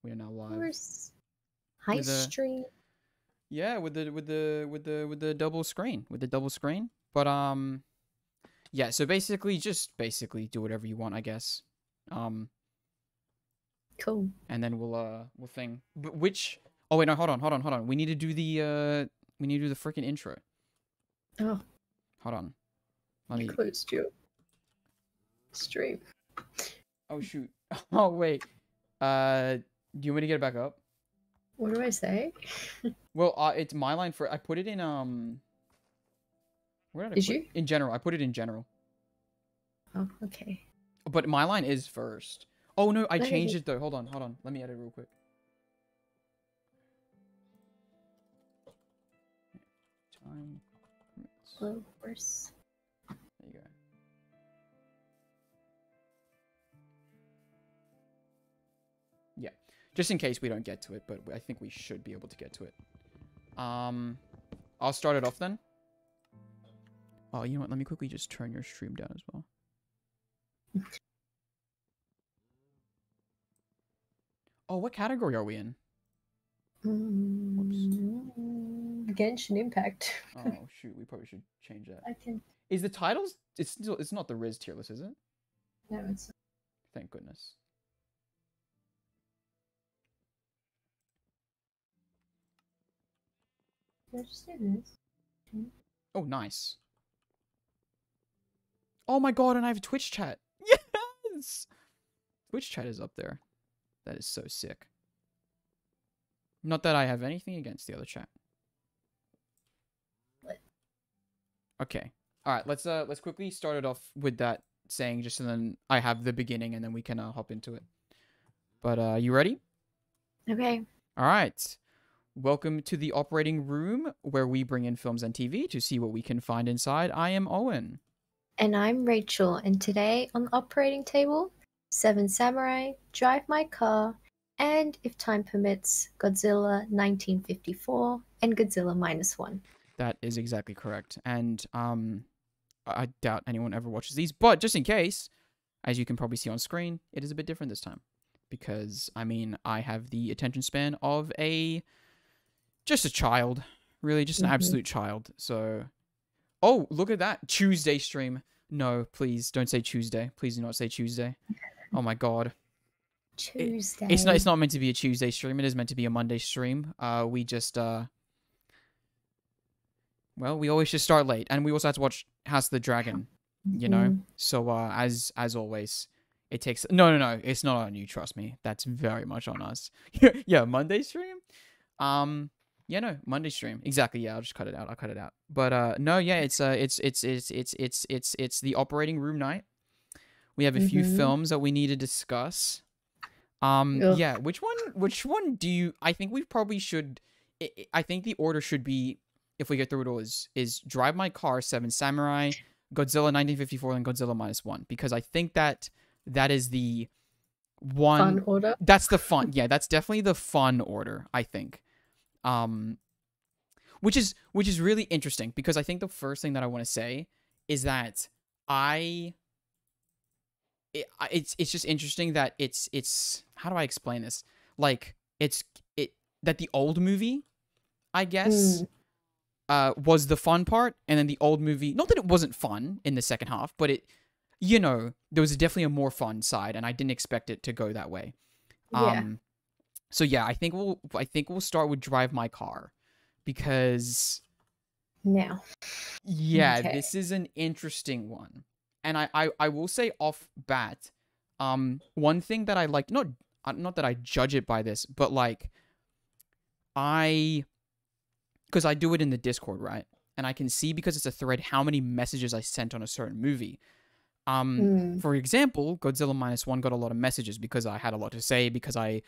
We are now Of live. course. High With the stream. yeah, with the double screen, But yeah. So basically, just basically do whatever you want, I guess. Um, Cool. and then we'll thing. But which? Oh wait, no, hold on. We need to do the freaking intro. Oh, Hold on. Let you me. closed your stream. Oh shoot. Oh wait. Do you want me to get it back up? What do I say? Well, it's my line for. I put it in Where did I Did put you? it? In general. I put it in general. Oh, okay. But my line is first. Oh no, I No, changed it though. Hold on. Let me edit real quick. Time. of course. There you go. Yeah. Just in case we don't get to it, but I think we should be able to get to it. I'll start it off then. Oh, you know what? Let me quickly just turn your stream down as well. Oh, what category are we in? Genshin Impact. Oh shoot, we probably should change that. I can. Is the titles? It's not the Riz tier list, is it? No, it's. Thank goodness. Just do this. Oh, nice. Oh my god, and I have Twitch chat. Yes! Twitch chat is up there. That is so sick. Not that I have anything against the other chat. What? Okay. Alright, let's quickly start it off with that saying, just so then I have the beginning and then we can hop into it. But you ready? Okay. Alright. Welcome to the operating room where we bring in films and TV to see what we can find inside. I am Owen. And I'm Rachel, and today on the operating table, Seven Samurai, Drive My Car, and if time permits, Godzilla 1954 and Godzilla -1. That is exactly correct. And I doubt anyone ever watches these, but just in case, as you can probably see on screen, it is a bit different this time. Because, I mean, I have the attention span of just a child. Really, just an absolute child. So, oh, look at that. Tuesday stream. No, please, don't say Tuesday. Please do not say Tuesday. Oh my god. Tuesday. It's not meant to be a Tuesday stream. It is meant to be a Monday stream. We just, well, we always just start late. And we also have to watch House of the Dragon, you know? So, as always, it takes... No. It's not on you, trust me. That's very much on us. Yeah, Monday stream? Yeah, no, Monday stream. Exactly, yeah, I'll just cut it out. I'll cut it out. But, no, yeah, it's the operating room night. We have a few films that we need to discuss. Yeah, which one do you... I think we probably should... I think the order should be, if we get through it all, is Drive My Car, Seven Samurai, Godzilla 1954, and Godzilla -1. Because I think that is the one... Fun order? That's the fun... Yeah, that's definitely the fun order, I think. Which is really interesting, because I think the first thing that I want to say is that it's just interesting that it's how do I explain this? Like, that the old movie, I guess, was the fun part, and then the old movie, not that it wasn't fun in the second half, but it, you know, there was definitely a more fun side, and I didn't expect it to go that way. Yeah. So yeah, I think we'll start with Drive My Car, because Now. yeah, Okay. this is an interesting one. And I will say off bat, one thing that I like, not that I judge it by this, but like, because I do it in the Discord, right? And I can see, because it's a thread, how many messages I sent on a certain movie. For example, Godzilla -1 got a lot of messages because I had a lot to say, because I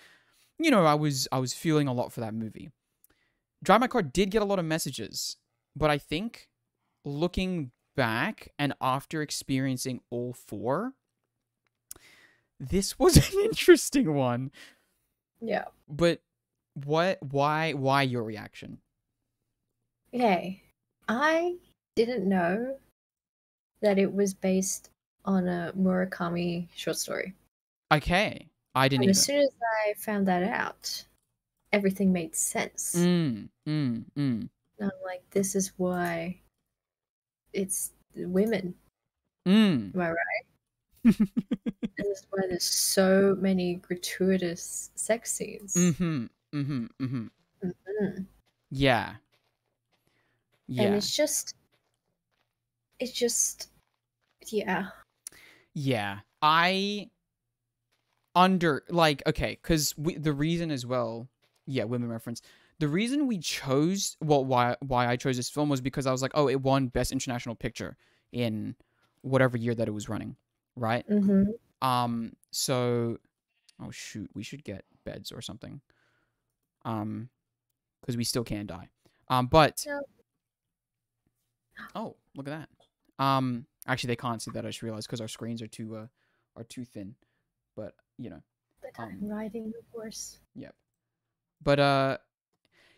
was feeling a lot for that movie. Drive My Car did get a lot of messages, but I think, looking back and after experiencing all four, this was an interesting one. Yeah. But why your reaction? Okay. I didn't know that it was based on a Murakami short story. Okay. I didn't And as either. soon as I found that out, everything made sense. Mm, mm, mm, And I'm like, this is why it's women. mm. Am I right? And this is why there's so many gratuitous sex scenes. Mm-hmm, mm-hmm, mm-hmm. Mhm. Yeah, And yeah, it's just, yeah. yeah. Like, okay, because the reason as well, yeah, women reference. The reason we chose, well, why I chose this film was because I was like, oh, it won Best International Picture in whatever year that it was running, right? Mm-hmm. So, oh shoot, we should get beds or something, because we still can die. But No, oh, look at that. Actually, they can't see that. I just realized because our screens are too thin. But you know, but I'm um, riding the horse. yep. But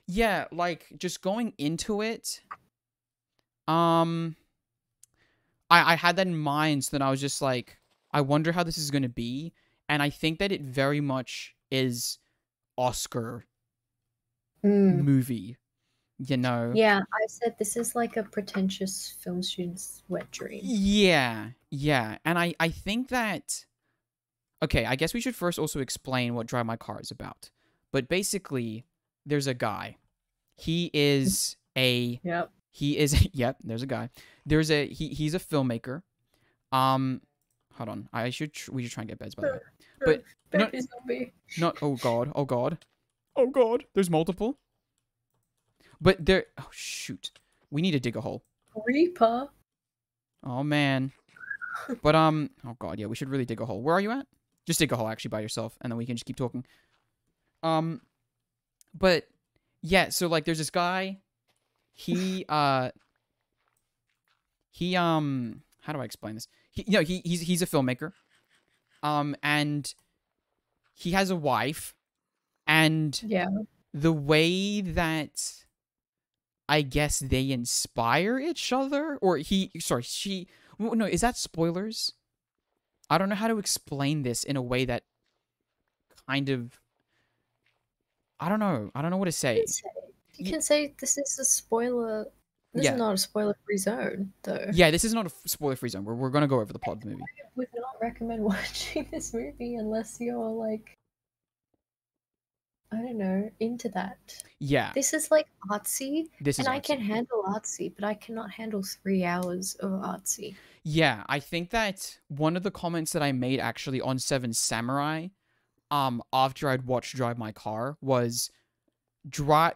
yeah, like just going into it, um, I had that in mind, so then I was just like, I wonder how this is gonna be, and I think that it very much is Oscar Mm. movie, you know. Yeah, I said this is like a pretentious film student's wet dream. Yeah, yeah, and I think that okay, I guess we should first also explain what Drive My Car is about. But basically, there's a guy. He is a Yep. he is yep, there's a guy. He's a filmmaker. Um hold on. We should try and get beds by the way. But not Baby zombie. not oh god. Oh god. Oh god. There's multiple. But there oh shoot. We need to dig a hole. Reaper. Oh man. But oh god, yeah, we should really dig a hole. Where are you at? Just dig a hole actually by yourself and then we can just keep talking. Um but yeah, so like there's this guy. He how do I explain this? He's a filmmaker. And he has a wife, and Yeah. the way that I guess they inspire each other, or she. No, is that spoilers? I don't know how to explain this in a way that kind of. I don't know. I don't know what to You can say. say, you can say this is a spoiler. This is Yeah, not a spoiler-free zone, though. yeah. This is not a spoiler-free zone. We're gonna go over the plot of the movie. I would not recommend watching this movie unless you're like, I don't know, into that. Yeah, This is like artsy, this is and I can artsy. handle artsy, but I cannot handle 3 hours of artsy. Yeah, I think that one of the comments that I made actually on Seven Samurai, after I'd watched Drive My Car was drive.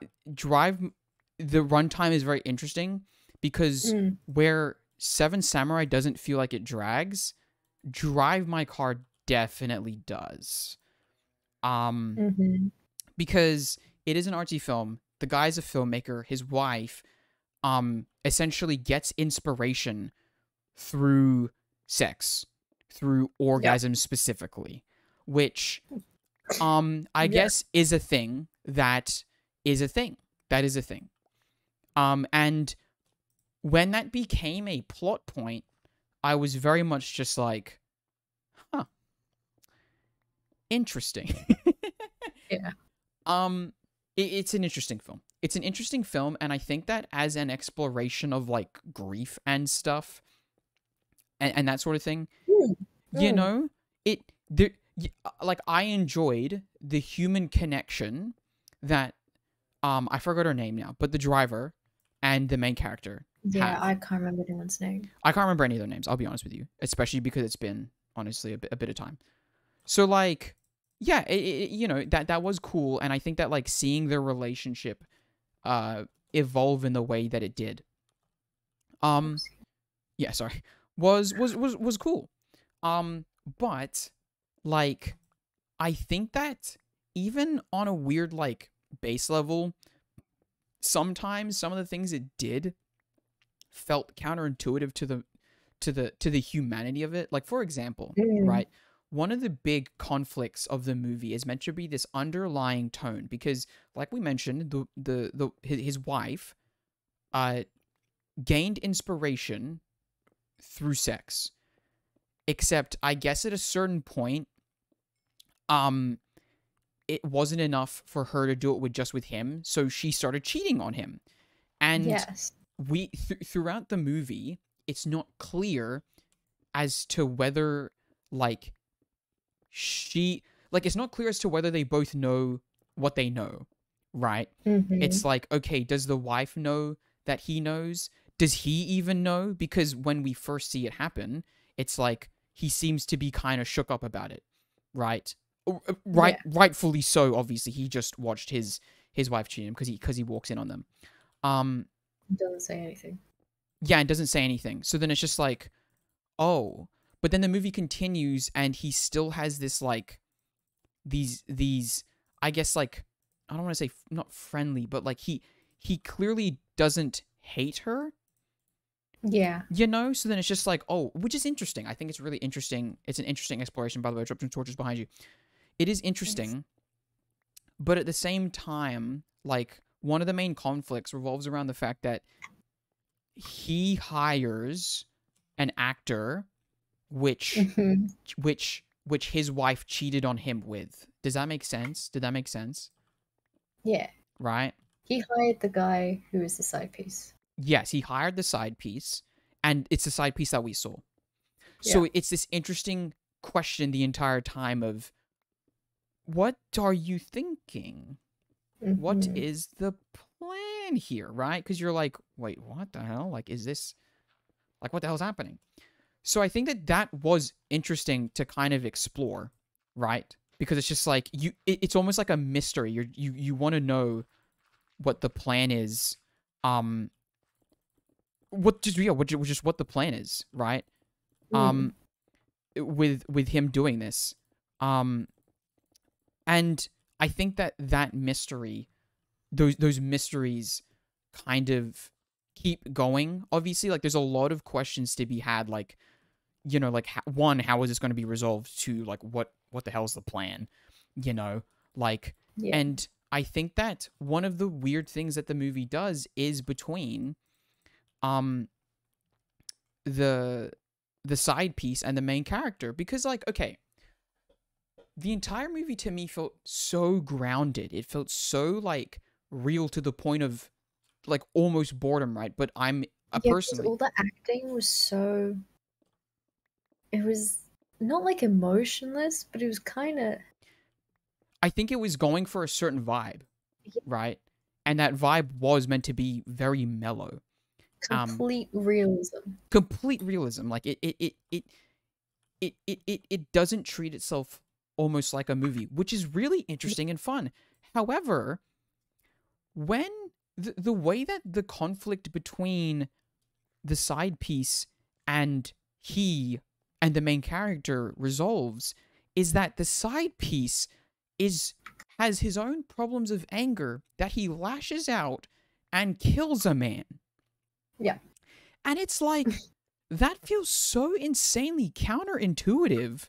The runtime is very interesting because Mm. where Seven Samurai doesn't feel like it drags, Drive My Car definitely does. Mm-hmm. Because it is an artsy film. The guy's a filmmaker. His wife, essentially gets inspiration through sex, through Yep. orgasm specifically, which I Yeah. guess is a thing that is a thing. That is a thing. And when that became a plot point, I was very much just like, huh, interesting. Yeah. It's an interesting film. It's an interesting film, and I think that as an exploration of like grief and stuff, and that sort of thing, Mm. you know, like I enjoyed the human connection that I forgot her name now, but the driver and the main character Yeah, have. I can't remember anyone's name. I can't remember any of their names. I'll be honest with you, especially because it's been honestly a bit of time. So like, yeah, you know that was cool, and I think that like seeing their relationship evolve in the way that it did, yeah, sorry, was cool. But like, I think that even on a weird like base level, sometimes some of the things it did felt counterintuitive to the humanity of it. Like for example, Mm. right? One of the big conflicts of the movie is meant to be this underlying tone because, like we mentioned, his wife gained inspiration through sex. Except, I guess at a certain point, um it wasn't enough for her to do it with him, so she started cheating on him. And Yes. throughout the movie, it's not clear as to whether like it's not clear as to whether they both know what they know, right? Mm-hmm. It's like, okay, does the wife know that he knows? Does he even know? Because when we first see it happen, it's like he seems to be kind of shook up about it, right? Yeah. Rightfully so. Obviously, he just watched his wife cheat him because he walks in on them. Doesn't say anything. Yeah, and doesn't say anything. So then it's just like, oh. But then the movie continues, and he still has this like these I guess like, I don't want to say not friendly, but like he clearly doesn't hate her, Yeah. you know. So then it's just like, oh, which is interesting. I think it's really interesting. It's an interesting exploration. By the way, I dropped some torches behind you. It is interesting, but at the same time, like, one of the main conflicts revolves around the fact that he hires an actor which Mm-hmm. which his wife cheated on him with. Does that make sense? Did that make sense? Yeah. Right? He hired the guy who is the side piece. Yes, he hired the side piece, and it's the side piece that we saw. Yeah. So it's this interesting question the entire time of, what are you thinking? What Mm-hmm. is the plan here, right? Because you're like, wait, what the hell? Like, is this, like, what the hell's happening? So I think that was interesting to kind of explore, right? Because it's just like, it's almost like a mystery. You want to know what the plan is, what the plan is, right? Mm. With him doing this, and I think that mystery, those mysteries, kind of keep going. Obviously, like, there's a lot of questions to be had, like, you know, like, one, how is this going to be resolved? To, like, what the hell's the plan? You know, like, Yeah. and I think that one of the weird things that the movie does is between the side piece and the main character, because, like, okay, the entire movie to me felt so grounded. It felt so, like, real, to the point of, like, almost boredom, right? But I'm Yeah, because personally, all the acting was so. It was not like emotionless, but it was kind of I think it was going for a certain vibe, right? And that vibe was meant to be very mellow. complete realism. Complete realism. Like, it doesn't treat itself almost like a movie, which is really interesting and fun. However, when the way that the conflict between the side piece and he and the main character resolves is that the side piece has his own problems of anger that he lashes out and kills a man. Yeah. And it's like, that feels so insanely counterintuitive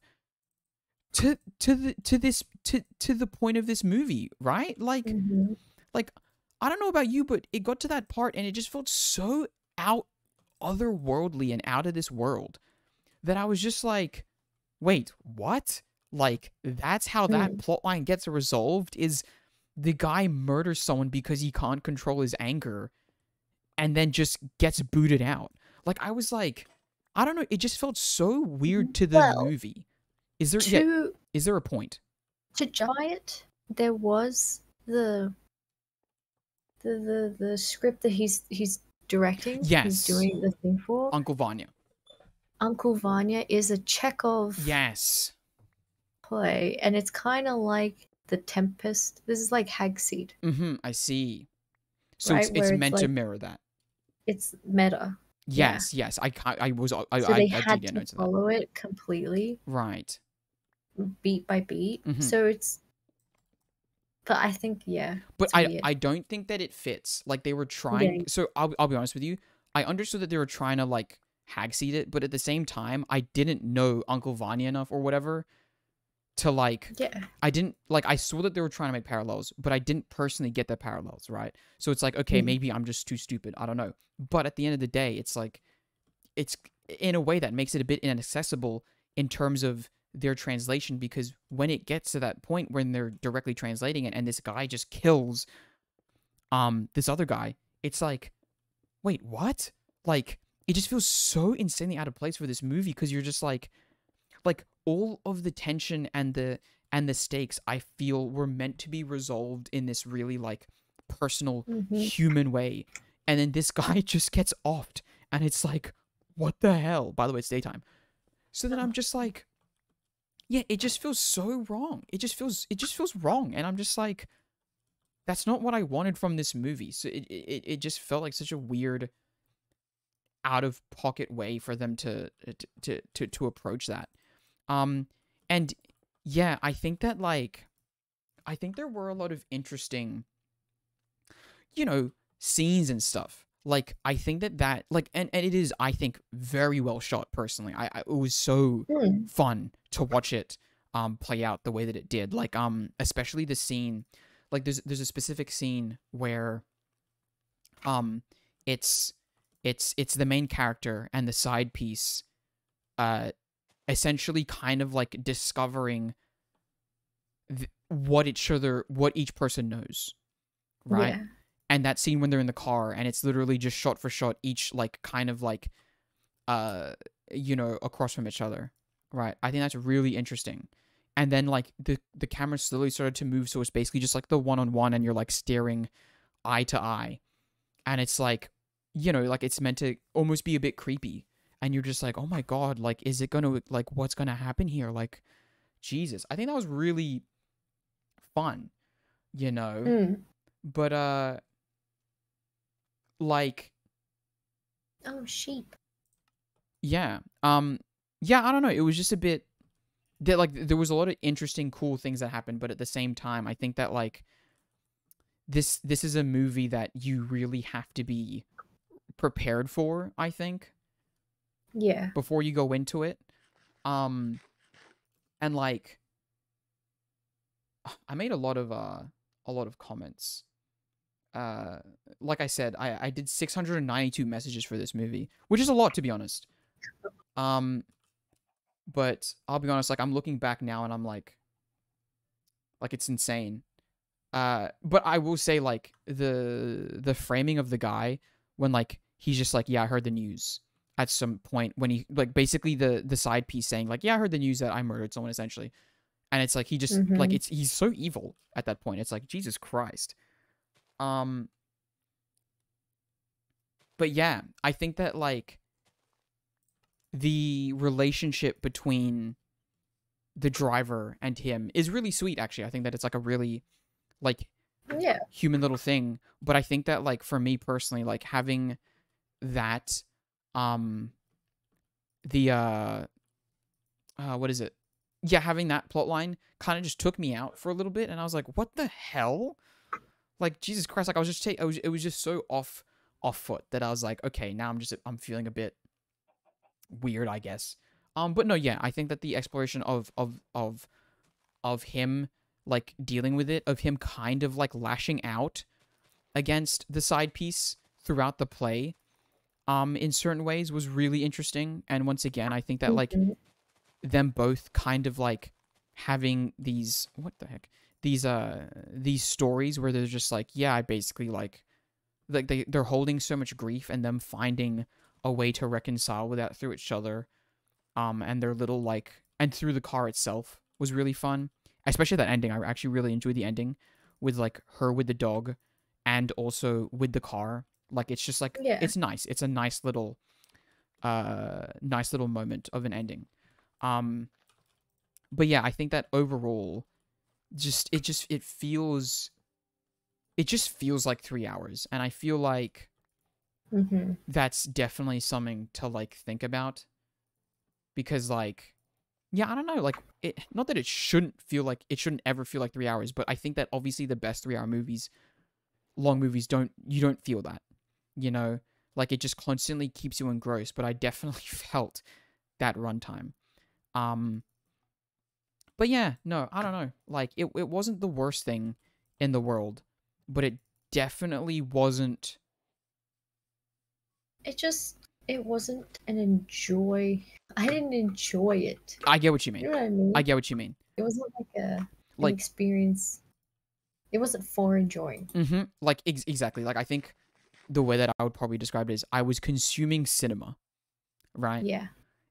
to the point of this movie, right? Like, Mm-hmm. like, I don't know about you, but it got to that part and it just felt so otherworldly and out of this world that I was just like, wait, what? Like, that's how that plotline gets resolved? Is the guy murders someone because he can't control his anger and then just gets booted out? Like, I was like, I don't know, it just felt so weird to the Well, movie. Is there is there a point? to Giant, there was the script that he's directing. Yes. He's doing the thing for. Uncle Vanya. Uncle Vanya is a Chekhov Yes. play, and it's kind of like The Tempest. This is like Hagseed. Mm-hmm. I see. So Right, it's where meant it's to like- mirror that. It's meta. Yes, yes. I So I they did had get to notes of that. follow it completely, Right. beat by beat. Mhm. So it's. But I think, yeah. But it's weird. I don't think that it fits. Like, they were trying. Yeah. So I'll be honest with you. I understood that they were trying to, like, hagseed it, but at the same time, I didn't know Uncle Vanya enough or whatever to, like. Yeah. I didn't, like, I saw that they were trying to make parallels, but I didn't personally get the parallels, right? So it's like, okay, maybe I'm just too stupid. I don't know. But at the end of the day, it's like, it's in a way that makes it a bit inaccessible in terms of their translation, because when it gets to that point when they're directly translating it and this guy just kills this other guy, it's like, wait, what? Like, it just feels so insanely out of place for this movie, because you're just like all of the tension and the stakes, I feel, were meant to be resolved in this really like personal Mm-hmm. human way, and then this guy just gets offed, and it's like, what the hell? By the way, it's daytime. So then I'm just like, yeah, it just feels so wrong. It just feels wrong, and I'm just like, that's not what I wanted from this movie. So it just felt like such a weird, out of pocket way for them to approach that. Um, and yeah, I think that like, I think there were a lot of interesting, scenes and stuff. Like, I think that like, and it is, I think, very well shot. Personally, it was so Mm. fun to watch it play out the way that it did. Like, especially the scene, like there's a specific scene where um it's it's the main character and the side piece uh essentially kind of like discovering what each person knows, right? Yeah. And that scene when they're in the car, and it's literally just shot for shot, each like kind of like uh across from each other, right? I think that's really interesting. And then like the camera slowly started to move, so it's basically just like the one-on-one, and you're like staring eye to eye, and it's like, like it's meant to almost be a bit creepy, and you're just like, oh my god, like, is it gonna, like, what's gonna happen here? Like, Jesus, I think that was really fun, you know. Mm. But like, Oh, sheep. yeah, yeah, I don't know, it was just a bit that, like, there was a lot of interesting, cool things that happened, but at the same time, I think that like this is a movie that you really have to be prepared for, I think, Yeah. before you go into it. Um, and like, I made a lot of comments. Uh, like I said, I did 692 messages for this movie, which is a lot, to be honest. Um, but I'll be honest, like, I'm looking back now and I'm like it's insane. But I will say, like, the framing of the guy when like he's just like, yeah, I heard the news at some point, when he, like, basically the side piece saying like, yeah, I heard the news that I murdered someone, essentially. And it's like, he just like, Mm-hmm. he's so evil at that point. It's like, Jesus Christ. Um, but yeah, I think that like the relationship between the driver and him is really sweet, actually. I think that it's like a really like Yeah. human little thing. But I think that like, for me personally, like, having that um the what is it? Yeah, having that plot line kind of just took me out for a little bit, and I was like, what the hell? Like, Jesus Christ, like, I was just it was just so off foot that I was like, okay, now I'm feeling a bit weird, I guess. But no, yeah, I think that the exploration of him, like, dealing with it, of him kind of like lashing out against the side piece throughout the play, in certain ways, was really interesting. And once again, I think that like Mm-hmm. them both kind of like having these, what the heck, these stories where they're just like, yeah, I basically like they're holding so much grief, and them finding a way to reconcile with that through each other, and their little like, and through the car itself, was really fun. Especially that ending, I actually really enjoyed the ending with like her with the dog, and also with the car. Like, it's just like, Yeah. it's nice, it's a nice little moment of an ending. um but yeah, I think that overall, it just feels like 3 hours, and I feel like Mm-hmm. that's definitely something to like think about, because like, yeah, I don't know, like, it, not that it shouldn't ever feel like 3 hours, but I think that obviously the best 3 hour movies, long movies, don't feel that, you know, like, it just constantly keeps you engrossed. But I definitely felt that runtime. um but yeah, no, I don't know, like, it wasn't the worst thing in the world, but it definitely wasn't. It just, it wasn't an enjoy. I didn't enjoy it. I get what you mean. You know what I mean? I get what you mean. It wasn't like an Like, experience. It wasn't for enjoying. like exactly. Like I think the way that I would probably describe it is I was consuming cinema, right? Yeah.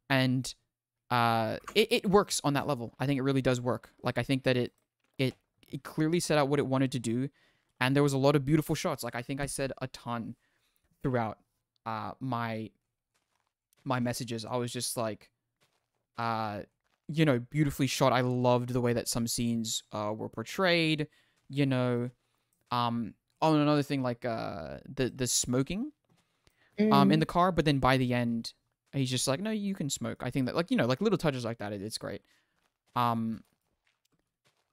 And it works on that level. I think it really does work. Like I think that it it clearly set out what it wanted to do, and there was a lot of beautiful shots. Like I think I said a ton throughout my messages. I was just like, beautifully shot. I loved the way that some scenes were portrayed. You know, oh, and another thing, like the smoking in the car, but then by the end, he's just like, no, you can smoke. I think that, like, like little touches like that, it's great.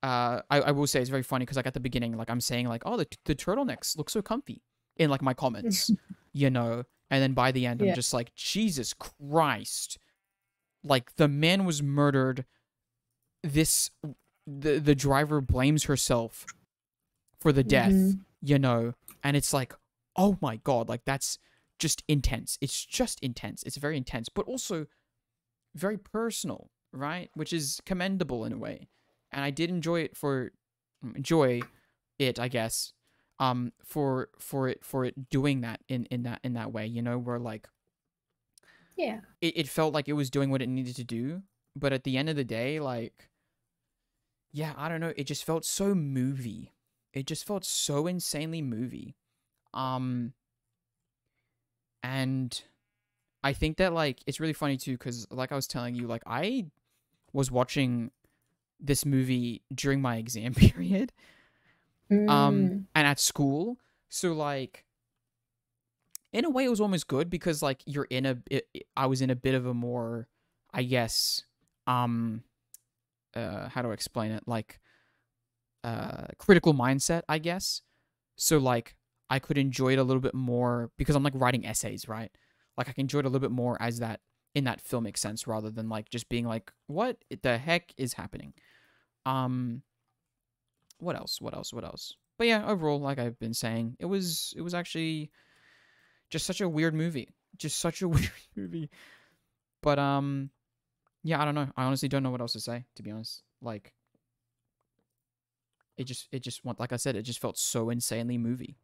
I will say it's very funny because like at the beginning, like I'm saying like, oh, the turtlenecks look so comfy in like my comments, and then by the end, I'm Yeah. just like, Jesus Christ, like the man was murdered. The driver blames herself for the death, and it's like, oh my God, like that's just intense. It's just intense. It's very intense, but also very personal, right? Which is commendable in a way. And I did enjoy it, I guess, for it doing that in that way, where like, Yeah. it felt like it was doing what it needed to do, but at the end of the day, like, yeah, I don't know, it just felt so movie. It just felt so insanely movie. And I think that like it's really funny too, because like I was telling you, like I was watching this movie during my exam period, and at school. So like, in a way, it was almost good because like I was in a bit of a more, I guess, how do I explain it? Like, critical mindset, I guess. So like, I could enjoy it a little bit more because I'm like writing essays, right? Like I can enjoy it a little bit more as that in that filmic sense rather than like just being like, what the heck is happening? What else? What else? What else? But yeah, overall, like I've been saying, it was actually just such a weird movie. Just such a weird movie. But yeah, I don't know. I honestly don't know what else to say, to be honest. Like it just like I said, it just felt so insanely movie.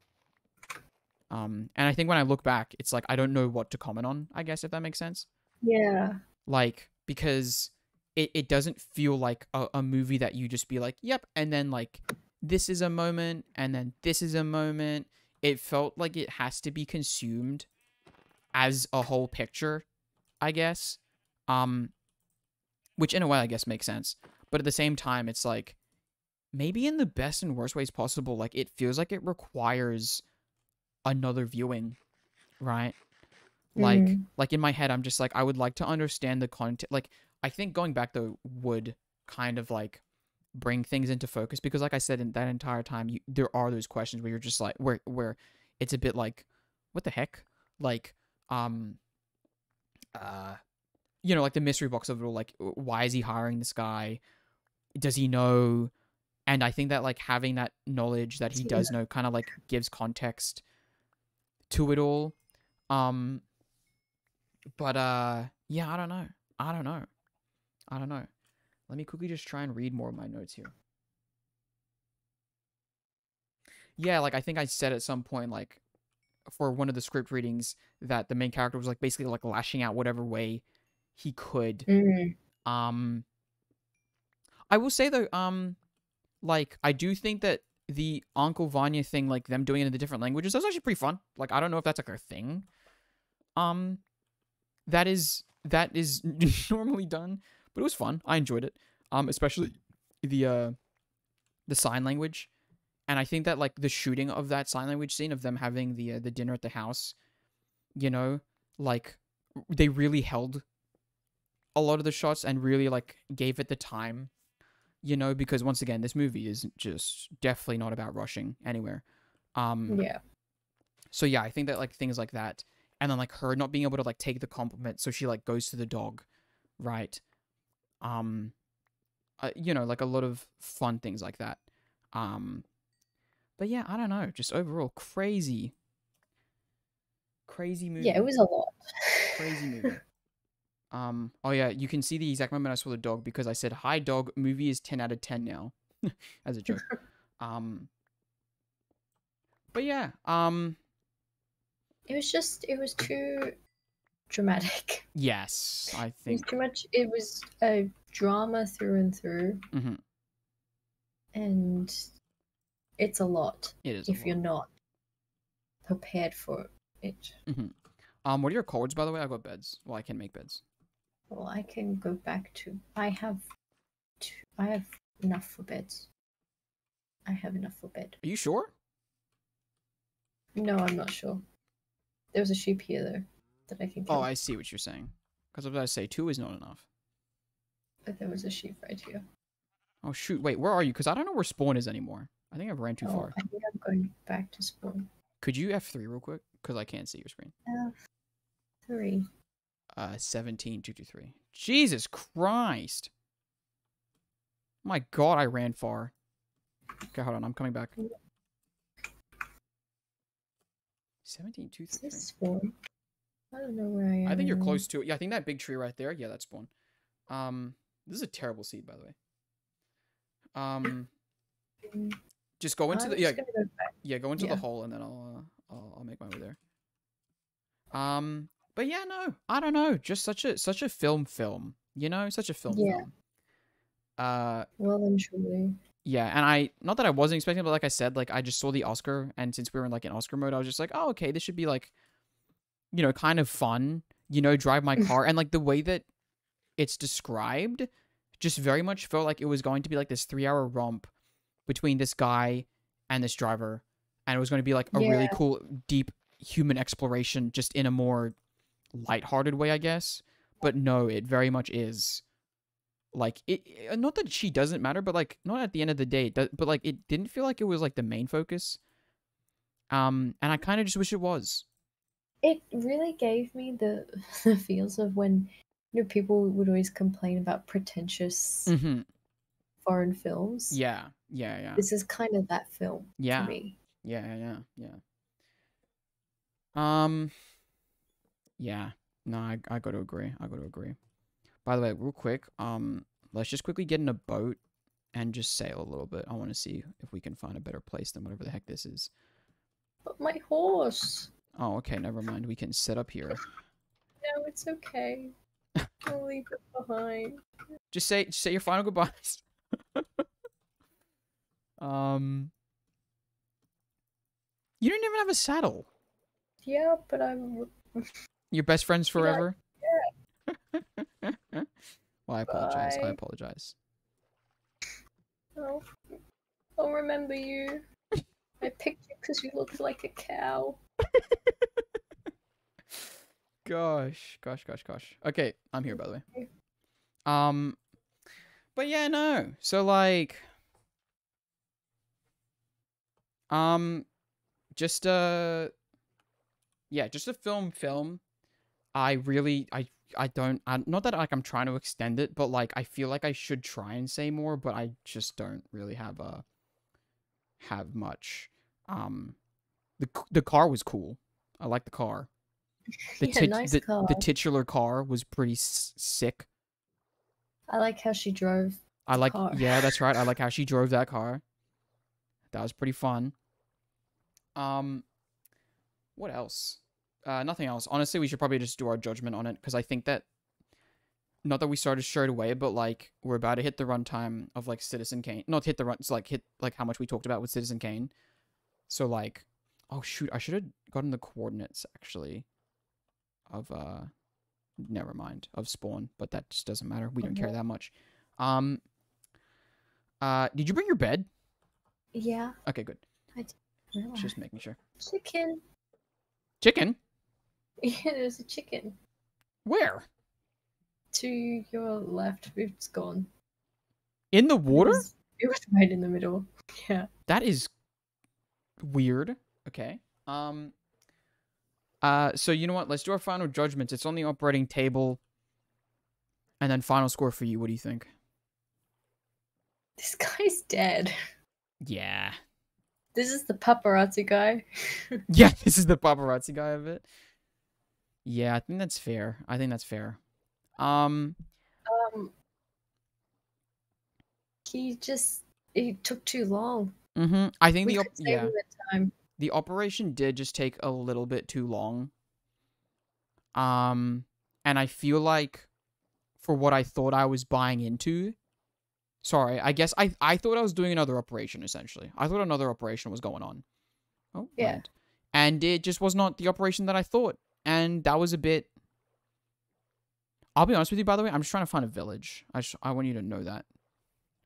And I think when I look back, it's like I don't know what to comment on, I guess, if that makes sense. Yeah. Like, because it doesn't feel like a movie that you just be like, yep, and then like this is a moment, and then this is a moment. It felt like it has to be consumed as a whole picture, I guess. Which in a way I guess makes sense. But at the same time, it's like maybe in the best and worst ways possible, like it feels like it requires another viewing, right? Like in my head, I'm just like, I would like to understand the content. Like, I think going back though would kind of like bring things into focus because, like I said, in that entire time, there are those questions where you're just like, where it's a bit like, what the heck, like, like the mystery box of it all. Like, why is he hiring this guy? Does he know? And I think that like having that knowledge that he does know kind of like gives context to it all. But yeah, I don't know. Let me quickly just try and read more of my notes here. Yeah, like I think I said at some point, like for one of the script readings, that the main character was like basically like lashing out whatever way he could. I will say though, like I do think that the Uncle Vanya thing, like them doing it in the different languages, that's actually pretty fun. Like I don't know if that's like a thing. That is normally done, but it was fun. I enjoyed it. Especially the sign language, and I think that like the shooting of that sign language scene of them having the dinner at the house, like they really held a lot of the shots and really like gave it the time, because once again, this movie is just definitely not about rushing anywhere. Yeah. So yeah, I think that like things like that, and then like her not being able to like take the compliment, so she like goes to the dog, right? Like a lot of fun things like that. But yeah, I don't know, just overall crazy movie. Yeah, it was a lot. Crazy movie. Oh yeah, you can see the exact moment I saw the dog because I said, "Hi, dog. Movie is 10 out of 10 now," as a joke. Um, but yeah. It was too dramatic. Yes, I It was think. too much. It was a drama through and through, Mm-hmm. and it's a lot It is a if you're lot. not prepared for it. Mm-hmm. What are your codes, by the way? I got beds. Well, I can make beds. Well, I can go back to. I have enough for beds. I have enough for bed. Are you sure? No, I'm not sure. There's a sheep here though that I can Oh, kill. I see what you're saying. Because I was about to say 2 is not enough. But there was a sheep right here. Oh shoot! Wait, where are you? Because I don't know where spawn is anymore. I think I've ran too Oh, far. I think I'm going back to spawn. Could you F3 real quick? Because I can't see your screen. F3. 17223. Jesus Christ! My God, I ran far. Okay, hold on. I'm coming back. Is 17223. this spawn? I don't know where I am. I think you're anymore. close to it. Yeah, I think that big tree right there. Yeah, that's spawn. This is a terrible seed, by the way. Just go into I'm the just gonna go back. yeah, go into the Yeah. hole, and then I'll make my way there. But yeah, no, I don't know. Just such a film, you know, such a film. Yeah. Well and truly. Yeah, and I not that I wasn't expecting, but like I said, like I just saw the Oscar, and since we were in like an Oscar mode, I was just like, oh, okay, this should be like, you know, kind of fun, you know, drive my car, and like the way that it's described, just very much felt like it was going to be like this 3-hour romp between this guy and this driver, and it was going to be like a really Yeah. cool, deep human exploration, just in a more lighthearted way, I guess. But no, it very much is. Like not that she doesn't matter, but like not at the end of the day. But like it didn't feel like it was like the main focus. And I kind of just wish it was. It really gave me the the feels of when people would always complain about pretentious Mm-hmm. foreign films. Yeah. This is kind of that film to Yeah. me. Yeah. Yeah. No, I got to agree. By the way, real quick, let's just quickly get in a boat and just sail a little bit. I want to see if we can find a better place than whatever the heck this is. But my horse. Oh, okay, never mind. We can set up here. No, it's okay. I'll leave it behind. Just say your final goodbyes. You don't even have a saddle. Yeah, but I'm. Your best friends forever. Yeah. Well, I apologize. Bye. Oh, I'll remember you. I picked you because you looked like a cow. Gosh. Okay, I'm here, by the way. Okay. But yeah, no. So like, just yeah, just a film. I don't, not that like I'm trying to extend it, but like I feel like I should try and say more, but I just don't really have much. The car was cool. I like the car. Nice car. The titular car was pretty sick. I like how she drove the car. Yeah, that's right. I like how she drove that car. That was pretty fun. What else? Nothing else. Honestly, we should probably just do our judgment on it, because I think that, not that we started straight away, but like we're about to hit the runtime of like Citizen Kane. Not hit the run. It's like hit like how much we talked about with Citizen Kane. So like, oh shoot, I should have gotten the coordinates actually. Of never mind, of spawn, but that just doesn't matter. We don't care that much. Did you bring your bed? Yeah. Okay, good. I did. Relax. Just making sure. Chicken. Chicken? Yeah, there's a chicken. Where? To your left. It's gone. In the water? It was right in the middle. Yeah. That is weird. Okay. So you know what? Let's do our final judgments. It's on the operating table. And then final score for you. What do you think? This guy's dead. Yeah. This is the paparazzi guy. Yeah, this is the paparazzi guy of it. Yeah, I think that's fair. Um, Um, he just it took too long. I think We could save him time. the operation did just take a little bit too long. Um, and I feel like for what I thought I was buying into, sorry, I guess I thought I was doing another operation essentially. I thought another operation was going on. Oh, Yeah. land. And it just was not the operation that I thought. And that was a bit. I'll be honest with you, by the way. I'm just trying to find a village. I want you to know that.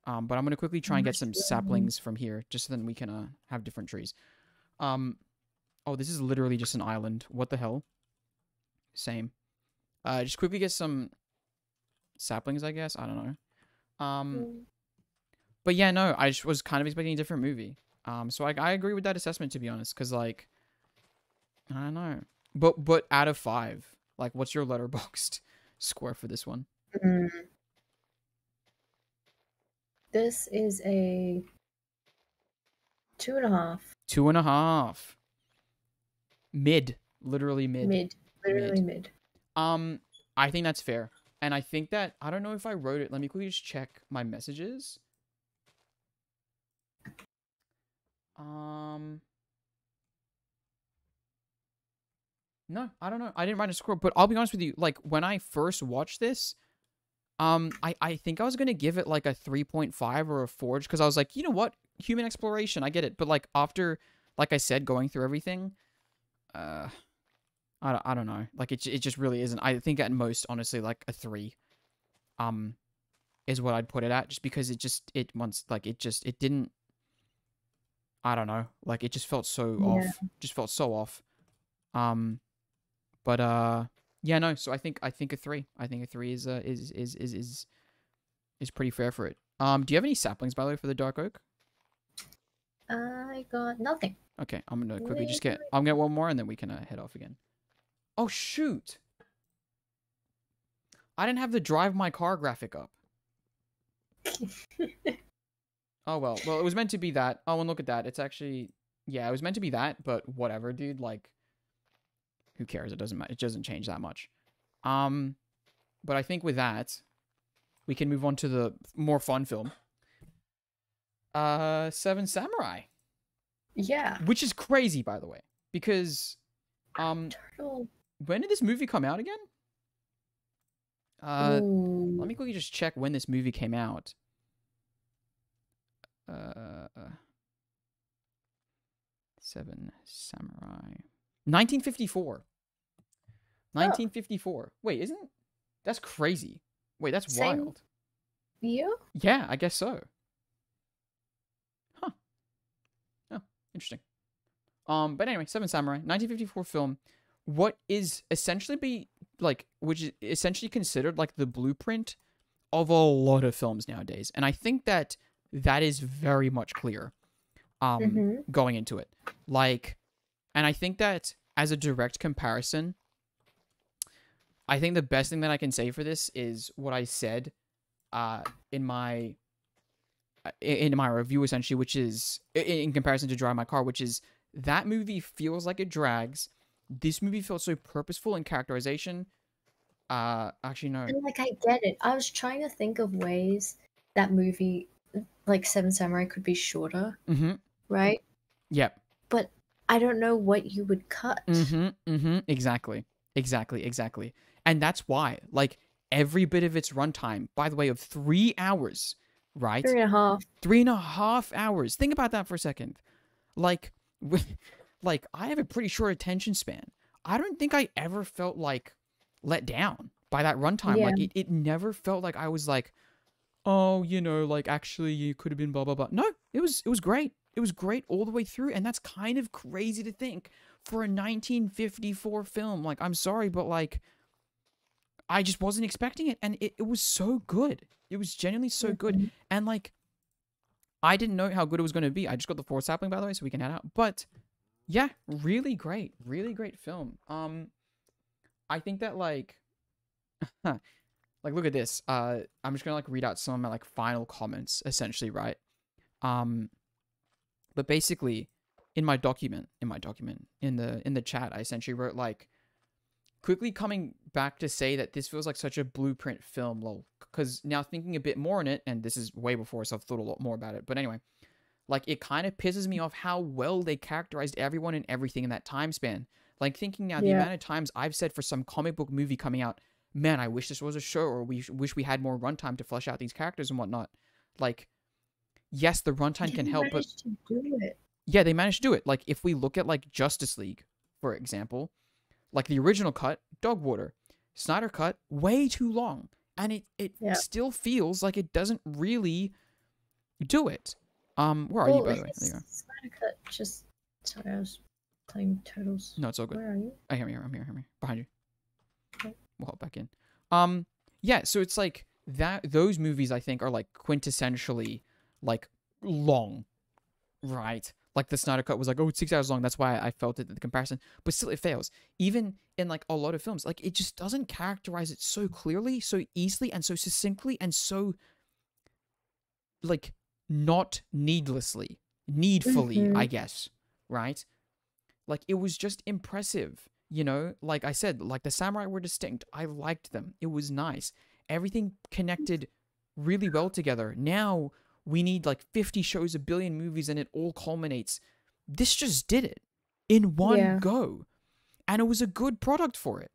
But I'm gonna quickly try and get some saplings from here, just so then we can have different trees. Oh, this is literally just an island. What the hell? Same. Just quickly get some saplings, I guess. I don't know. But yeah, no, I just was kind of expecting a different movie. So I agree with that assessment, to be honest, because like, I don't know. But out of 5, like, what's your letterboxed score for this one? Mm. This is a 2.5. 2.5. Mid, literally mid. Literally mid. I think that's fair, and I think that I don't know if I wrote it. Let me quickly just check my messages. No, I don't know. I didn't write a score, but I'll be honest with you. Like when I first watched this, I think I was gonna give it like a 3.5 or a 4, just because I was like, you know what, human exploration, I get it. But like after, like I said, going through everything, I don't know. Like it just really isn't. I think at most, honestly, like a 3, is what I'd put it at, just because it didn't. I don't know. Like it just felt so off. Just felt so off. But yeah, no. So I think a 3. I think a 3 is pretty fair for it. Do you have any saplings, by the way, for the dark oak? I got nothing. Okay, I'm gonna quickly just get. I'll get one more, and then we can head off again. Oh shoot! I didn't have the drive my car graphic up. Oh well. Well, it was meant to be that. Oh, and look at that. It's actually, yeah, it was meant to be that. But whatever, dude. Like, who cares? It doesn't matter. It doesn't change that much. But I think with that, we can move on to the more fun film. Seven Samurai. Yeah. Which is crazy, by the way, because when did this movie come out again? Let me quickly just check when this movie came out. Seven Samurai. 1954. 1954. Wait, isn't that's crazy? Wait, that's wild. Yeah? Yeah, I guess so. Huh. Oh, interesting. But anyway, Seven Samurai, 1954 film. What is essentially which is essentially considered like the blueprint of a lot of films nowadays, and I think that is very much clear. Going into it, like, and I think that as a direct comparison, I think the best thing that I can say for this is what I said, in my review, essentially, which is in comparison to Drive My Car, which is that movie feels like it drags. This movie feels so purposeful in characterization. Actually, no. And like, I get it. I was trying to think of ways that movie, like Seven Samurai, could be shorter. Right? Yep. But I don't know what you would cut. Exactly. And that's why, like, every bit of its runtime, by the way, of 3 hours, right? 3.5. 3.5 hours. Think about that for a second. Like, I have a pretty short attention span. I don't think I ever felt like let down by that runtime. Yeah. Like it never felt like I was like, oh, you know, like actually you could have been blah blah blah. No, it was great. It was great all the way through, and that's kind of crazy to think for a 1954 film. Like, I'm sorry, but like, I just wasn't expecting it, and it was so good. It was genuinely so good, and like, I didn't know how good it was going to be. I just got the 4 sapling, by the way, so we can head out. But yeah, really great film. I think that like, like, look at this. I'm just gonna like read out some of my like final comments, essentially, right? But basically, in the chat, I essentially wrote like, quickly coming back to say that this feels like such a blueprint film, lol. Because now thinking a bit more on it, and this is way before, so I've thought a lot more about it. But anyway, like, it kind of pisses me off how well they characterized everyone and everything in that time span. Like, thinking now, the Yeah. amount of times I've said for some comic book movie coming out, man, I wish this was a show, or we wish we had more runtime to flesh out these characters and whatnot. Like, yes, the runtime can They help, but managed to do it. yeah, they managed to do it. Like, if we look at, like, Justice League, for example, like, the original cut, dog water. Snyder cut, way too long. And it Yeah. still feels like it doesn't really do it. Where are you, by the way? There you are. Snyder Cut just. Sorry, I was playing Turtles. No, it's all good. Where are you? I'm here. I'm here. Behind you. Okay. We'll hop back in. Yeah, so it's like that. Those movies, I think, are like quintessentially like long, right? Like the Snyder Cut was like, oh, it's 6 hours long. That's why I felt it, the comparison. But still, it fails. Even in like a lot of films, like it just doesn't characterize it so clearly, so easily, and so succinctly, and so like not needfully, I guess, right? Like, it was just impressive, you know? Like I said, like, the samurai were distinct. I liked them. It was nice. Everything connected really well together. Now we need like 50 shows, a billion movies, and it all culminates. This just did it in one go. And it was a good product for it.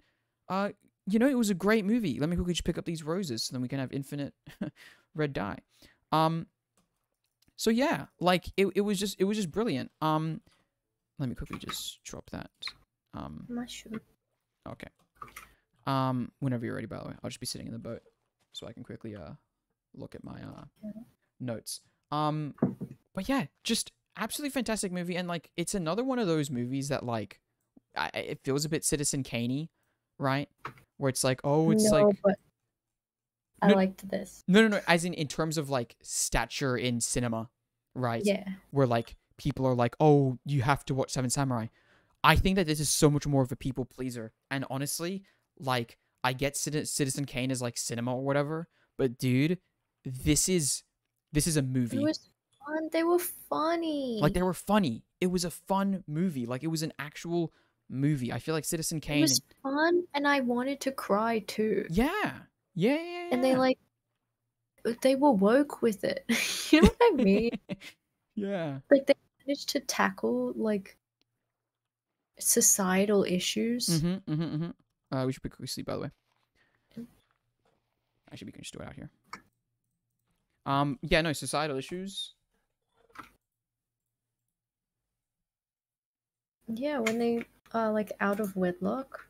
You know, it was a great movie. Let me quickly just pick up these roses so then we can have infinite red dye. So yeah, like it was just brilliant. Let me quickly just drop that. Mushroom. Okay. Whenever you're ready, by the way, I'll just be sitting in the boat so I can quickly look at my notes. But yeah, just absolutely fantastic movie, and like it's another one of those movies that like it feels a bit Citizen Kane-y, right? Where it's like, oh, it's no, like but I liked this. no, as in terms of like stature in cinema, right? Yeah. Where like people are like, oh, you have to watch Seven Samurai. I think that this is so much more of a people pleaser, and honestly, like I get Citizen Kane as like cinema or whatever, but dude, this is a movie. It was fun. They were funny. Like, they were funny. It was a fun movie. Like, it was an actual movie. I feel like Citizen Kane. It was fun, and I wanted to cry too. Yeah. And they were woke with it. You know what I mean? Yeah. Like, they managed to tackle like societal issues. We should quickly sleep, by the way. Actually, we can just do it out here. Yeah, no, societal issues. Yeah, when they like out of wedlock.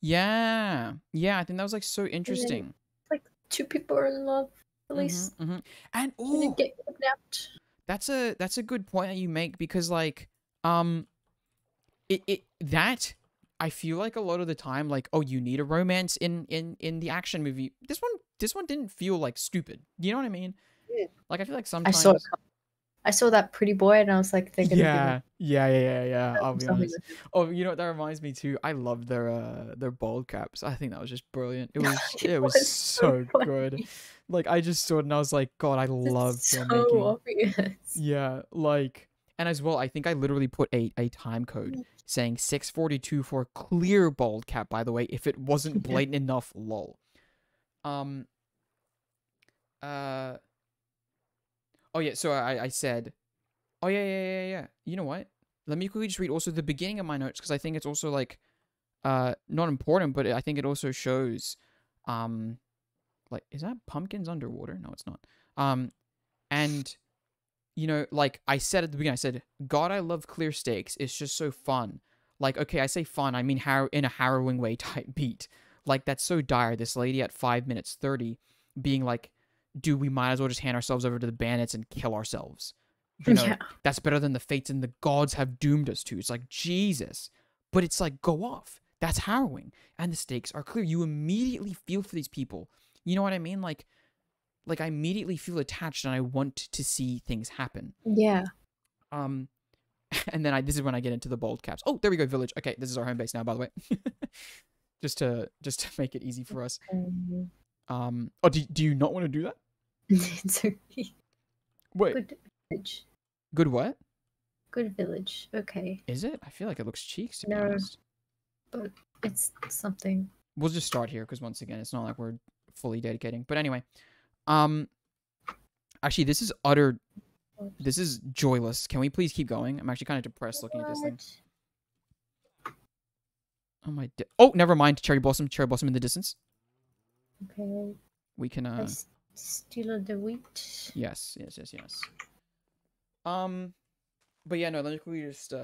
Yeah, I think that was like so interesting. Like, two people are in love, at least. And They get kidnapped. that's a good point that you make, because like that I feel like a lot of the time, like, oh, you need a romance in the action movie. This one didn't feel like stupid. You know what I mean? Yeah. Like, I feel like sometimes I saw that pretty boy, and I was like, they're gonna yeah. I'll be honest. with it. Oh, you know what that reminds me too? I love their bald caps. I think that was just brilliant. It was so good. Like, I just saw it and I was like, God, I love filmmaking. So obvious. Yeah, like, and as well, I think I literally put a time code saying 642 for clear bald cap, by the way, if it wasn't blatant enough, lol. Oh yeah, so I said, oh yeah. You know what? Let me quickly just read also the beginning of my notes, because I think it's also like, not important, but I think it also shows, like, is that pumpkins underwater? No, it's not. And you know, like I said at the beginning, I said, God, I love clear stakes. It's just so fun. Like, okay, I say fun, I mean in a harrowing way type beat. Like, that's so dire. This lady at 5 minutes 30 being like, dude, we might as well just hand ourselves over to the bandits and kill ourselves. You know, that's better than the fates and the gods have doomed us to. It's like, Jesus. But it's like, go off. That's harrowing. And the stakes are clear. You immediately feel for these people. You know what I mean? Like I immediately feel attached and I want to see things happen. Yeah. And then this is when I get into the bold caps. Oh, there we go, village. Okay, this is our home base now, by the way. just to make it easy for us. Oh, do you not want to do that? It's okay. Wait. Good village. Good what? Good village. Okay. Is it? I feel like it looks cheeks, to be No. honest. but it's something. We'll just start here because once again, it's not like we're fully dedicating. But anyway, um, actually, this is joyless. Can we please keep going? I'm actually kind of depressed looking at this thing. Oh my! Oh, never mind. Cherry blossom in the distance. Okay. We can. Steal the wheat. Yes. But yeah, no. Let me quickly just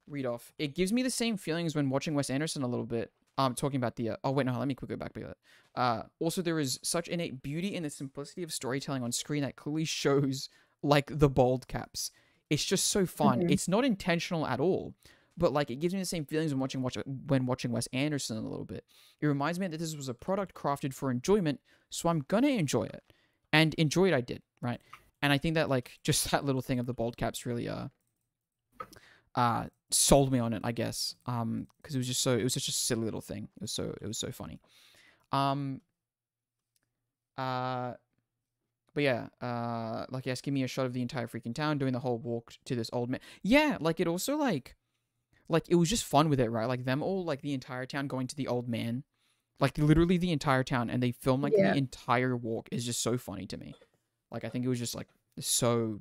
read off. It gives me the same feelings when watching Wes Anderson a little bit. Talking about the. Oh wait, no. Let me quickly back that. Also, there is such innate beauty in the simplicity of storytelling on screen that clearly shows like the bald caps. It's just so fun. Mhm. It's not intentional at all. But like it gives me the same feelings when watching Wes Anderson a little bit. It reminds me that this was a product crafted for enjoyment, so I'm gonna enjoy it, and enjoy it I did, right? And I think that like just that little thing of the bald caps really sold me on it, I guess, because it was such a silly little thing. It was so funny. But yeah, like yes, give me a shot of the entire freaking town doing the whole walk to this old man. Yeah, like it also like it was just fun with it, right? Like them all, like the entire town going to the old man, like literally the entire town, and they film like Yeah. the entire walk is just so funny to me. Like I think it was just like so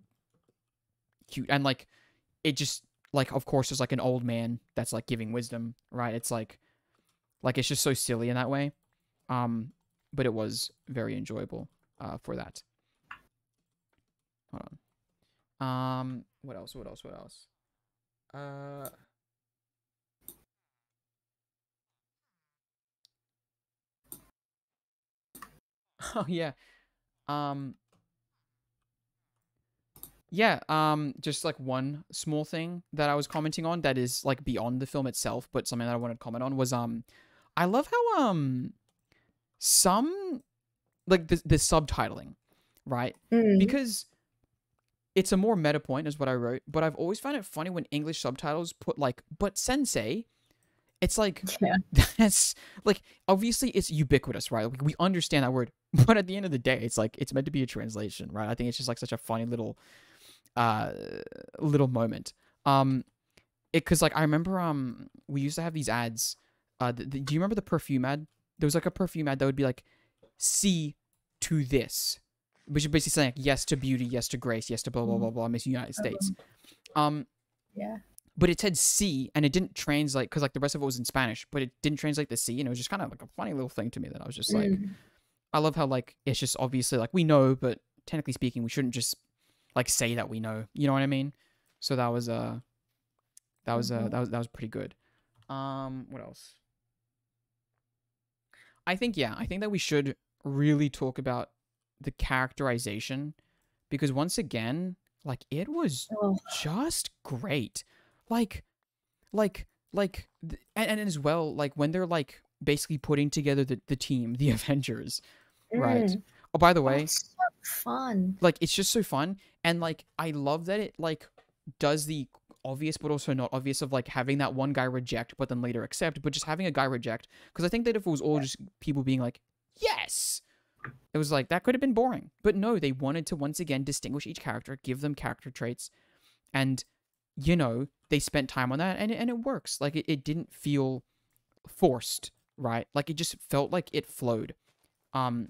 cute, and like it just like of course there's like an old man that's like giving wisdom, right? It's like it's just so silly in that way, but it was very enjoyable for that. Hold on. What else? Oh yeah. Um yeah, just like one small thing that I was commenting on that is like beyond the film itself, but something that I wanted to comment on was I love how some like the subtitling, right? Mm. Because it's a more meta point is what I wrote, but I've always found it funny when English subtitles put like but sensei. It's like Yeah. that's like obviously it's ubiquitous, right? Like, we understand that word, but at the end of the day, it's like it's meant to be a translation, right? I think it's just like such a funny little moment. Because like I remember we used to have these ads. Do you remember the perfume ad? There was like a perfume ad that would be like, "See to this," which is basically saying like, yes to beauty, yes to grace, yes to blah blah blah blah, Miss United States. Yeah. But it said C, and it didn't translate because like the rest of it was in Spanish, but it didn't translate the C, and it was just kind of like a funny little thing to me that I was just like, I love how like it's just obviously like we know, but technically speaking, we shouldn't just like say that we know. You know what I mean? So that was pretty good. What else? I think that we should really talk about the characterization because once again, like it was Oh. just great. And as well, like when they're like basically putting together the team, the Avengers, right? Oh, by the Oh, way, it's so fun. like it's just so fun, and like I love that it like does the obvious but also not obvious of like having that one guy reject but then later accept, but just having a guy reject, because I think that if it was all just people being like yes, it was like that could have been boring, but no, they wanted to once again distinguish each character, give them character traits, and you know they spent time on that, and it works. Like it didn't feel forced, right? Like it just felt like it flowed, and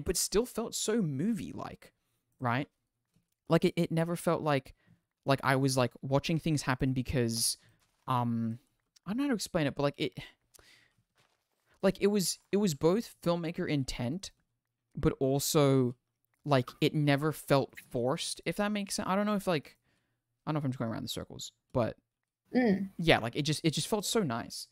but still felt so movie like, right? Like it never felt like I was like watching things happen because I don't know how to explain it, but like it was both filmmaker intent, but also like it never felt forced, if that makes sense. I don't know if I'm just going around in circles, but yeah, like it just felt so nice.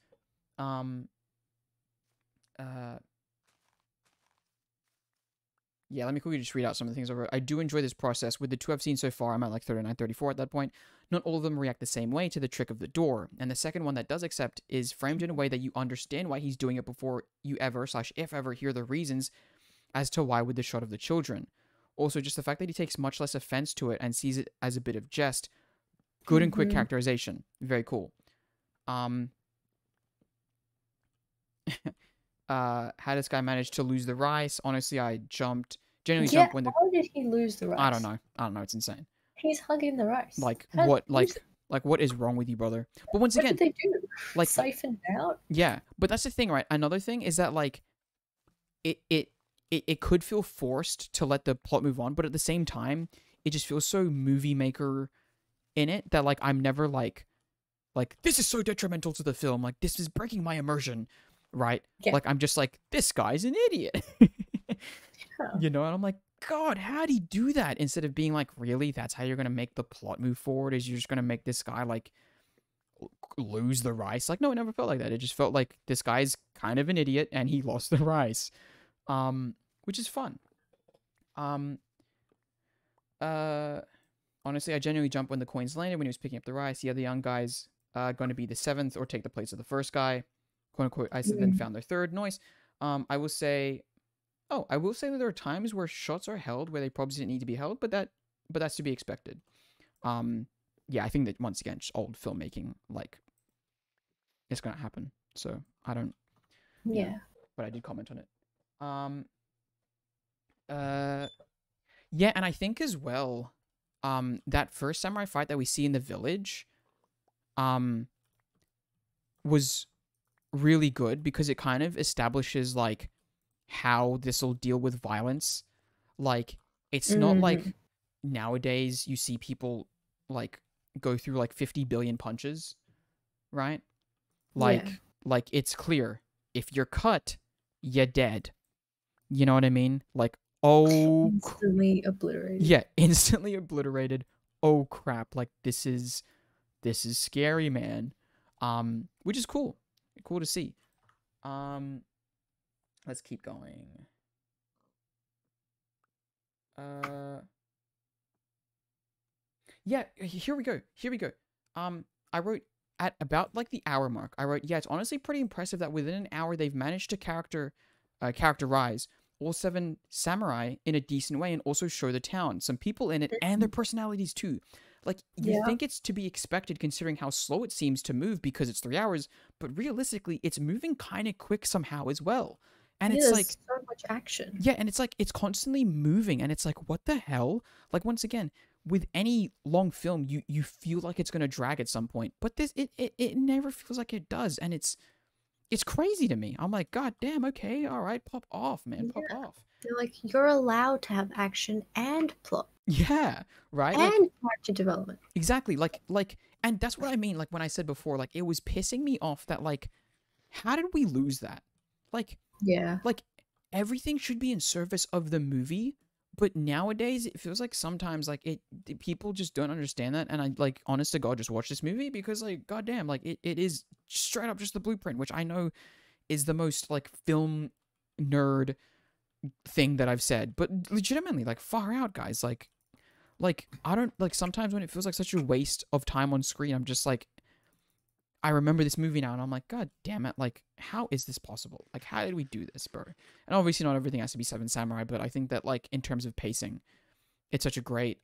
Yeah, let me quickly just read out some of the things I wrote. I do enjoy this process. With the two I've seen so far, I'm at like 39, 34 at that point. Not all of them react the same way to the trick of the door. And the second one that does accept is framed in a way that you understand why he's doing it before you ever / if ever hear the reasons as to why with the shot of the children. Also, just the fact that he takes much less offense to it and sees it as a bit of jest. Good and quick characterization. Very cool. How this guy managed to lose the rice? Honestly, I generally Yeah, jump when the how did he lose the rice? I don't know. It's insane. He's hugging the rice. Like How did what? he lose Like Like, what is wrong with you, brother? But once What again, did they do? like, Siphoned out? yeah, but that's the thing, right? Another thing is that like it it it could feel forced to let the plot move on, but at the same time, it just feels so movie maker in it that like I'm never like this is so detrimental to the film. Like this is breaking my immersion, right? Yeah. Like I'm just like this guy's an idiot. Huh. You know, and I'm like, God, how'd he do that? Instead of being like, really, that's how you're gonna make the plot move forward? Is you're just gonna make this guy like lose the rice? Like, no, it never felt like that. It just felt like this guy's kind of an idiot and he lost the rice, which is fun. Um, Honestly, I genuinely jumped when the coins landed when he was picking up the rice. Yeah, the young guy's going to be the seventh or take the place of the first guy, quote unquote. I said then found their third. Noise. I will say. Oh, I will say that there are times where shots are held where they probably didn't need to be held, but that's to be expected. Yeah, I think that once again, just old filmmaking, like it's gonna happen. So I don't. Yeah. But I did comment on it. Yeah, and I think as well, that first samurai fight that we see in the village, was really good because it kind of establishes like how this will deal with violence. Like it's not like nowadays you see people like go through like 50 billion punches, right? Like it's clear if you're cut, you're dead. You know what I mean? Like Instantly obliterated. yeah, instantly obliterated. Oh crap! Like this is scary, man. Which is cool. Cool to see. Let's keep going. Yeah, here we go. I wrote at about like the hour mark. I wrote, yeah, it's honestly pretty impressive that within an hour they've managed to characterize all 7 samurai in a decent way and also show the town, some people in it, and their personalities too. Like, you think it's to be expected considering how slow it seems to move because it's 3 hours, but realistically, it's moving kind of quick somehow as well. And it's like so much action. Yeah, and it's like it's constantly moving, and it's like, what the hell? Like once again, with any long film, you feel like it's gonna drag at some point, but this it never feels like it does, and it's crazy to me. I'm like, God damn, okay, all right, pop off, man, pop off. They're like, you're allowed to have action and plot. Yeah, right. And character development. Exactly. Like, and that's what I mean. Like when I said before, like it was pissing me off that like, how did we lose that? Like, yeah, like everything should be in service of the movie, but nowadays it feels like sometimes like people just don't understand that. And I like, honest to God, just watch this movie because like, goddamn, like it is straight up just the blueprint, which I know is the most like film nerd thing that I've said, but legitimately like far out, guys. Like I don't like sometimes when it feels like such a waste of time on screen, I'm just like, I remember this movie now and I'm like, God damn it, like how is this possible? Like how did we do this, bro? And obviously not everything has to be Seven Samurai, but I think that like in terms of pacing, it's such a great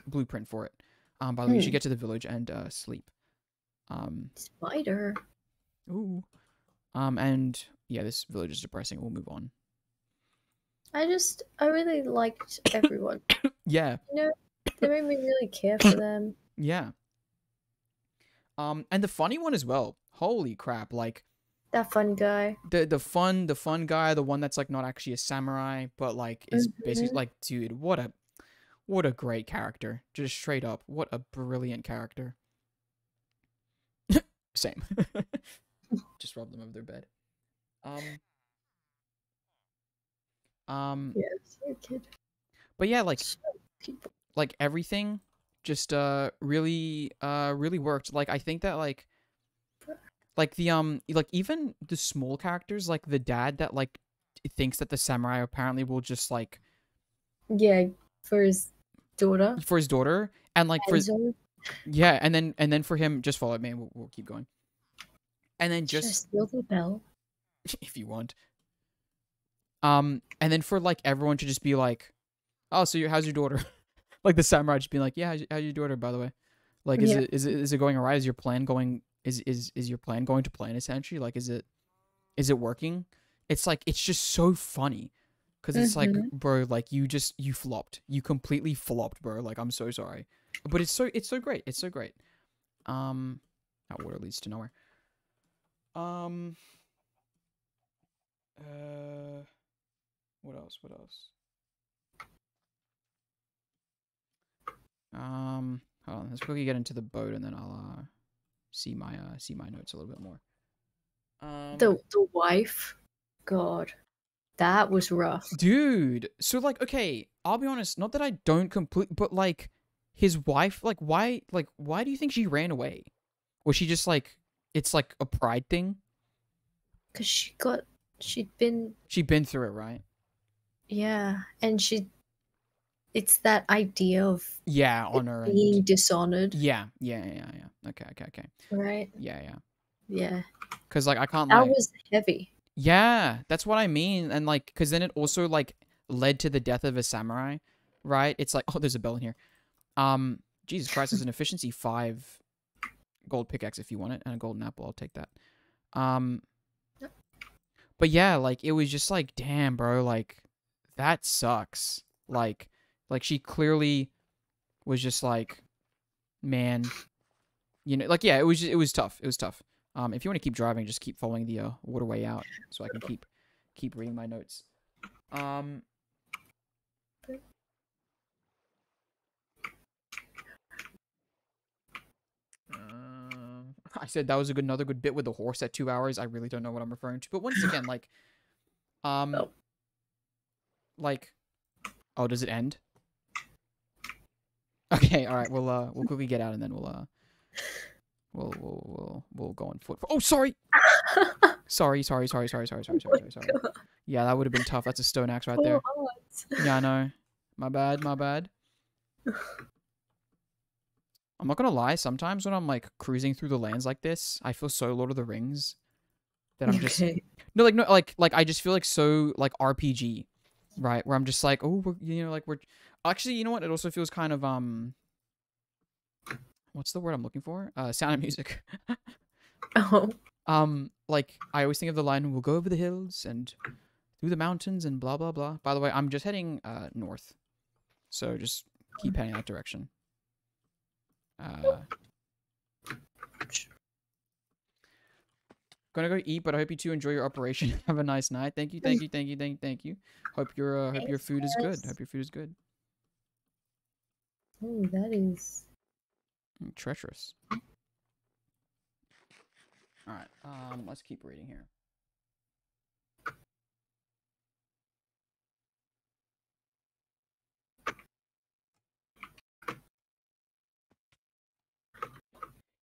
blueprint for it. By the way, you should get to the village and sleep. Spider. Ooh. And yeah, this village is depressing. We'll move on. I really liked everyone. Yeah. You know, they made me really care for them. Yeah. And the funny one as well. Holy crap! Like that fun guy. The fun guy, the one that's like not actually a samurai, but like is basically like, dude, what a great character. Just straight up, what a brilliant character. Same. Just rub them over their bed. Yeah, so kid. But yeah, like everything just really worked. Like I think that like the like even the small characters, like the dad that like thinks that the samurai apparently will just like for his daughter and like for yeah, and then for him, just follow me, we'll keep going. And then just steal the bell if you want. And then for like everyone to just be like, oh, so how's your daughter? Like the samurai just being like, yeah, how's your daughter, by the way? Like, is it going alright? Is your plan going? Is your plan going to plan essentially? Like, is it working? It's like it's just so funny because it's like, bro, like you flopped, you completely flopped, bro. Like I'm so sorry. But it's so great. It's so great. That water leads to nowhere. Um. What else? What else? Hold on. Let's quickly get into the boat, and then I'll see my notes a little bit more. The wife, God, that was rough. Dude. So like, okay, I'll be honest. Not that I don't but like, his wife, like, why do you think she ran away? Was she just like, it's like a pride thing? Cause she'd been, She'd been through it, right? yeah, and it's that idea of Yeah, honor being and dishonored, yeah. Okay. right? Yeah. Yeah, Because like, I can't that lie. was heavy. Yeah, that's what I mean. And like, because then it also like led to the death of a samurai, right? It's like, oh, there's a bell in here. Jesus Christ, there's an efficiency 5 gold pickaxe if you want it, and a golden apple. I'll take that. Um, but yeah, like it was just like, damn, bro, like that sucks. Like she clearly was just like, man, like yeah, it was tough. It was tough. If you want to keep driving, just keep following the waterway out, so I can keep reading my notes. Um. I said that was another good bit with the horse at 2 hours. I really don't know what I'm referring to, but once again, um, Oh. like, oh, does it end? Okay, all right. We'll quickly get out and then we'll go on foot. Oh, sorry. Sorry. Yeah, that would have been tough. That's a stone axe right there. Yeah, I know. My bad. I'm not gonna lie. Sometimes when I'm like cruising through the lands like this, I feel so Lord of the Rings that I'm just no, like I just feel like so like RPG, right? Where I'm just like, oh, we're actually, you know what? It also feels kind of what's the word I'm looking for? Sound of Music. Oh. Like I always think of the line, "We'll go over the hills and through the mountains and blah blah blah." By the way, I'm just heading north, so just keep heading that direction. Gonna go eat, but I hope you two enjoy your operation. Have a nice night. Thank you. Hope your food is good. Hope your food is good. Oh, that is Treacherous. All right. Let's keep reading here.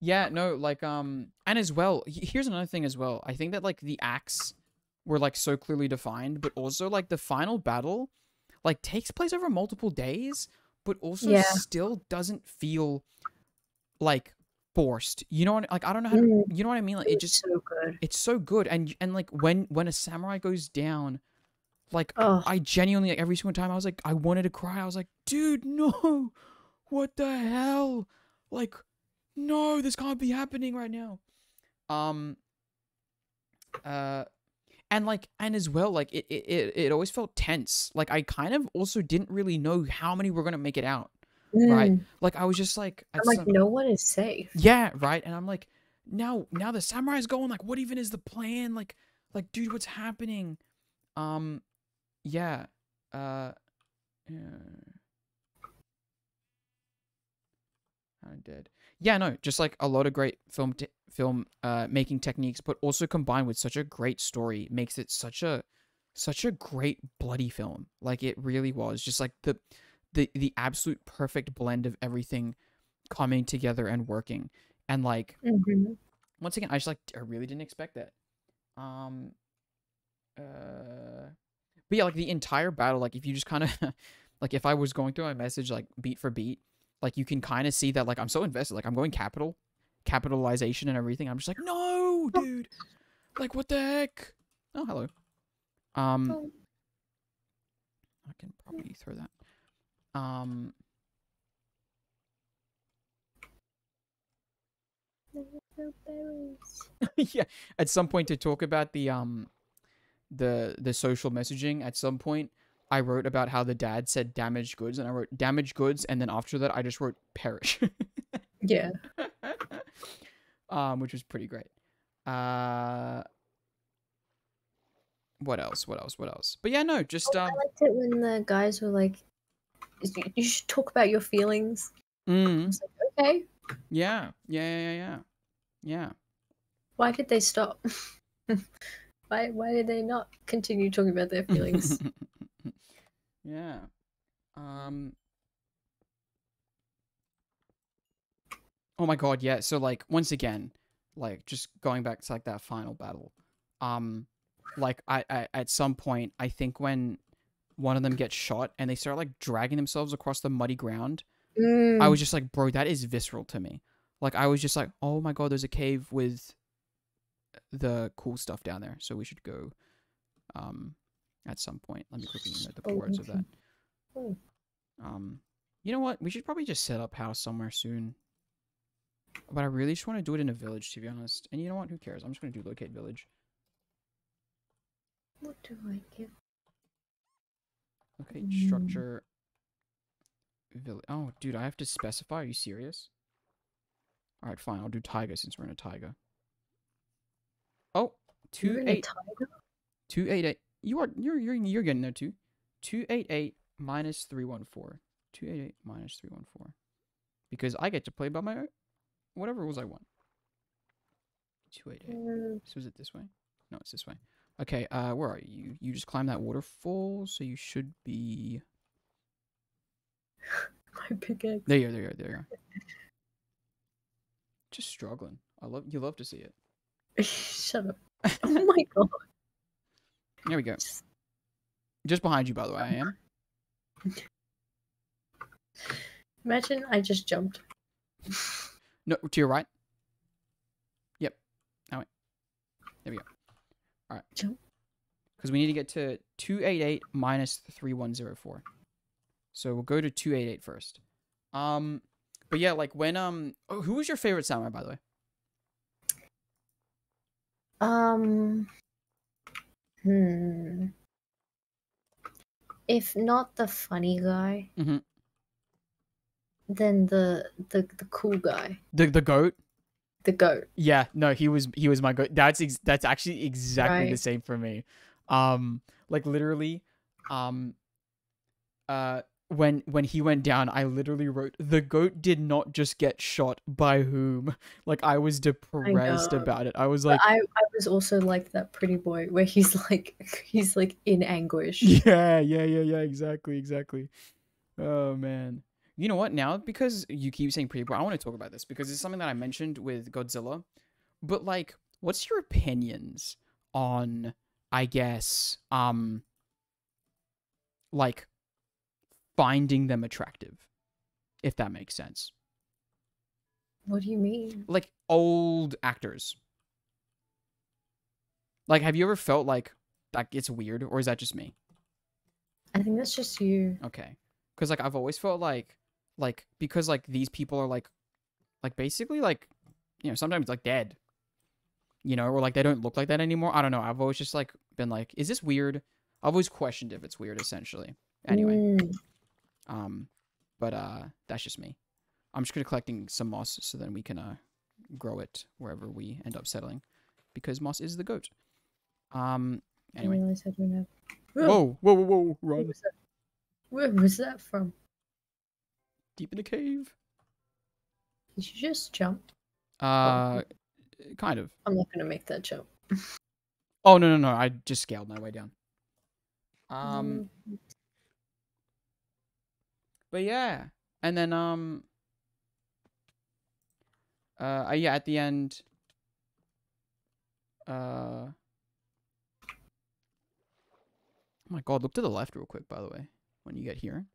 Yeah, no, like and as well, here's another thing as well. I think that like the acts were like so clearly defined, but also like the final battle like takes place over multiple days, but also still doesn't feel like forced. You know what, like I don't know how to, you know what I mean? Like it just so good. it's so good. And like when a samurai goes down, like Oh, I genuinely like every single time I was like I wanted to cry. I was like, dude, no. What the hell? Like no, this can't be happening right now. Um and as well, like it always felt tense. Like I kind of also didn't really know how many were gonna make it out. Right? Like I was just like I'm like, no one is safe. yeah, right. And I'm like, now the samurai's going, like, what even is the plan? Like dude, what's happening? Yeah. Yeah. I'm dead. Yeah, no, just like a lot of great film making techniques, but also combined with such a great story makes it such a great bloody film. Like it really was just like the absolute perfect blend of everything coming together and working. And like once again, I really didn't expect that. But yeah, like the entire battle, like if you just kind of like if I was going through my message like beat for beat, like you can kind of see that like I'm so invested, like I'm going capitalization and everything. I'm just like, no, dude, like what the heck? Oh, hello. I can probably throw that. Yeah, at some point to talk about the social messaging. At some point, I wrote about how the dad said damaged goods, and I wrote damaged goods, and then after that, I just wrote perish. Yeah. Which was pretty great. What else? What else? What else? But yeah, no, just I liked it when the guys were like, you should talk about your feelings. I was like, okay. Yeah. Why did they stop? Why did they not continue talking about their feelings? Yeah. Oh my god, yeah. So like once again, like just going back to like that final battle. Like I at some point, I think when one of them gets shot and they start like dragging themselves across the muddy ground, I was just like, bro, that is visceral to me. Like I was just like, oh my god, there's a cave with the cool stuff down there, so we should go at some point. Let me quickly note the words of that. Oh. You know what? We should probably just set up house somewhere soon. But I really just want to do it in a village, to be honest. And you know what? Who cares? I'm just going to do locate village. What do I give? Locate structure. Village. Oh, dude, I have to specify. Are you serious? Alright, fine. I'll do taiga since we're in a taiga. Oh, 288. You're getting there too. 288 minus 314. 288 minus 314. Because I get to play by my whatever rules I want. 288. So is it this way? No, it's this way. Okay, where are you? You just climbed that waterfall, so you should be... My pickaxe. There you are. Just struggling. You love to see it. Shut up. Oh my god. There we go. Just behind you, by the way, I am. Imagine I just jumped. No, to your right. Yep. That way. There we go. Alright. Jump. Because we need to get to 288 minus 3104. So we'll go to 288 first. But yeah, like when who was your favorite samurai, by the way? If not the funny guy, then the cool guy. The goat? The goat. Yeah, no, he was my goat. That's actually exactly the same for me. Like literally, when he went down, I literally wrote, the goat did not just get shot, by whom? Like, I was depressed about it. I was like... I was also like that pretty boy, where he's like in anguish. Yeah, exactly. Oh, man. You know what, now, because you keep saying pretty boy, I want to talk about this, because it's something that I mentioned with Godzilla. But, like, what's your opinions on, I guess, like... finding them attractive, if that makes sense. What do you mean? Like old actors. Like, have you ever felt like it's weird, or is that just me? I think that's just you. Okay, because like I've always felt like because like these people are like basically like, you know, sometimes like dead, you know, or like they don't look like that anymore. I don't know. I've always just like been like, is this weird? I've always questioned if it's weird, essentially. Anyway. But that's just me. I'm just gonna collecting some moss so then we can grow it wherever we end up settling, because moss is the goat. Anyway. I realized I don't have... Whoa! Run! Where was that from? Deep in a cave. Did you just jump? Kind of. I'm not gonna make that jump. Oh no! I just scaled my way down. But yeah, and then yeah, at the end, oh my god, look to the left real quick, by the way, when you get here.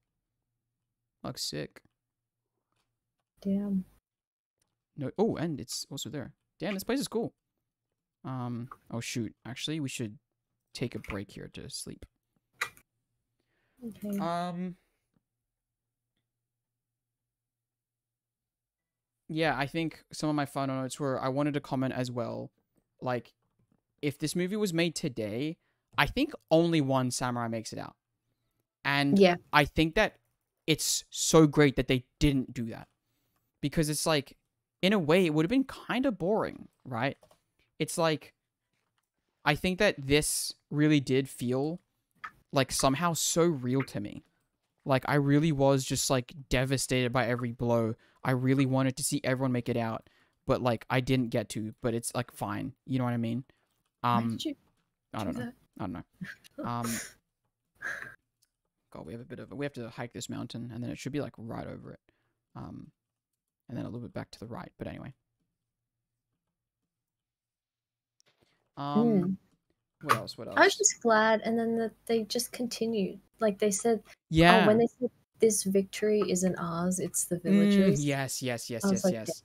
Looks sick. Damn. No, oh, and it's also there. Damn, this place is cool. Oh shoot, actually, we should take a break here to sleep. Okay. Yeah, I think some of my final notes were, I wanted to comment as well, like, if this movie was made today, I think only one samurai makes it out. And Yeah. I think that it's so great that they didn't do that. Because it's like, in a way, it would have been kind of boring, right? It's like, I think that this really did feel like somehow so real to me. Like, I really was just like devastated by every blow. I really wanted to see everyone make it out, but like I didn't get to, but it's like fine. You know what I mean? Why Um, did you I do don't know. that? I don't know. God, we have to hike this mountain, and then it should be like right over it. And then a little bit back to the right. But anyway. Mm. What else? What I was else? just glad, and then that they just continued. Like they said, oh, when Yeah. they said this victory isn't ours, it's the villagers. Yes, yes, yes, I was yes, like, yes.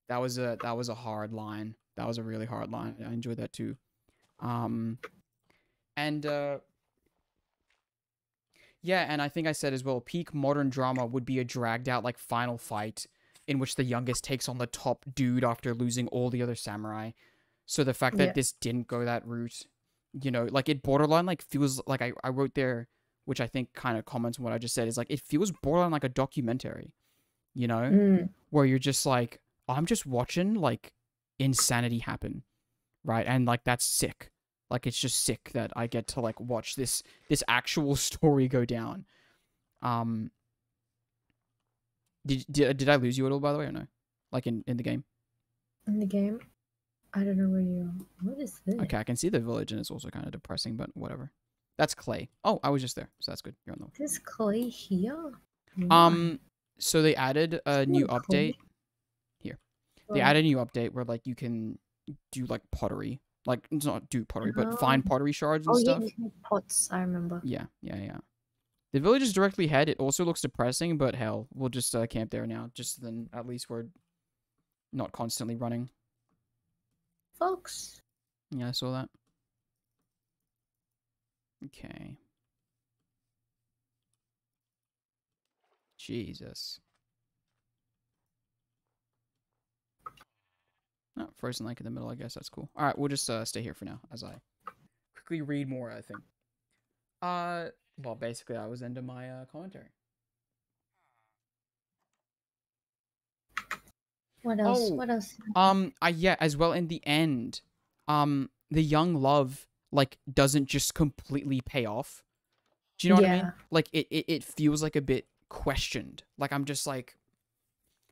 That was a hard line. That was a really hard line. I enjoyed that too. Um, and yeah, and I think I said as well, peak modern drama would be a dragged out like final fight in which the youngest takes on the top dude after losing all the other samurai. So the fact that yeah, this didn't go that route, you know, like it borderline like feels like I wrote there, which I think kind of comments on what I just said, is like it feels borderline like a documentary, you know, mm, where you're just like, I'm just watching like insanity happen, right? And like that's sick. Like it's just sick that I get to like watch this actual story go down. Um, did I lose you at all, by the way, or no? Like in the game? in the game. I don't know where you. What is this? Okay, I can see the village, and it's also kind of depressing, but whatever. That's Clay. Oh, I was just there, so that's good. You're on the. This clay here? Why? Um, so they added It's a new not update clay. here. They Oh, added a new update where like you can do like pottery, like it's not do pottery, but find um, pottery shards and oh yeah, stuff. you can make pots. I remember. Yeah, yeah, yeah. The village is directly ahead. It also looks depressing, but hell, we'll just camp there now. Just then, at least we're not constantly running. Folks. Yeah, I saw that. Okay. Jesus. Oh, frozen lake in the middle. I guess that's cool. All right, we'll just stay here for now as I quickly read more. I think. Well, basically, I was into my commentary. What else? Oh, What else? yeah, as well in the end, the young love like doesn't just completely pay off. Do you know what I mean? Yeah. Like it feels like a bit questioned. Like I'm just like,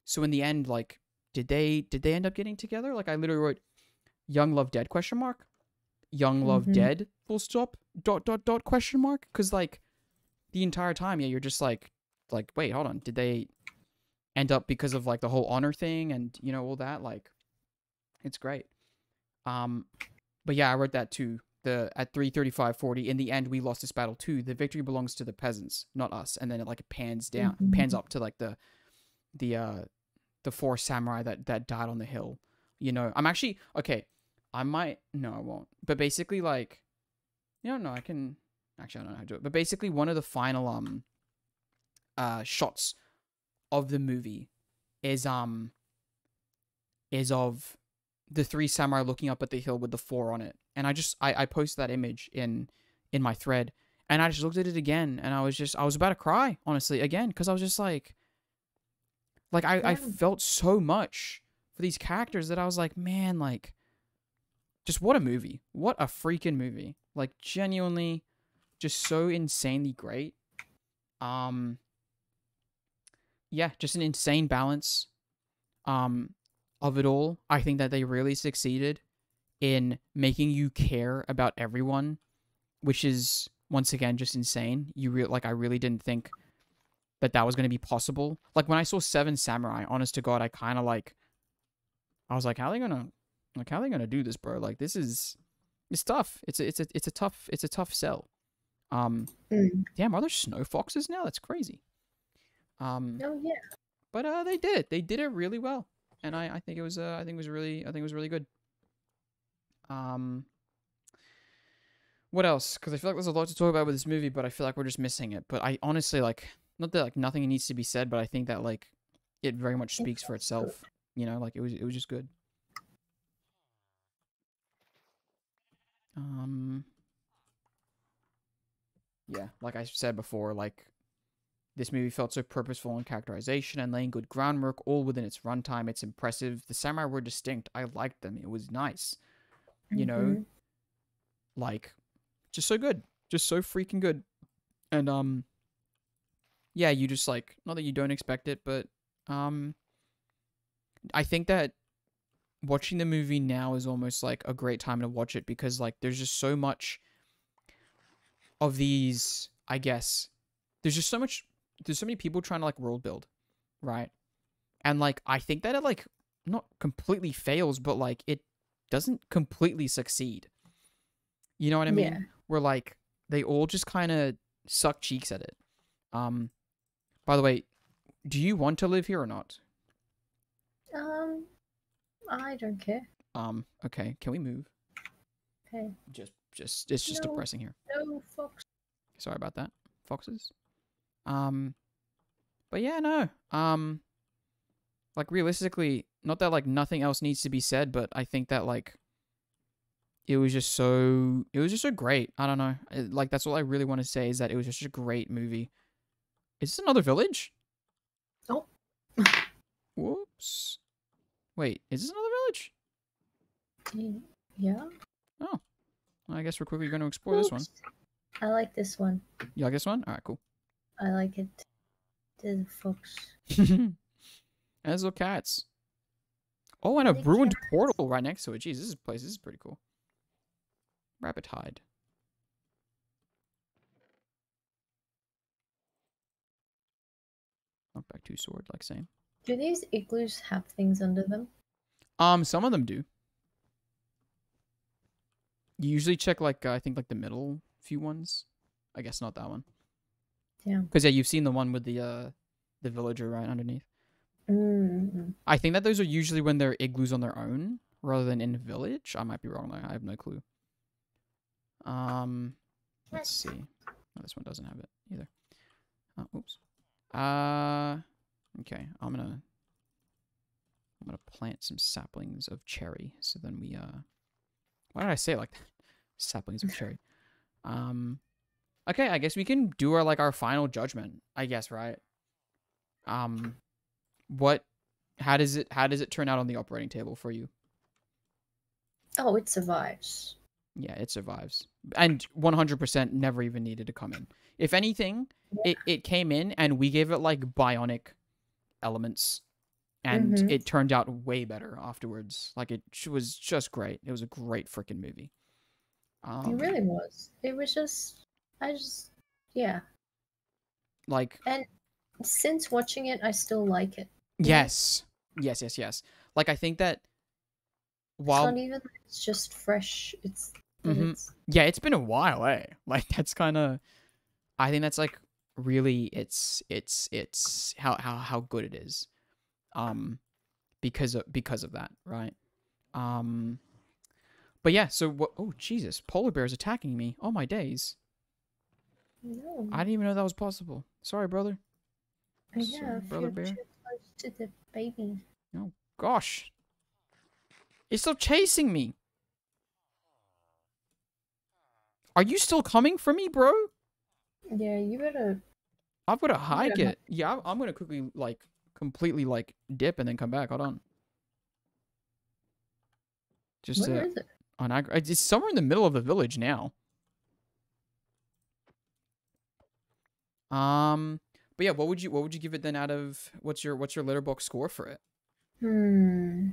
so in the end, like, did they end up getting together? Like I literally wrote, "Young love dead?" question mark. Young love Mm-hmm. dead? Full stop. Dot dot dot question mark. Because like the entire time, yeah, you're just like, wait, hold on. Did they end up because of like the whole honor thing and you know all that? Like, it's great. Um, but yeah, I wrote that too. The at 3:35:40 in the end we lost this battle too. The victory belongs to the peasants, not us. And then it like pans down, Mm-hmm. pans up to like the the four samurai that died on the hill. You know, I'm actually okay. I might no, I won't. But basically, like, you know, no, I can actually I don't know how to do it. But basically, one of the final shots of the movie is of the three samurai looking up at the hill with the four on it. And I posted that image in my thread, and I just looked at it again, and I was about to cry, honestly, again, because I was just like I Damn. felt so much for these characters that I was like, man, like, just what a movie, what a freaking movie, like genuinely, just so insanely great. Um, yeah, just an insane balance. Um, of it all, I think that they really succeeded in making you care about everyone, which is once again just insane. I really didn't think that was going to be possible. Like when I saw Seven Samurai, honest to God, I was like, how are they gonna do this, bro? Like it's tough. It's a tough sell. Um, Mm. damn, are there snow foxes now? That's crazy. Um, Oh yeah. but they did it. They did it really well, and I think it was I think it was really good. Um, what else? Because I feel like there's a lot to talk about with this movie, but I feel like we're just missing it. But I honestly like, not that like nothing needs to be said, but I think that like it very much speaks for It's good. itself. You know, like it was just good. Um, yeah, like I said before, like this movie felt so purposeful in characterization and laying good groundwork, all within its runtime. It's impressive. The samurai were distinct. I liked them. It was nice. You know, Mm-hmm. like just so good, just so freaking good. And yeah, you just like not that you don't expect it, but um, I think that watching the movie now is almost like a great time to watch it because like there's just so much of these, I guess. There's just so much there's so many people trying to like world build, right? And like I think that it like not completely fails, but like it doesn't completely succeed. You know what I Yeah. mean? Where like they all just kind of suck cheeks at it. Um by the way, do you want to live here or not? Um, I don't care. Okay, can we move? Okay. Just it's just No, depressing here. no, Fox. Sorry about that. Foxes. Um but yeah, no. Like realistically, not that like nothing else needs to be said, but I think that like it was just so great. I don't know. Like that's all I really want to say is that it was just a great movie. Is this another village? Oh. Whoops. Wait, is this another village? Yeah. Oh, well, I guess we're quickly going to explore this one. Oops. I like this one. You like this one? All right, cool. I like it. There's a fox. And there's little cats. Oh, and a The ruined cat. portal right next to it. Jeez, this is pretty cool. Rabbit hide. Knock back 2 sword, like same. Do these igloos have things under them? Some of them do. You usually check like I think like the middle few ones. I guess not that one. Yeah. Because yeah, you've seen the one with the villager right underneath. Mm. I think that those are usually when they're igloos on their own rather than in a village. I might be wrong though. I have no clue. Let's see. No, this one doesn't have it either. Oops. Okay. I'm gonna plant some saplings of cherry. So then we why did I say it like that? Saplings of cherry. Okay, I guess we can do our final judgment. I guess, right? What? How does it turn out on the operating table for you? Oh, it survives. Yeah, it survives, and 100% never even needed to come in. If anything, it came in and we gave it like bionic elements, and Mhm. it turned out way better afterwards. Like it was just great. It was a great freaking movie. It really was. It was just, yeah. Like And since watching it, I still like it. yes, yes. Like I think that while It's not even, it's just fresh. It's, Mhm. it's Yeah, it's been a while, eh? Like that's kind of I think that's like really it's how good it is. Because of that, right? Um but yeah, so what oh Jesus, polar bears attacking me. Oh my days. no. I didn't even know that was possible. Sorry, brother. Yeah, Sorry, if brother you're bear. too close to the baby. Oh gosh. It's still chasing me. Are you still coming for me, bro? Yeah, you better. I've got to hike Yeah. it. Yeah, I'm gonna quickly like completely like dip and then come back. Hold on. Just Where is it? on it's somewhere in the middle of the village now. But yeah, what would you give it then out of what's your letterbox score for it? Hmm.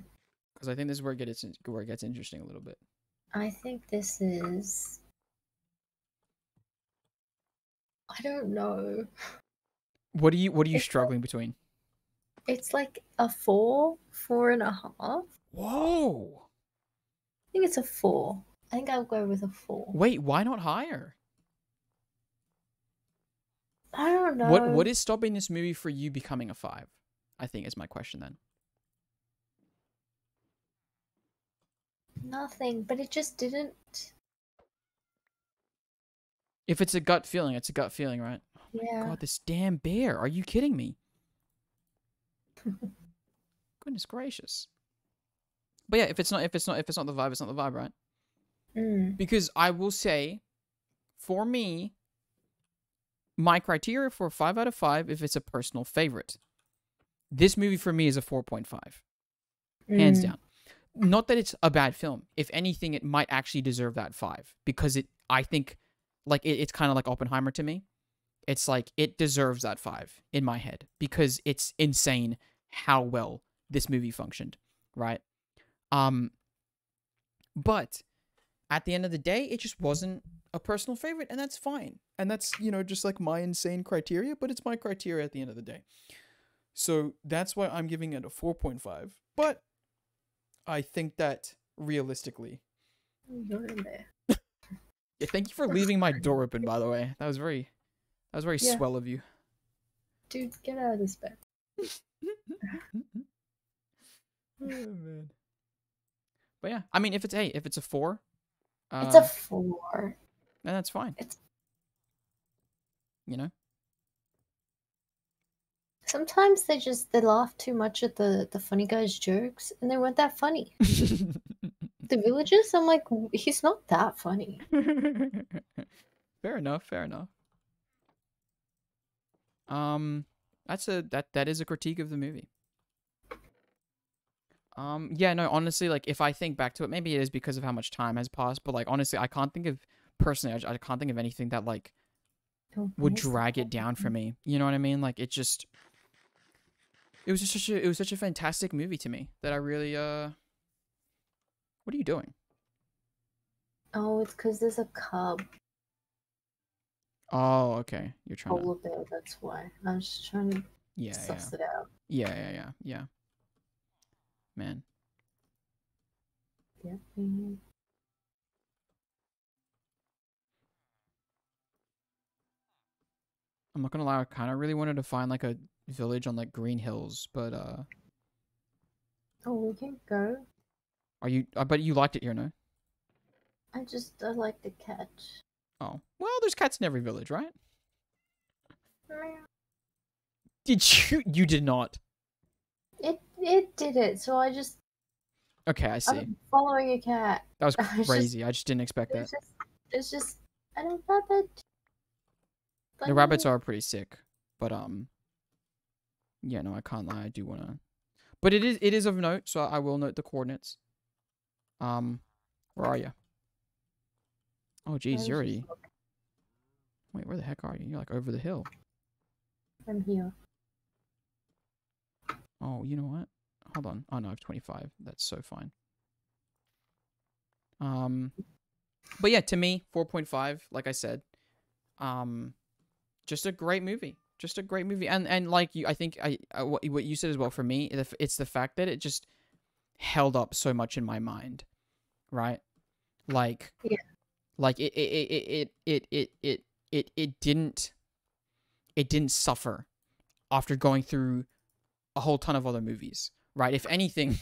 Because I think this is where it gets interesting a little bit. I think this is. I don't know. What are you It's struggling between? It's like a 4.5. I Whoa! think it's a 4. I think I'll go with a 4. Wait, why not higher? I don't What know. is stopping this movie for you becoming a 5? I think is my question then. Nothing, but it just didn't. If it's a gut feeling, it's a gut feeling, right? Oh my Yeah. god, this damn bear. Are you kidding me? Goodness gracious. But yeah, if it's not the vibe, it's not the vibe, right? Mm. Because I will say, for me, my criteria for 5 out of 5 if it's a personal favorite. This movie for me is a 4.5. Hands down. Not that it's a bad film. If anything, it might actually deserve that 5 because I think like it's kind of like Oppenheimer to me. It's like it deserves that 5 in my head because it's insane how well this movie functioned, right? But at the end of the day, it just wasn't a personal favorite, and that's fine. And that's, just like my insane criteria, but it's my criteria at the end of the day. So that's why I'm giving it a 4.5. But I think that realistically. You're in there. Yeah, thank you for leaving my door open, by the way. That was very swell of you. Dude, get out of this bed. Oh, man. But yeah, I mean, if it's a 4, It's a 4. then that's fine. It's You know. sometimes they laugh too much at the funny guy's jokes, and they weren't that funny. The villagers, I'm like, he's not that funny. Fair enough. That is a critique of the movie. Yeah, no, honestly, like if I think back to it, maybe it is because of how much time has passed, but like honestly, I can't think of personally, I can't think of anything that like would drag it down for me. You know what I mean? Like it was such a fantastic movie to me that I really what are you doing? Oh, it's because there's a cub. Oh, okay. You're trying Polar bear, that's why. I was just trying to suss it out. Yeah. Man. Yeah. I'm not gonna lie, I kind of really wanted to find like a village on like Green Hills, but Oh, we can go. but you liked it here, no? I like the catch. Oh. Well, there's cats in every village, right? Meow. You did not. It did it, so I just Okay, I see. I'm following a cat. That was crazy. I just didn't expect that. There's just I don't rabbit. The rabbits are pretty sick, but yeah, no, I can't lie. I do wanna, but it is of note, so I will note the coordinates. Where are you? Oh, geez, you're already. Wait, where the heck are you? You're like over the hill. I'm here. Oh, you know what? Hold on. Oh no, I have 25. That's so fine. But yeah, to me, 4.5. Like I said, just a great movie. Just a great movie. And like you, I think what you said as well for me, it's the fact that it just held up so much in my mind, right? Like, yeah. Like it didn't suffer after going through a whole ton of other movies, right? If anything,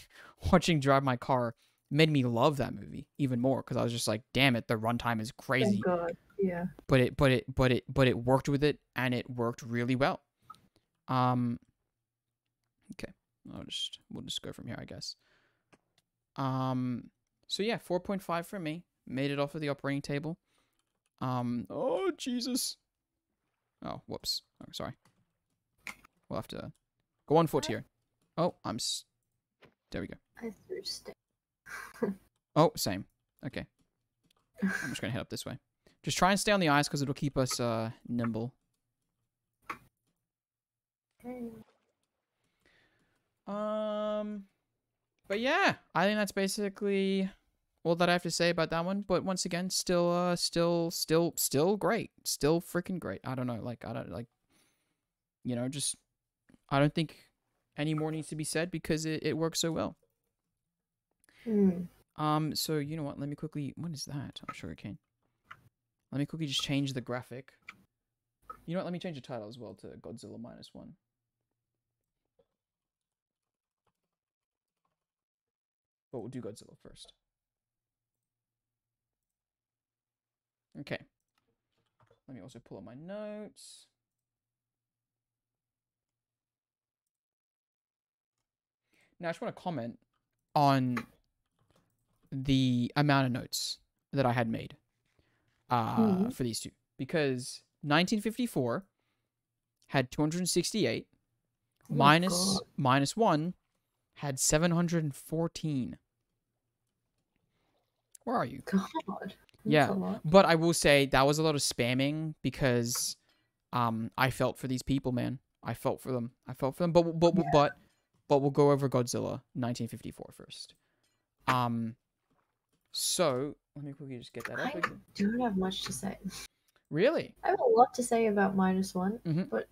watching Drive My Car made me love that movie even more because I was just like, damn it, the runtime is crazy. Thank God. Yeah. But it worked with it, and it worked really well. Okay, we'll just go from here, I guess. So yeah, 4.5 for me. Made it off of the operating table. Oh Jesus. Oh, whoops. Oh, sorry. We'll have to go on foot here. Oh, there we go. I threw stick. Oh, same. Okay. I'm just gonna head up this way. Just try and stay on the ice because it'll keep us nimble. Okay. But yeah, I think that's basically all that I have to say about that one. But once again, still great. Still freaking great. I don't know, just I don't think any more needs to be said because it works so well. So you know what? Let me quickly. What is that? Oh, sugarcane. Let me quickly just change the graphic. You know what? Let me change the title as well to Godzilla -1. But we'll do Godzilla first. Okay. Let me also pull up my notes. Now, I just want to comment on the amount of notes that I had made for these two. Because 1954 had 268. Oh God. Minus 1 had 714. Where are you? God. That's Yeah. a lot. But I will say that was a lot of spamming because I felt for these people, man. I felt for them. But we'll go over Godzilla 1954 first. So let me quickly just get that up I again. don't have much to say. Really? I have a lot to say about -1, Mm-hmm. but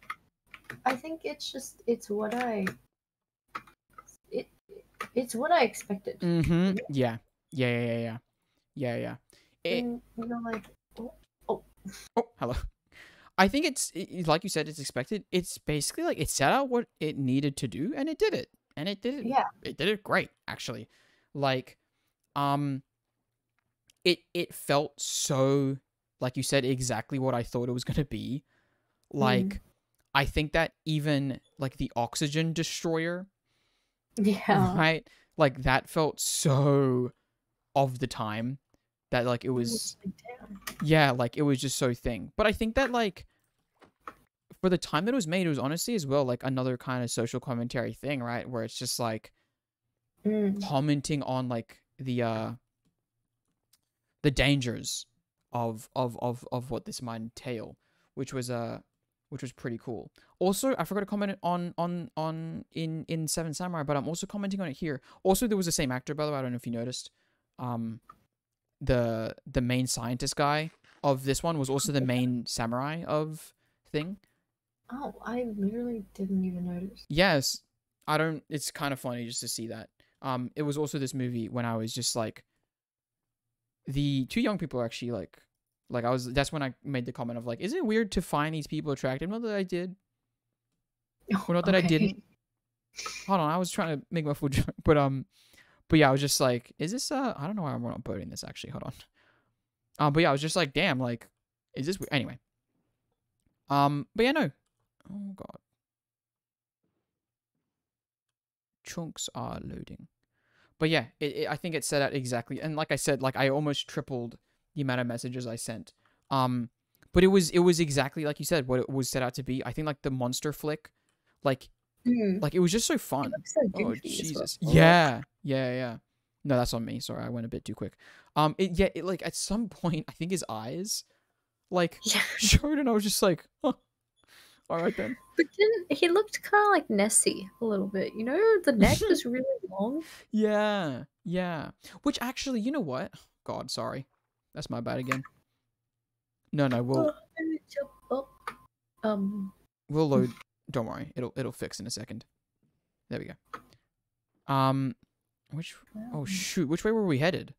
I think it's what it it's what I expected. Mm-hmm. You know? Yeah. Yeah. It. And you're like, oh, oh, Oh, hello. I think like you said, it's expected. It's basically like it set out what it needed to do, and it did it, and it did it. yeah. It did it great, actually. Like, um, it felt so, like you said, exactly what I thought it was gonna be. Mm. Like, I think that even like the oxygen destroyer, Yeah. right? Like that felt so of the time that like it Mm, was, damn. yeah, like it was just so thing. But I think that like for the time that it was made, it was honestly as well like another kind of social commentary thing, right? Where it's just like Mm. commenting on like the dangers of what this might entail, which was which was pretty cool. Also, I forgot to comment on in Seven Samurai, but I'm also commenting on it here. Also, there was the same actor, by the way. I don't know if you noticed. Um, the main scientist guy of this one was also the main samurai of thing. Oh, I literally didn't even notice. Yes, I don't. It's kind of funny just to see that. It was also this movie when I was just like the two young people are actually like I was. That's when I made the comment of like, is it weird to find these people attractive? Not that I did, Oh, or not that I okay. didn't. Hold on, I was trying to make my full joke, but yeah, I was just like, is this I don't know why I'm not uploading this actually. Hold on. But yeah, I was just like, damn, like, is this anyway? But yeah, no. Oh god, chunks are loading. But yeah, I think it set out exactly, and like I said, like I almost tripled the amount of messages I sent. Um, but it was exactly like you said what it was set out to be. I think like the monster flick, like Mm. like it was just so It fun. looks so Oh goofy as well. Jesus, yeah. No, that's on me. Sorry, I went a bit too quick. Like at some point, I think his eyes like Yeah. showed, and I was just like, huh, all right then. But then he looked kind of like Nessie a little bit. You know, the neck was really long. Yeah. Which actually, you know what? God, sorry. That's my bad again. No, Oh, and it jumped up. we'll load. Don't worry. It'll fix in a second. There we go. Which oh shoot, which way were we headed?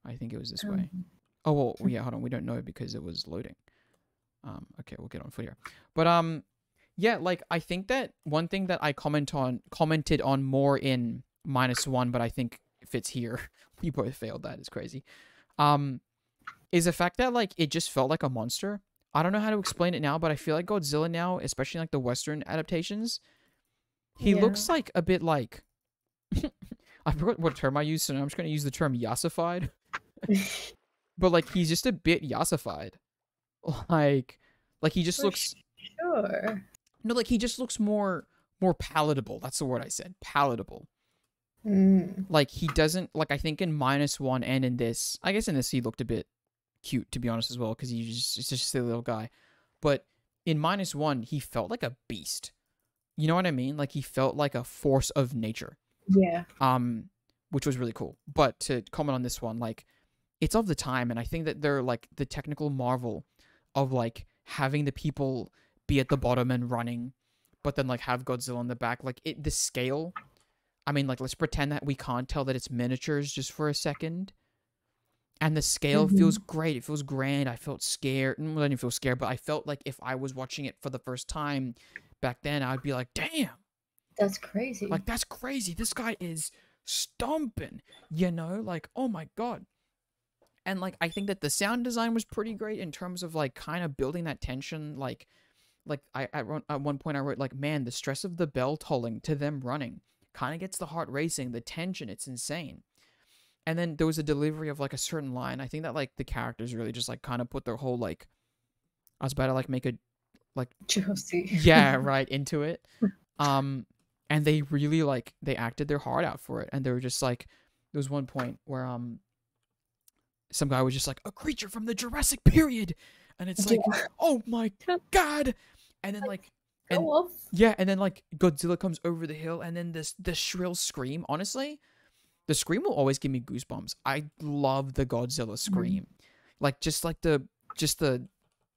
I think it was this way. Oh well, yeah, hold on. We don't know because it was loading. Okay, we'll get on foot here. But yeah, like I think that one thing that I commented on more in -1, but I think fits here. We both failed that. It's crazy. Is the fact that like it just felt like a monster. I don't know how to explain it now, but I feel like Godzilla now, especially like the Western adaptations, he Yeah. looks like a bit like I forgot what term I used, so now I'm just gonna use the term yassified. But like he's just a bit yassified. Like he just For looks sure. no, like he just looks more palatable. That's the word I said. Palatable. Mm. Like he doesn't like I think in -1 and in this, I guess in this he looked a bit cute to be honest as well because he's just a silly little guy. But in -1 he felt like a beast. You know what I mean? Like he felt like a force of nature. Yeah. Which was really cool. But to comment on this one, like it's of the time, and I think that they're like the technical marvel of like having the people be at the bottom and running, but then like have Godzilla in the back. Like the scale. I mean, like let's pretend that we can't tell that it's miniatures just for a second. And the scale feels Mm-hmm. great. It feels grand. I felt scared. Well, I didn't feel scared, but I felt like if I was watching it for the first time back then, I'd be like, damn, That's crazy. like that's crazy. This guy is stomping, like, oh my God. And like I think that the sound design was pretty great in terms of like kind of building that tension. Like I wrote at one point I wrote like, man, the stress of the bell tolling to them running kind of gets the heart racing, the tension, it's insane. And then there was a delivery of like a certain line. I think that like the characters really just like kind of put their whole like I was about to like make a like Josie. yeah, right into it. And they really like they acted their heart out for it. And they were just like there was one point where some guy was just like a creature from the Jurassic period. And it's like, Yeah. oh my god. And then like Go and off. yeah, and then like Godzilla comes over the hill and then this shrill scream. Honestly, the scream will always give me goosebumps. I love the Godzilla scream. Like just like the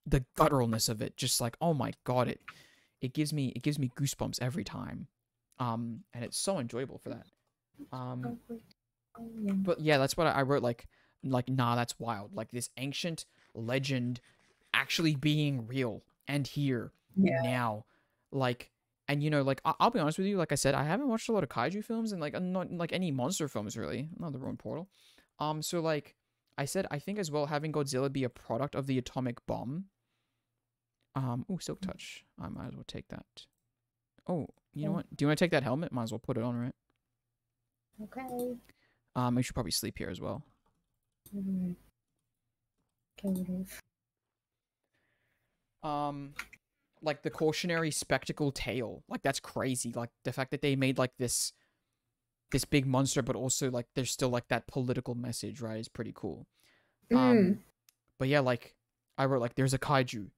gutturalness of it. Just like, oh my god, it gives me goosebumps every time. And it's so enjoyable for that. But yeah, that's what I wrote like nah, that's wild. Like this ancient legend actually being real and here now. Like and you know, like I'll be honest with you, like I said, I haven't watched a lot of kaiju films and like not like any monster films really. Not the wrong portal. So like I said, I think as well having Godzilla be a product of the atomic bomb. Oh, silk touch. I might as well take that. Oh, you know what? Do you want to take that helmet? Might as well put it on, right? Okay. We should probably sleep here as well. Like the cautionary spectacle tail. Like that's crazy. Like the fact that they made like this big monster, but also like there's still like that political message, right? Is pretty cool. But yeah, like I wrote like there's a kaiju,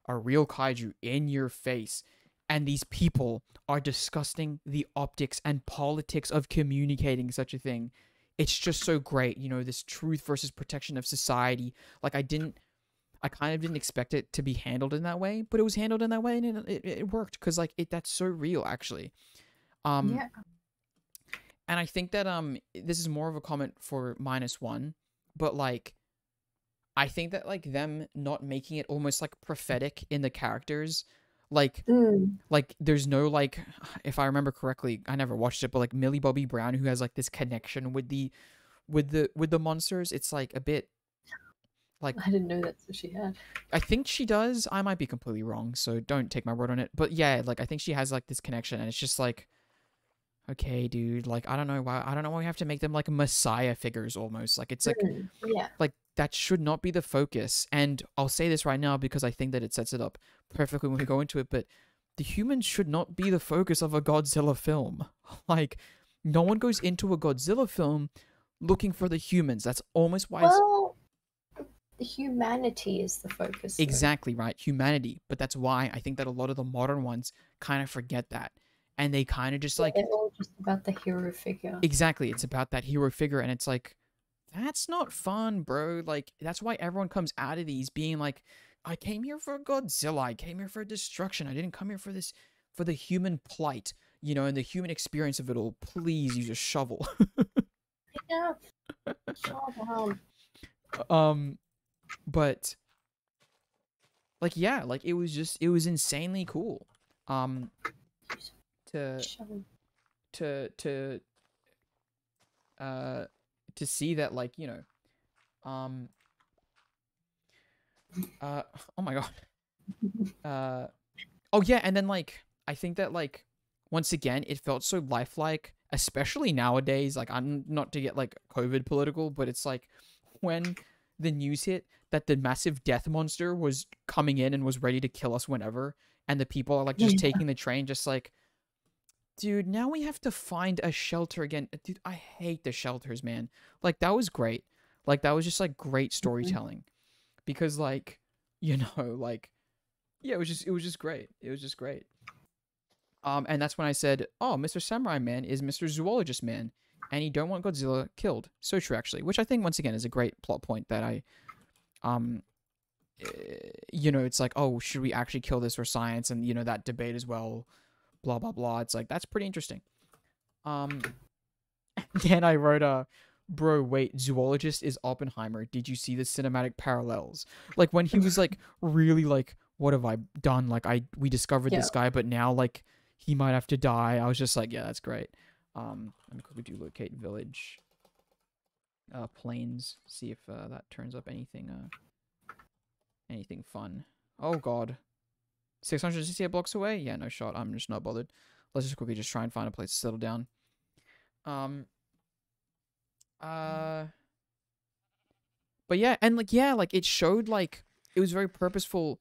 a real kaiju in your face, and these people are discussing the optics and politics of communicating such a thing. It's just so great, you know, this truth versus protection of society. Like I kind of didn't expect it to be handled in that way, but it was handled in that way, and it worked because like that's so real actually. Yeah. And I think that this is more of a comment for -1, but like I think that like them not making it almost like prophetic in the characters, like there's no like if I remember correctly, I never watched it, but like Millie Bobby Brown who has like this connection with the monsters, it's like a bit like I didn't know that's what she had. I think she does. I might be completely wrong, so don't take my word on it. But yeah, like I think she has like this connection, and it's just like, okay, dude, like I don't know why we have to make them like messiah figures almost. Like it's like Yeah. like that should not be the focus. And I'll say this right now because I think that it sets it up perfectly when we go into it, but the humans should not be the focus of a Godzilla film. Like no one goes into a Godzilla film looking for the humans. That's almost why Well, the humanity is the focus. exactly right, humanity. But that's why I think that a lot of the modern ones kind of forget that. And they kind of just like They're all just about the hero figure. exactly, it's about that hero figure, and it's like that's not fun, bro. Like that's why everyone comes out of these being like, I came here for Godzilla, I came here for destruction, I didn't come here for this, for the human plight, you know, and the human experience of it all. Please use a shovel. Yeah. Shut down. But like yeah, like it was insanely cool. To see that, like, you know, oh my god. Oh yeah, and then like I think that like once again it felt so lifelike, especially nowadays. Like I'm not to get like COVID political, but it's like when the news hit that the massive death monster was coming in and was ready to kill us whenever, and the people are like just taking the train, just like, dude, now we have to find a shelter again. Dude, I hate the shelters, man. Like that was great. Like that was just like great storytelling. Because like, you know, like yeah, it was just great. It was just great. And that's when I said, "Oh, Mr. Samurai Man is Mr. Zoologist Man, and he don't want Godzilla killed." So true, actually. Which I think once again is a great plot point that I, you know, it's like, oh, should we actually kill this for science? And you know that debate as well. Blah blah blah. It's like that's pretty interesting. Then I wrote bro, wait, zoologist is Oppenheimer. Did you see the cinematic parallels? Like when he was like really like, what have I done? Like we discovered this guy, but now like he might have to die. I was just like, yeah, that's great. Let me quickly do locate village. Plains. See if that turns up anything fun. Oh god. 668 blocks away? Yeah, no shot. I'm just not bothered. Let's just quickly just try and find a place to settle down. Uh, but yeah, and like yeah, like it showed like it was very purposeful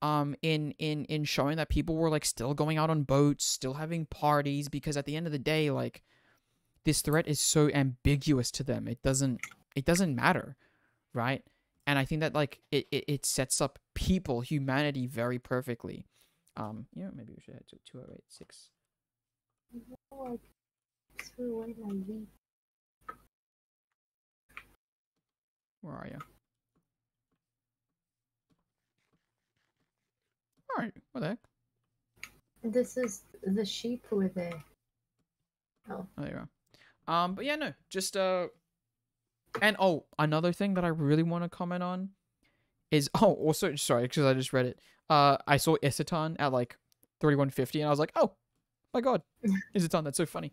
in showing that people were like still going out on boats, still having parties because at the end of the day like this threat is so ambiguous to them. It doesn't matter, right? And I think that like it sets up humanity very perfectly. Maybe we should head to 2086. Oh, I threw away my leaf. Where are you? All right, what the heck? This is the sheep were there. Oh. Oh, there you go. But yeah, no, just and another thing that I really want to comment on is also sorry because I just read it. I saw Isiton at like 3150, and I was like, oh my god, Isiton, that's so funny.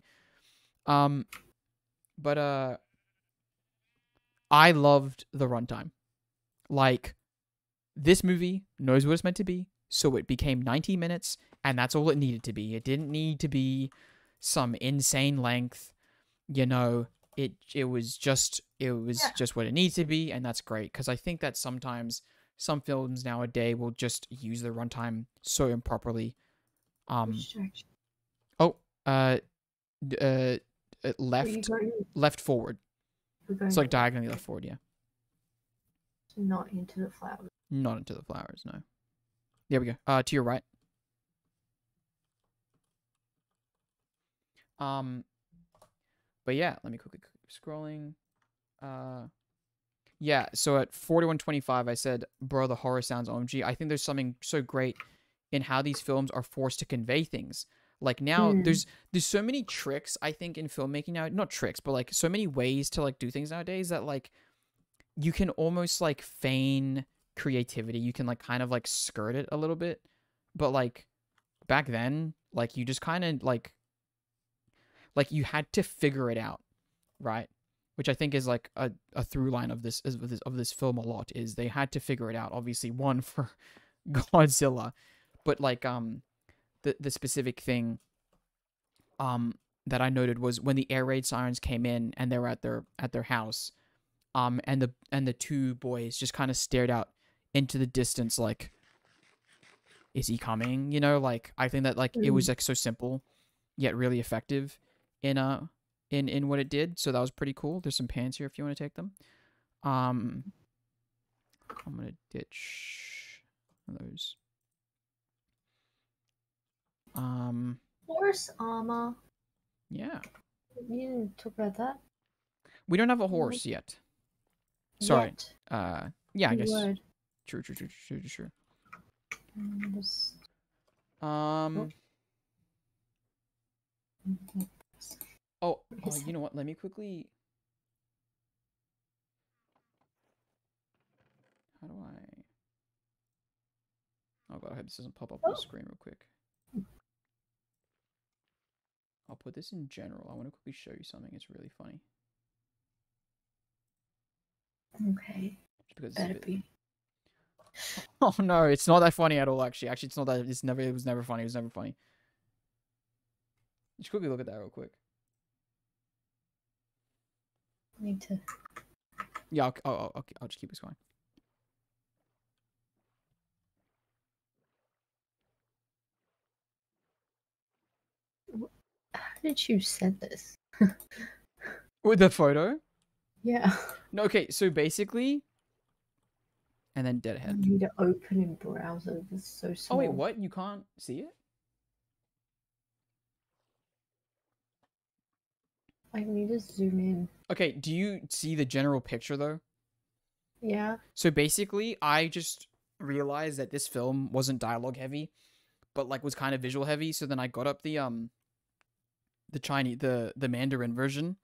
But I loved the runtime. Like, this movie knows what it's meant to be, so it became 90 minutes, and that's all it needed to be. It didn't need to be some insane length. You know, it was just what it needs to be, and that's great because I think that sometimes some films nowadays will just use the runtime so improperly. Distraction. Oh, left forward. It's like diagonally left forward, yeah. Not into the flowers. Not into the flowers, no. There we go. To your right. But yeah, let me quickly scrolling. Yeah, so at 41:25, I said, bro, the horror sounds OMG. I think there's something so great in how these films are forced to convey things. Like now, there's so many tricks, I think, in filmmaking now. Not tricks, but like so many ways to like do things nowadays that like you can almost like feign creativity. You can like kind of like skirt it a little bit. But like back then, like you just kind of like you had to figure it out, right? Which I think is like a through line of this film a lot is they had to figure it out. Obviously, one for Godzilla, but like the specific thing that I noted was when the air raid sirens came in and they were at their house, and the two boys just kind of stared out into the distance like, is he coming? You know, like I think that like it was like so simple yet really effective in what it did. So that was pretty cool. There's some pans here if you want to take them. I'm gonna ditch those. Horse armor. Yeah. You didn't talk about that. We don't have a horse yet. Sorry. Yet. Yeah, I guess. Word. True. Just... Oh, you know what? Let me quickly. How do I? Oh god, I hope this doesn't pop up on the screen real quick. I'll put this in general. I want to quickly show you something. It's really funny. Okay. Because better be. Oh no, it's not that funny at all. Actually, it's not that. It was never funny. It was never funny. Just quickly look at that real quick. I need to. Yeah. Okay. I'll just keep this going. How did you set this? With the photo? Yeah. No. Okay. So basically, and then dead ahead. I need to open in browser. This is so small. Oh wait, what? You can't see it? I need to zoom in. Okay, do you see the general picture though? Yeah. So basically, I just realized that this film wasn't dialogue heavy, but like was kind of visual heavy. So then I got up the Chinese the Mandarin version,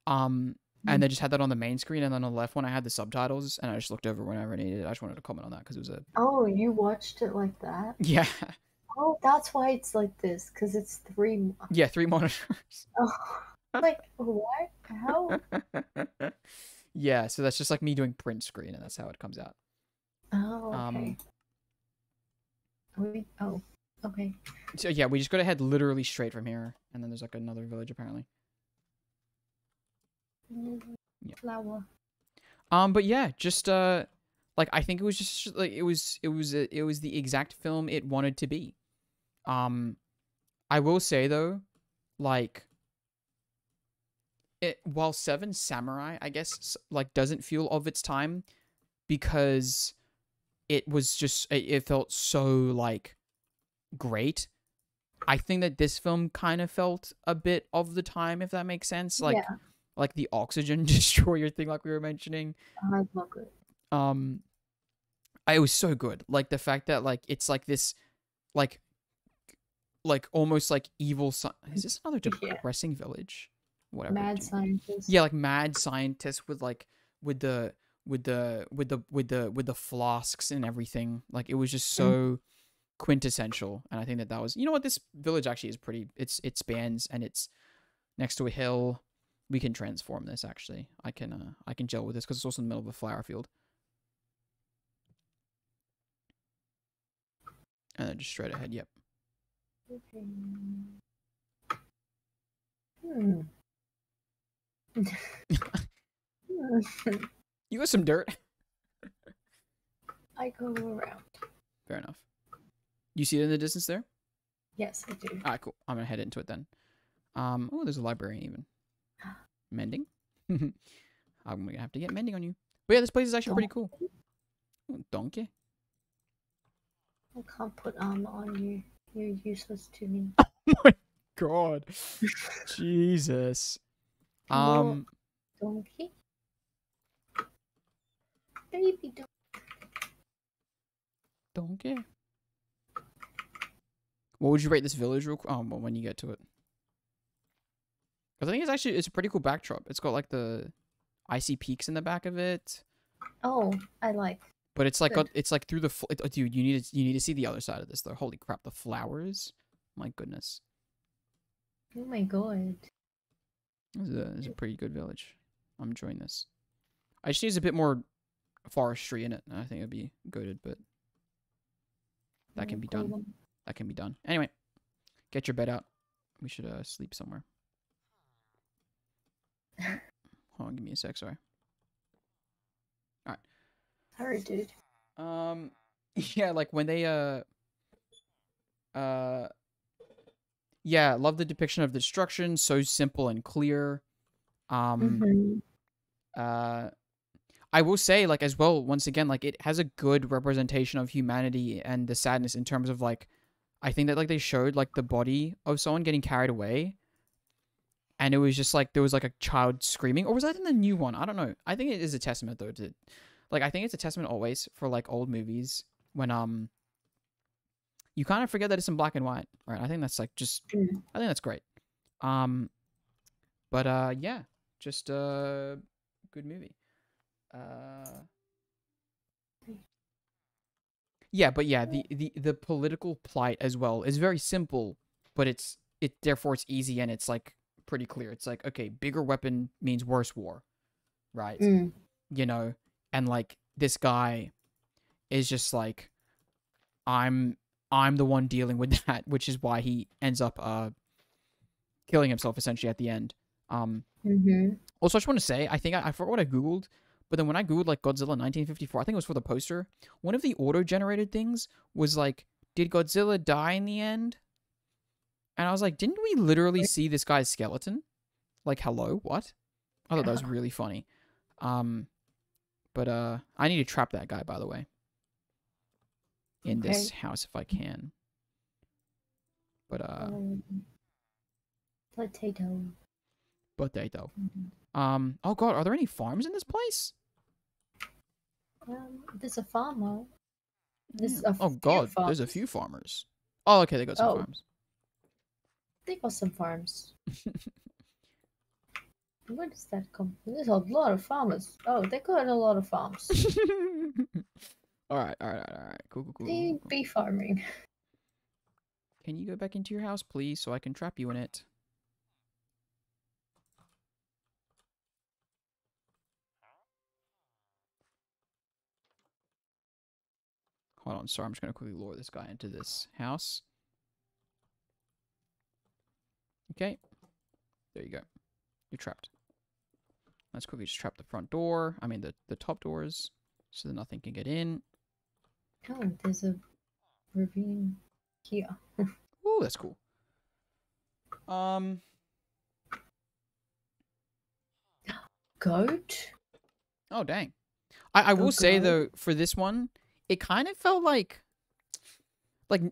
and then just had that on the main screen, and then on the left one I had the subtitles, and I just looked over whenever I needed it. I just wanted to comment on that because it was a. Oh, you watched it like that? Yeah. Oh, that's why it's like this, because it's 3. Yeah, 3 monitors. Oh, like what? How? Yeah, so that's just like me doing print screen, and that's how it comes out. Oh, okay. Oh, okay. So yeah, we just gotta head literally straight from here, and then there's like another village apparently. Yeah. Flower. But yeah, just like I think it was just like it was the exact film it wanted to be. I will say though, like while Seven Samurai, I guess like doesn't feel of its time because it felt so like great. I think that this film kind of felt a bit of the time, if that makes sense. Yeah, Like the oxygen destroyer thing, like we were mentioning. I love it. Um, it was so good. Like the fact that like it's like this, like almost like evil. Is this another Yeah, depressing village? Whatever. mad scientist. Yeah, like mad scientist with like with the with the flasks and everything. Like it was just Mm. so quintessential, and I think that was, you know what, this village actually is pretty. It spans and it's next to a hill. We can transform this actually. I can gel with this because it's also in the middle of a flower field. And then just straight ahead. Yep. Okay. Hmm. You got some dirt. I go around. Fair enough. You see it in the distance there? Yes, I do. Alright, cool. I'm gonna head into it then. Oh, there's a librarian even. Mending? I'm gonna have to get mending on you. But yeah, this place is actually pretty cool. Oh, donkey. I can't put armor on you. You're useless to me. Oh my god. Jesus. More donkey? Baby donkey. Donkey. What would you rate this village real quick? Oh, well, when you get to it. Because I think it's a pretty cool backdrop. It's got like the icy peaks in the back of it. Oh, I like. But it's like Good. it's like through the dude. You need to see the other side of this though. Holy crap, the flowers! My goodness, Oh my god. this is a pretty good village. I'm enjoying this. I just need a bit more forestry in it. I think it'd be goaded, but that can be done. That can be done. Anyway, get your bed out. We should sleep somewhere. Hold on, give me a sec. Sorry. All right. Sorry, dude. Yeah, like when they yeah, love the depiction of destruction, so simple and clear. Mhm. I will say, like, as well, once again, like, it has a good representation of humanity and the sadness in terms of, like, I think that, like, they showed, like, the body of someone getting carried away, and it was just, like, there was, like, a child screaming, or was that in the new one? I don't know. I think it is a testament, though, to, like, I think it's a testament always for, like, old movies when, you kind of forget that it's in black and white, right? I think that's, like, just, I think that's great. But, yeah, just, good movie. Yeah, but yeah, the political plight as well is very simple, but therefore it's easy and it's like pretty clear. It's like, okay, bigger weapon means worse war, right? Mm. You know, and like this guy is just like, I'm the one dealing with that, which is why he ends up killing himself essentially at the end. Also, I just want to say, I think I forgot what I googled. But then when I googled like Godzilla 1954, I think it was for the poster. One of the auto-generated things was like, did Godzilla die in the end? And I was like, didn't we literally see this guy's skeleton? Like, hello, what? I thought that was really funny. But I need to trap that guy, by the way, in this house if I can. But Potato. Oh god, are there any farms in this place? There's a farmer. Oh god, there's a few farmers. Oh, okay, they got some farms. They got some farms. Where does that come from? There's a lot of farmers. Oh, they got a lot of farms. Alright. Cool. Bee farming. Can you go back into your house, please, so I can trap you in it? Hold on, sorry, I'm just going to quickly lure this guy into this house. Okay. There you go. You're trapped. Let's quickly just trap the front door. I mean, the top doors, so that nothing can get in. Oh, there's a ravine here. Ooh, that's cool. Goat? Oh, dang. I will say, goat? though, for this one, it kind of felt like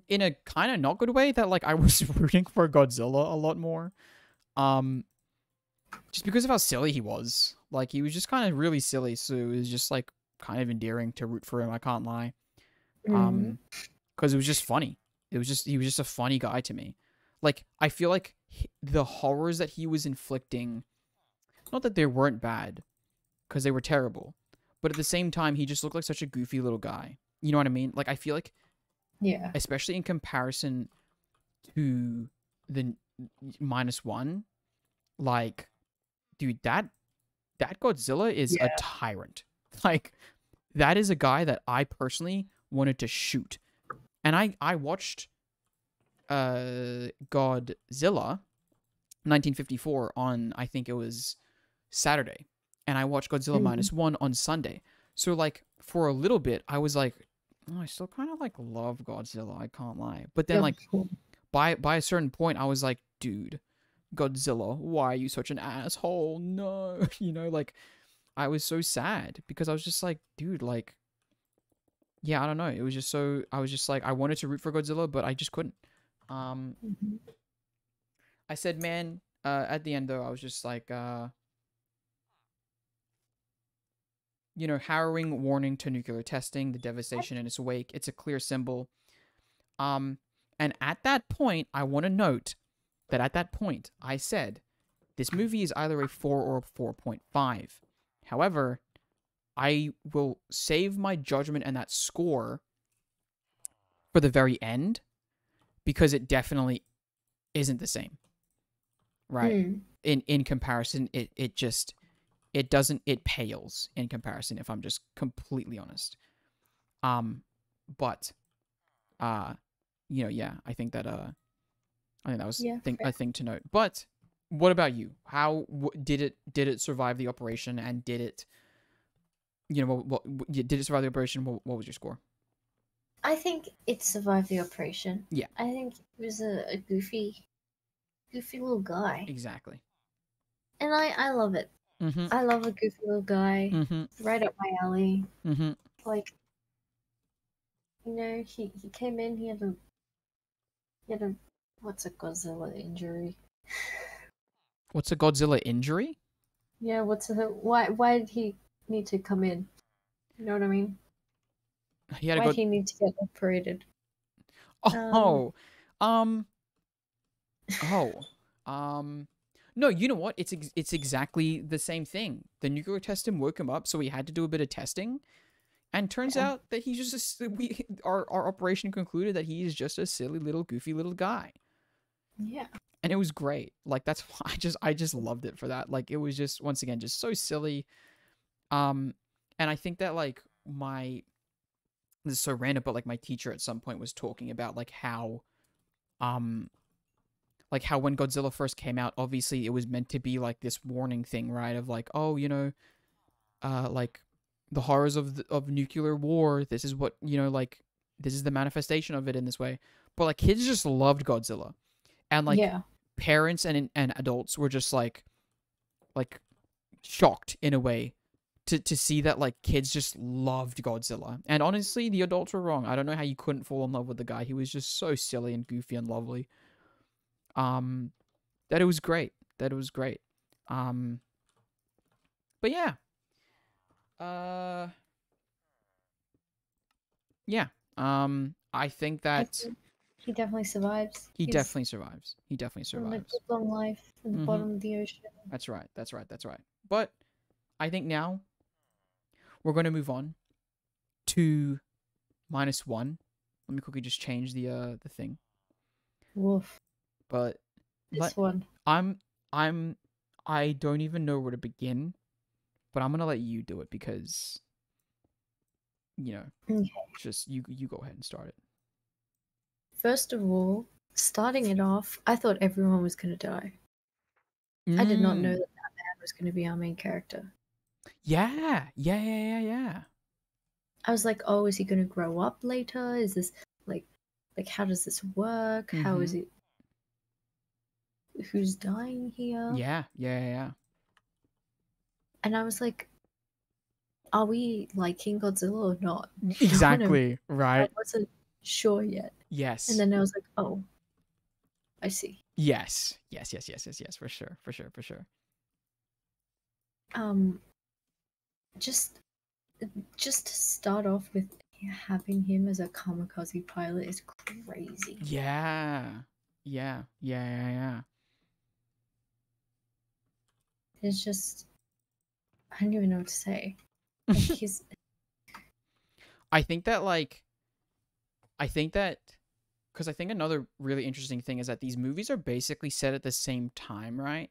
in a kind of not good way, that like I was rooting for Godzilla a lot more. Just because of how silly he was. Like, he was just kind of really silly, so it was just like kind of endearing to root for him, I can't lie. Mm. Because it was just funny. He was just a funny guy to me. Like, I feel like the horrors that he was inflicting, not that they weren't bad, because they were terrible, but at the same time, he just looked like such a goofy little guy. You know what I mean? Like, I feel like, Yeah. especially in comparison to the -1, like, dude, that Godzilla is a Yeah. tyrant. Like, that is a guy that I personally wanted to shoot. And I watched Godzilla 1954 on, I think it was Saturday, and I watched Godzilla Mm. -1 on Sunday. So like for a little bit I was like, oh, I still kind of like love Godzilla, I can't lie. But then Yeah. like by a certain point I was like, dude, Godzilla, why are you such an asshole? No. You know, like I was so sad because I was just like, dude, like, yeah, I don't know. It was just so, I was just like, I wanted to root for Godzilla, but I just couldn't. Um, Mhm. I said, man, at the end though, I was just like, you know, harrowing warning to nuclear testing, the devastation in its wake. It's a clear symbol. Um, and at that point, I want to note that at that point, I said, this movie is either a 4 or a 4.5. However, I will save my judgment and that score for the very end because it definitely isn't the same, right? Mm. In comparison, it doesn't, it pales in comparison, if I'm just completely honest. But you know, yeah, I think that was Yeah. a thing to note. But what about you? How did it survive the operation, and did it, you know, did it survive the operation? What was your score? I think it survived the operation. Yeah, I think it was a goofy little guy. exactly. And I love it. Mm-hmm. I love a goofy little guy. Mm-hmm. Right up my alley. Mm-hmm. Like, you know, he came in, he had a what's a Godzilla injury? What's a Godzilla injury? Yeah, why did he need to come in? You know what I mean? He had to Why go. did he need to get operated? Um Oh, um, oh, um. No, you know what? It's exactly the same thing. The nuclear test him, woke him up, so he had to do a bit of testing. And turns yeah. out that he's just our operation concluded that he's just a silly little goofy little guy. Yeah. And it was great. Like, that's why I just loved it for that. Like, it was just, once again, just so silly. Um and I think that like my, this is so random, but like my teacher at some point was talking about um like how when Godzilla first came out, obviously it was meant to be like this warning thing, right? Of like, oh, you know, like the horrors of nuclear war. This is what, you know, like this is the manifestation of it in this way. But like kids just loved Godzilla, and like Yeah. parents and adults were just like shocked in a way to see that like kids just loved Godzilla. And honestly, the adults were wrong. I don't know how you couldn't fall in love with the guy. He was just so silly and goofy and lovely. Um, that it was great. That it was great. Um, but yeah. Uh, yeah. I think I that think he definitely survives. he He's definitely survives. He definitely living a survives. good long life in the Mm-hmm. bottom of the ocean. That's right. That's right. That's right. But I think now we're going to move on to -1. Let me quickly just change the thing. Woof. But This let one. I'm I'm I don't even know where to begin, but I'm gonna let you do it because, you know, Okay. just you go ahead and start it. First of all, starting it off, I thought everyone was gonna die. I did not know that was going to be our main character. Yeah. I was like, oh, is he going to grow up later? Is this like how does this work? How is it? Who's dying here? Yeah. And I was like, are we liking Godzilla or not? Exactly, right? I wasn't sure yet. Yes. And then I was like, oh, I see. Yes, for sure. Just to start off with having him as a kamikaze pilot is crazy. Yeah. It's just, I don't even know what to say. Like he's. I think that because I think another really interesting thing is that these movies are basically set at the same time, right?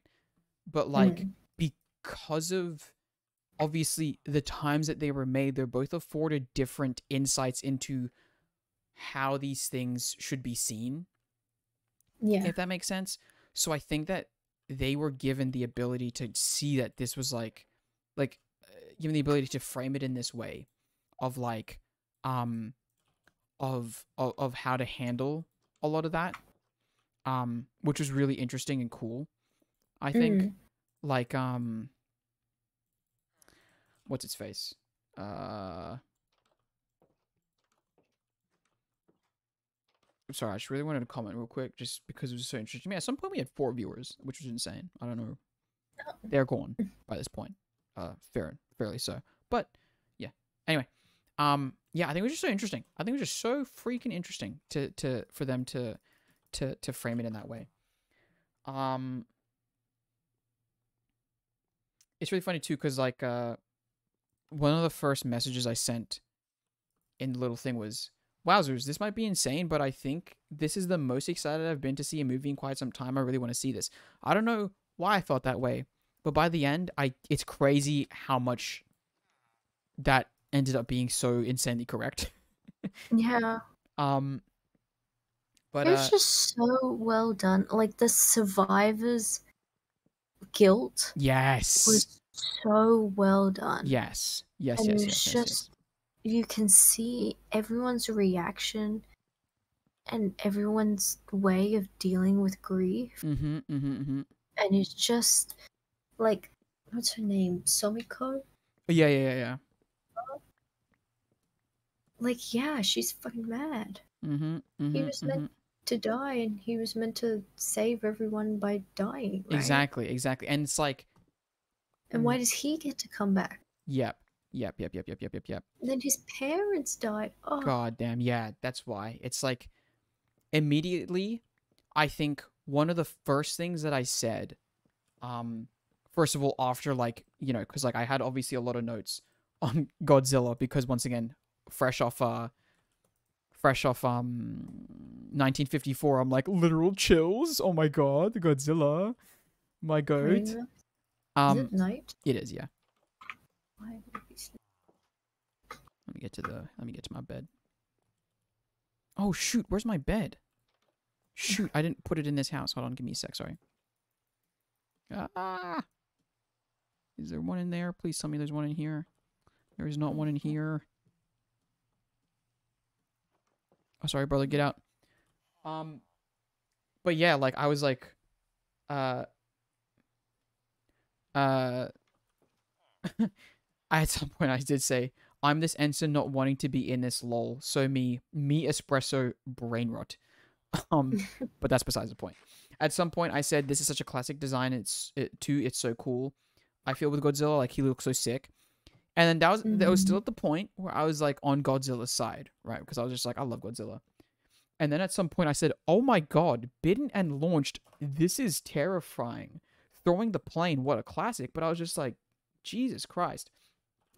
But like because of obviously the times that they were made, they're both afforded different insights into how these things should be seen. Yeah. If that makes sense. So I think that they were given the ability to see that this was given the ability to frame it in this way of like of how to handle a lot of that, which was really interesting and cool. I think like what's its face? I'm sorry, I just really wanted to comment real quick just because it was so interesting. Yeah, at some point we had 4 viewers, which was insane. I don't know. They're gone by this point. Fairly so. But yeah. Anyway, yeah, I think it was just so interesting. I think it was just so freaking interesting for them to frame it in that way. It's really funny too because like one of the first messages I sent in the little thing was, wowzers, this might be insane, but I think this is the most excited I've been to see a movie in quite some time. I really want to see this. I don't know why I felt that way, but by the end, it's crazy how much that ended up being so insanely correct. Yeah. But it's just so well done. Like the survivors' guilt. Yes. Was so well done. Yes. You can see everyone's reaction and everyone's way of dealing with grief. And it's just like, what's her name? Somiko? Yeah. Like, yeah, she's fucking mad. He was meant to die, and he was meant to save everyone by dying, right? Exactly. And it's like... And why does he get to come back? Yep. And then his parents died. Oh. God damn, yeah, that's why. It's like, immediately, I think one of the first things that I said, first of all, after like, you know, because like I had obviously a lot of notes on Godzilla because once again, fresh off 1954, I'm like literal chills. Oh my god, Godzilla, my goat. Is it night? It is, yeah. Let me get to my bed. Oh shoot, where's my bed? Shoot, I didn't put it in this house. Hold on, give me a sec, sorry. Is there one in there? Please tell me there's one in here. There is not one in here. Oh, sorry, brother, get out. But yeah, like I was like, at some point I did say, I'm this ensign not wanting to be in this lol. So me espresso brain rot. But that's besides the point. At some point I said, this is such a classic design. It's so cool. I feel with Godzilla, like he looks so sick. And then that was still at the point where I was like on Godzilla's side, right? Because I was just like, I love Godzilla. And then at some point I said, oh my god, bidden and launched. This is terrifying. Throwing the plane, what a classic. But I was just like, Jesus Christ.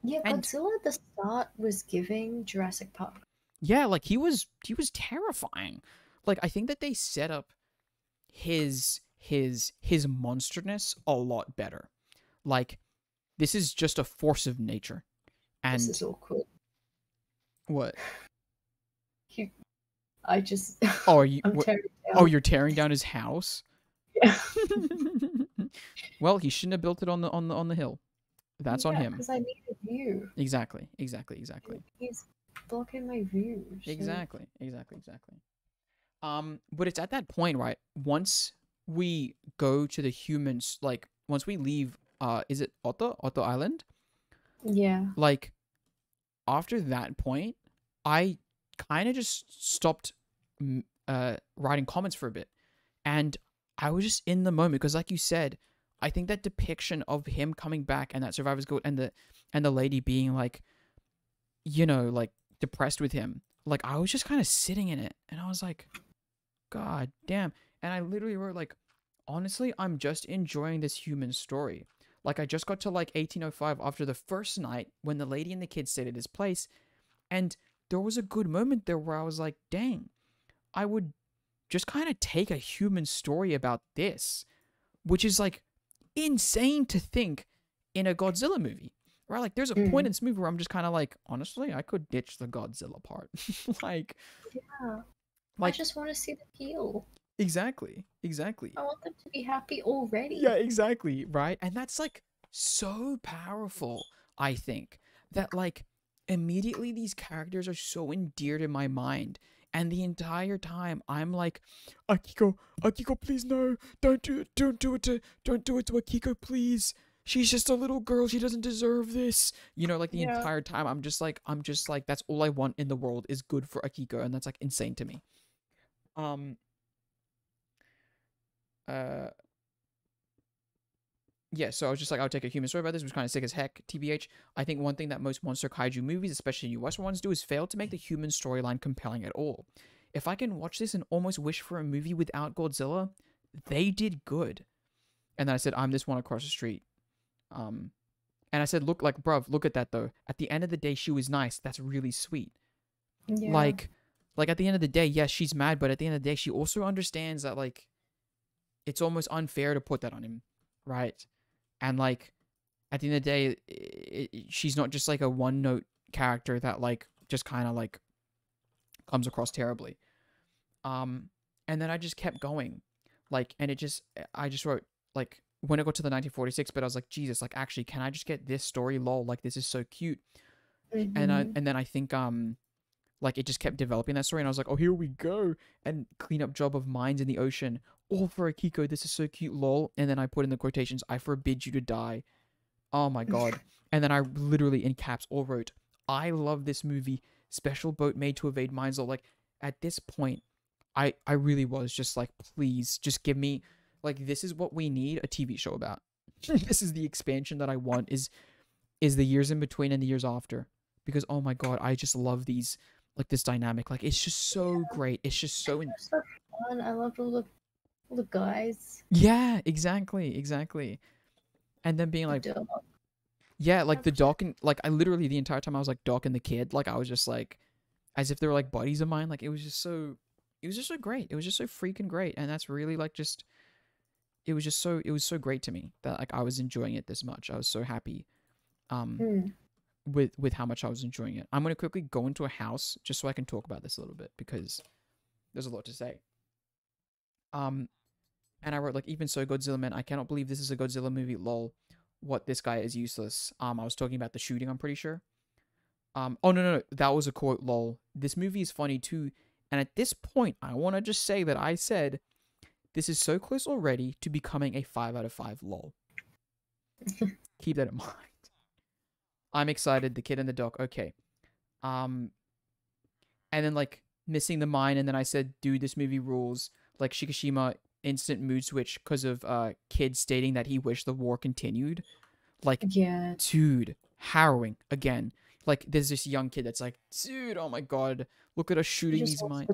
Yeah, Godzilla at the start was giving Jurassic Park. Yeah, like he was terrifying. Like I think that they set up his monsterness a lot better. Like this is just a force of nature. And this is awkward. What? I just Oh, are you? I'm tearing down. Oh, you're tearing down his house? Yeah. Well, he shouldn't have built it on the hill. That's on Yeah, him. because I need a view. Exactly. Exactly. Exactly. He's blocking my view. So Exactly. Exactly. Exactly. But it's at that point, right? Once we go to the humans, like once we leave, is it Otto Island? yeah. Like after that point, I kind of just stopped writing comments for a bit, and I was just in the moment because, like you said, I think that depiction of him coming back and that survivor's guilt and the lady being like, like depressed with him, like I was just kind of sitting in it, and I was like, God damn. And I literally wrote like, honestly, I'm just enjoying this human story. Like I just got to like 1805 after the first night when the lady and the kid stayed at his place, and there was a good moment there where I was like, dang, I would just kind of take a human story about this, which is like insane to think in a Godzilla movie. Right? Like there's a point in this movie where I'm just kind of like, honestly, I could ditch the Godzilla part. like Yeah. I like just want to see them heal. exactly. Exactly. I want them to be happy already. Yeah, exactly, right? And that's like so powerful, I think, that like immediately these characters are so endeared in my mind. And the entire time I'm like, Akiko, please no, don't do it to Akiko, please. She's just a little girl, she doesn't deserve this. Like the Yeah. entire time I'm just like, that's all I want in the world is good for Akiko, and that's like insane to me. Um uh Yeah, so I was just like, I'll take a human story about this. It was kind of sick as heck, TBH. I think one thing that most monster kaiju movies, especially US ones, do is fail to make the human storyline compelling at all. If I can watch this and almost wish for a movie without Godzilla, they did good. And then I said, I'm this one across the street. Um, and I said, look, like, bruv, look at that though. At the end of the day, she was nice. That's really sweet. Yeah. Like at the end of the day, yes, she's mad, but at the end of the day, she also understands that like it's almost unfair to put that on him, right? And like at the end of the day, she's not just like a one note character that like just kind of like comes across terribly. And then I just kept going, like, and I just wrote like when I got to the 1946, but I was like, Jesus, like actually, can I just get this story? Lol, like this is so cute. And then I think like it just kept developing that story, and I was like, oh, here we go, and clean up job of mines in the ocean, all for Akiko. This is so cute, lol. And then I put in the quotations, I forbid you to die. Oh my god. And then I literally in caps all wrote, I love this movie. Special boat made to evade mines. Like at this point, I really was just like, please, just give me like this is what we need a TV show about. This is the expansion that I want. Is the years in between and the years after, because oh my god, I just love these. Like this dynamic, like it's just so great. It's just so so fun. I love all the guys. yeah, exactly. And then being like, yeah, like the doc and like I literally the entire time I was like Doc and the kid, like I was just like, as if they were like buddies of mine. Like it was just so great. It was just so freaking great, and that's really like just, it was so great to me that like I was enjoying it this much. I was so happy. With how much I was enjoying it. I'm going to quickly go into a house just so I can talk about this a little bit because there's a lot to say. And I wrote like, even so, Godzilla man, I cannot believe this is a Godzilla movie. Lol. What, this guy is useless. I was talking about the shooting, I'm pretty sure. Oh no, that was a quote. Lol. This movie is funny too. And at this point, I want to just say that I said this is so close already to becoming a 5 out of 5. Lol. Keep that in mind. I'm excited. The kid and the doc. Okay. And then like missing the mine, and then I said, dude, this movie rules. Like Shikishima, instant mood switch because of kid stating that he wished the war continued. Like, yeah, dude, harrowing again. Like there's this young kid that's like, dude, oh my god, look at us shooting these mines.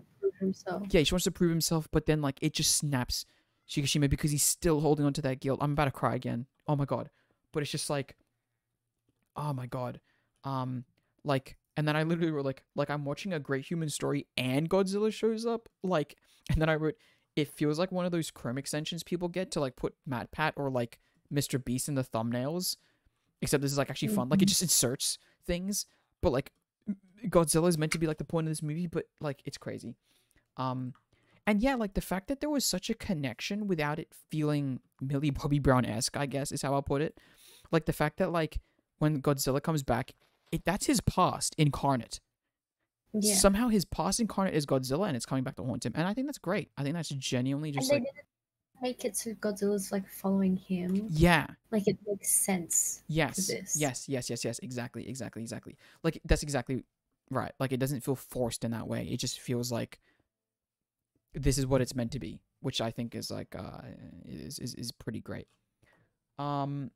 Yeah, he wants to prove himself, but then like it just snaps Shikishima because he's still holding on to that guilt. I'm about to cry again. Oh my god. But it's just like, oh my god. Like, and then I literally wrote like I'm watching a great human story and Godzilla shows up. Like, and then I wrote, it feels like one of those Chrome extensions people get to like put MatPat or like Mr. Beast in the thumbnails. Except this is like actually fun. Like it just inserts things. But like Godzilla is meant to be like the point of this movie, but like it's crazy. And And yeah, like the fact that there was such a connection without it feeling Millie Bobby Brown-esque, I guess is how I'll put it. Like the fact that like when Godzilla comes back, that's his past incarnate. Yeah. Somehow his past incarnate is Godzilla and it's coming back to haunt him. And I think that's great. I think that's genuinely And just they like, didn't make it so Godzilla's like following him. yeah. Like it makes sense to Yes. this. Yes. Exactly. Like that's exactly right. Like it doesn't feel forced in that way. It just feels like this is what it's meant to be, which I think is like is pretty great. Um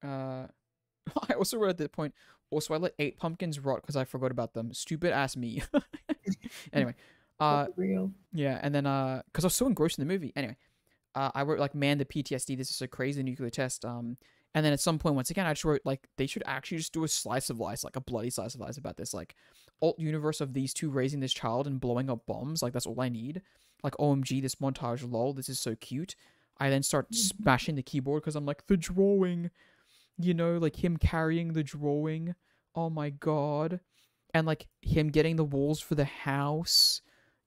I also wrote at that point, also I let 8 pumpkins rot because I forgot about them. Stupid ass me. Anyway, For real. yeah, and then because I was so engrossed in the movie. Anyway, I wrote like, man, the PTSD. This is so crazy. The nuclear test. And then at some point, once again, I just wrote like they should actually just do a slice of life, like a bloody slice of life about this, like alt universe of these two raising this child and blowing up bombs. Like that's all I need. Like OMG, this montage, lol. This is so cute. I then start smashing the keyboard because I'm like the drawing, like him carrying the drawing. Oh my god. And like him getting the walls for the house,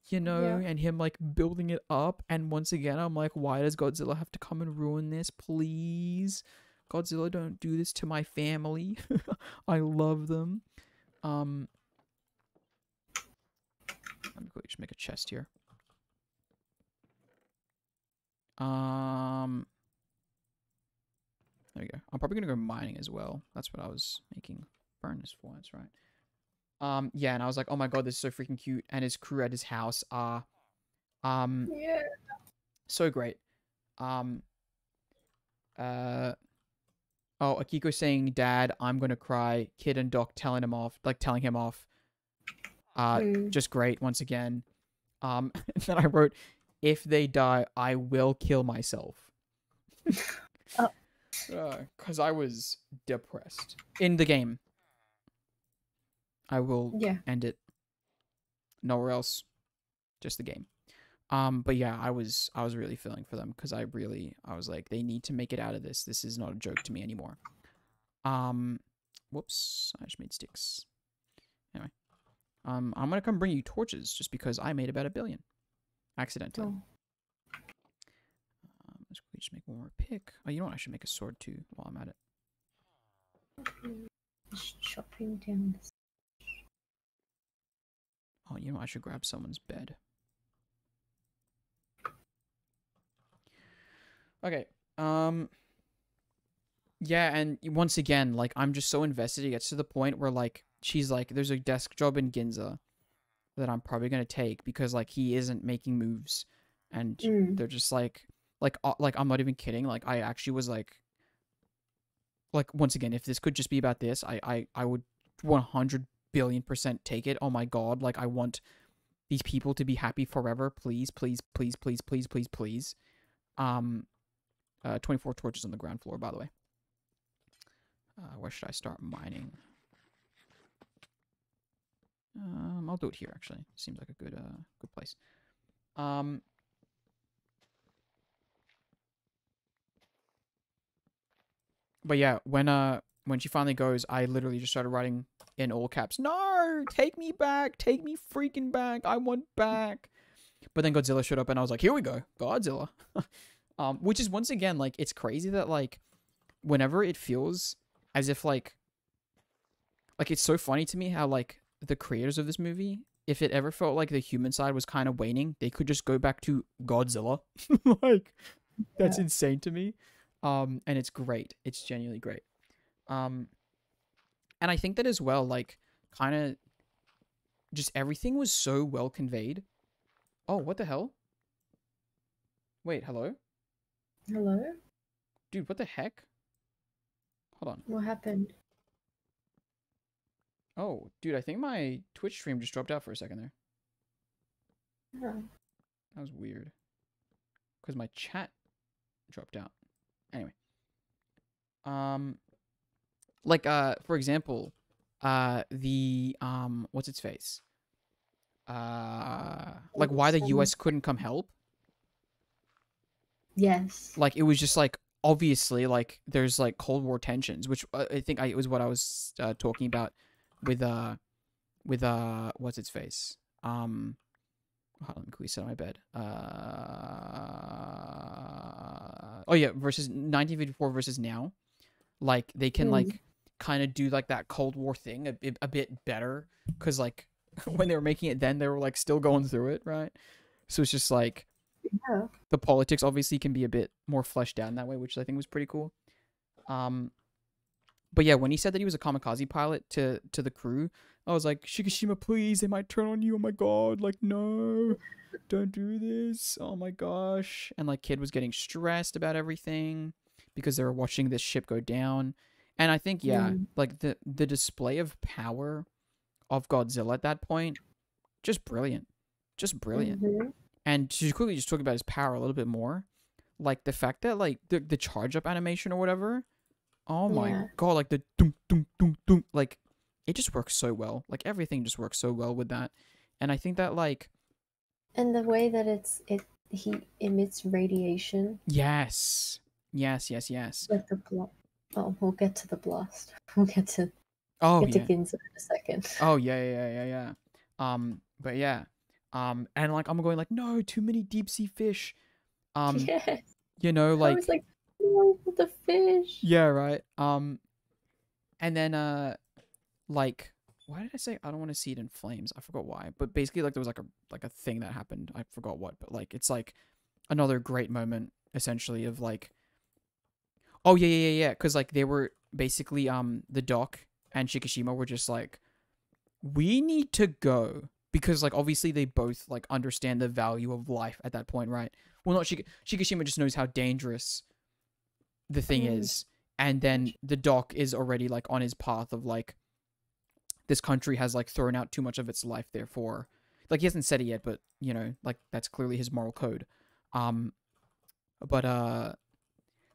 Yeah. and him like building it up. And once again, I'm like, why does Godzilla have to come and ruin this? Please. Godzilla, don't do this to my family. I love them. Let me quickly just make a chest here. There we go. I'm probably gonna go mining as well. That's what I was making furnace for. That's right. Yeah, and I was like, oh my god, this is so freaking cute. And his crew at his house are, Yeah. so great. Oh, Akiko saying, "Dad, I'm gonna cry." Kid and Doc telling him off. Just great once again. And then I wrote, "If they die, I will kill myself." Oh. Because I was depressed in the game. I will end it. Nowhere else, just the game. But yeah, I was really feeling for them because I was like, they need to make it out of this. This is not a joke to me anymore. Whoops, I just made sticks. Anyway, I'm gonna come bring you torches just because I made about 1 billion accidentally. Oh. Let's just make one more pick. Oh, you know what? I should make a sword too while I'm at it. Just chopping down this. Oh, you know what? I should grab someone's bed. Okay. Yeah, and once again, like, I'm just so invested. It gets to the point where, like, she's like, there's a desk job in Ginza that I'm probably gonna take because, like, he isn't making moves, and they're just like, I'm not even kidding. Like, I actually was like, once again, if this could just be about this, I would 100 billion% take it. Oh my god, like, I want these people to be happy forever. Please, please, please, please, please, please, please. 24 torches on the ground floor, by the way. Where should I start mining? I'll do it here, actually. Seems like a good place. But yeah, when she finally goes, I literally just started writing in all caps, "No, take me back, take me freaking back, I want back." But then Godzilla showed up, and I was like, "Here we go, Godzilla." Which is once again, like, it's crazy that, like, whenever it feels as if like it's so funny to me how, like, the creators of this movie, if it ever felt like the human side was kind of waning, they could just go back to Godzilla. Like, that's insane to me. And it's great. It's genuinely great. And I think that as well, like, kind of just everything was so well conveyed. Oh, what the hell? Wait, hello? Hello? Dude, what the heck? Hold on. What happened? Oh, dude, I think my Twitch stream just dropped out for a second there. Oh. That was weird. Because my chat dropped out. Anyway. Like, for example, the, what's its face? Like, why the US couldn't come help? Yes. Like, it was just, like, obviously, like, there's, like, Cold War tensions, which I think it was what I was talking about with what's its face? Hold on, let me quickly sit on my bed. Oh yeah, versus 1954 versus now. Like they can Mm. like kind of do like that Cold War thing a bit better because like when they were making it then they were like still going through it, right? So it's just like Yeah. the politics obviously can be a bit more fleshed out in that way, which I think was pretty cool. Um, but yeah, when he said that he was a kamikaze pilot to the crew, I was like, Shikishima, please, they might turn on you. Oh my god, like no, don't do this. Oh my gosh. And like Kid was getting stressed about everything because they were watching this ship go down. And I think yeah, Mm. like the display of power of Godzilla at that point, just brilliant. Just brilliant. Mhm. And to quickly just talk about his power a little bit more, like the fact that like the charge up animation or whatever, oh my Yeah. god, like the doom doom doom doom, like it just works so well. Like everything just works so well with that. And I think that like And the way that he emits radiation, yes. Yes, yes, yes. like the blast. Oh, we'll get to the blast. We'll Oh get to yeah. Ginza in a second. Oh yeah, yeah, yeah, yeah. But yeah. And like I'm going like, no, too many deep sea fish. Um, Yes. you know, I was like like, no, the fish. yeah, right. And then like why did I say I don't want to see it in flames? I forgot why. But basically like there was like a thing that happened. I forgot what, but like it's like another great moment essentially of like oh yeah yeah yeah yeah cuz like they were basically the doc and Shikishima were just like we need to go because like obviously they both like understand the value of life at that point, right? Well, not Shikishima just knows how dangerous the thing Mm. is, and then the doc is already like on his path of like this country has like thrown out too much of its life, therefore, like he hasn't said it yet, but you know, like that's clearly his moral code. Um, but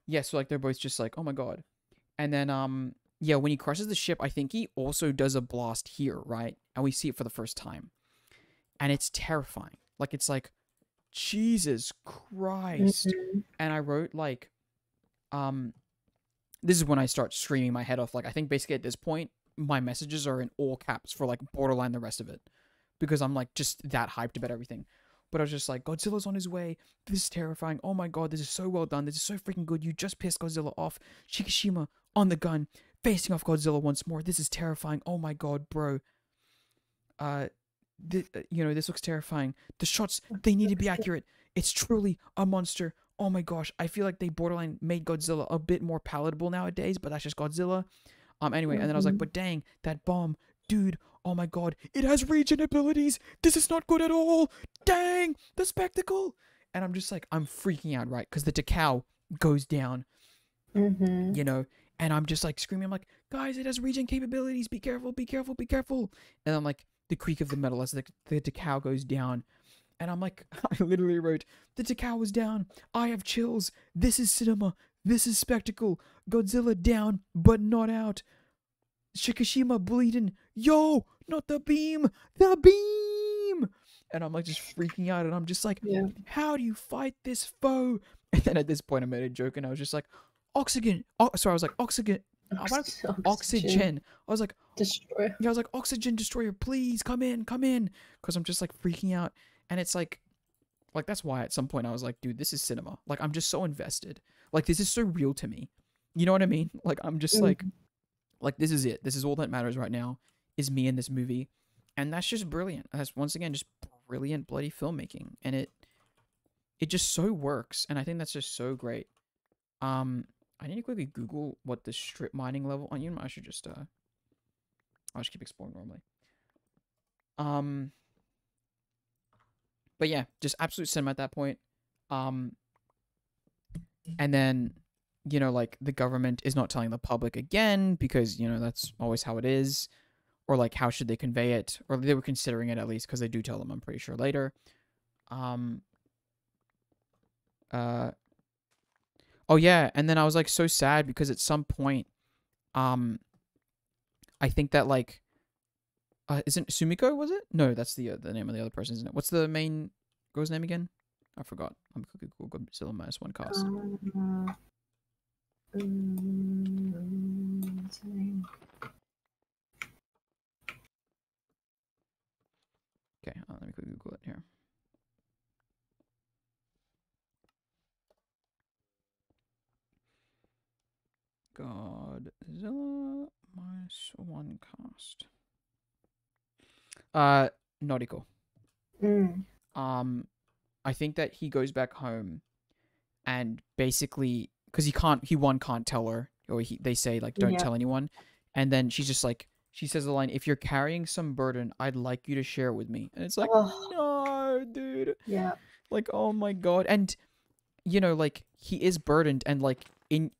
yeah, so like they're both just like, oh my god, and then yeah, when he crushes the ship, I think he also does a blast here, right? And we see it for the first time, and it's terrifying. Like it's like Jesus Christ, Mhm. and I wrote like um this is when I start screaming my head off. Like I think basically at this point, my messages are in all caps for like borderline the rest of it. Because I'm like just that hyped about everything. But I was just like, Godzilla's on his way. This is terrifying. Oh my god, this is so well done. This is so freaking good. You just pissed Godzilla off. Shikishima on the gun, facing off Godzilla once more. This is terrifying. Oh my god, bro. Uh, you know, this looks terrifying. The shots, they need to be accurate. It's truly a monster. Oh my gosh, I feel like they borderline made Godzilla a bit more palatable nowadays, but that's just Godzilla. Anyway, and then I was like, Mhm. but dang, that bomb, dude, oh my god, it has regen abilities. This is not good at all. Dang, the spectacle. And I'm just like, I'm freaking out, right? Because the Takao goes down, Mhm. you know, and I'm just like screaming, I'm like, guys, it has regen capabilities. Be careful, be careful, be careful. And I'm like, the creak of the metal as the Takao goes down. And I'm like, I literally wrote, the Takao was down. I have chills. This is cinema. This is spectacle. Godzilla down, but not out. Shikishima bleeding. Yo, not the beam. The beam. And I'm like just freaking out. And I'm just like, Yeah. how do you fight this foe? And then at this point, I made a joke and I was just like, oxygen. Oh, sorry, I was like, oxygen. Oxygen Oxygen. I was like, destroyer. yeah, I was like, oxygen destroyer, please come in, come in. Because I'm just like freaking out. And it's like that's why at some point I was like, dude, this is cinema. Like I'm just so invested. Like this is so real to me. You know what I mean? Like I'm just Mm. like this is it. This is all that matters right now is me in this movie. And that's just brilliant. That's once again just brilliant bloody filmmaking. And it just so works. And I think that's just so great. I need to quickly Google what the strip mining level on you know I should just I'll just keep exploring normally. Um but yeah, just absolute cinema at that point. Um and then you know like the government is not telling the public again because you know that's always how it is or like how should they convey it or they were considering it at least because they do tell them I'm pretty sure later um uh oh yeah and then I was like so sad because at some point um I think that like isn't Sumiko was it no that's the name of the other person isn't it what's the main girl's name again I forgot I'm cooking Godzilla minus one cast Uh, what's her name? Google it here. Godzilla -1 cast. Nautical. I think that he goes back home and basically, because he can't tell her, or they say like don't tell anyone, and then she's just like, she says the line, if you're carrying some burden, I'd like you to share it with me. And it's like, no, dude. Yeah. Like, oh my god. And you know, like, he is burdened, and like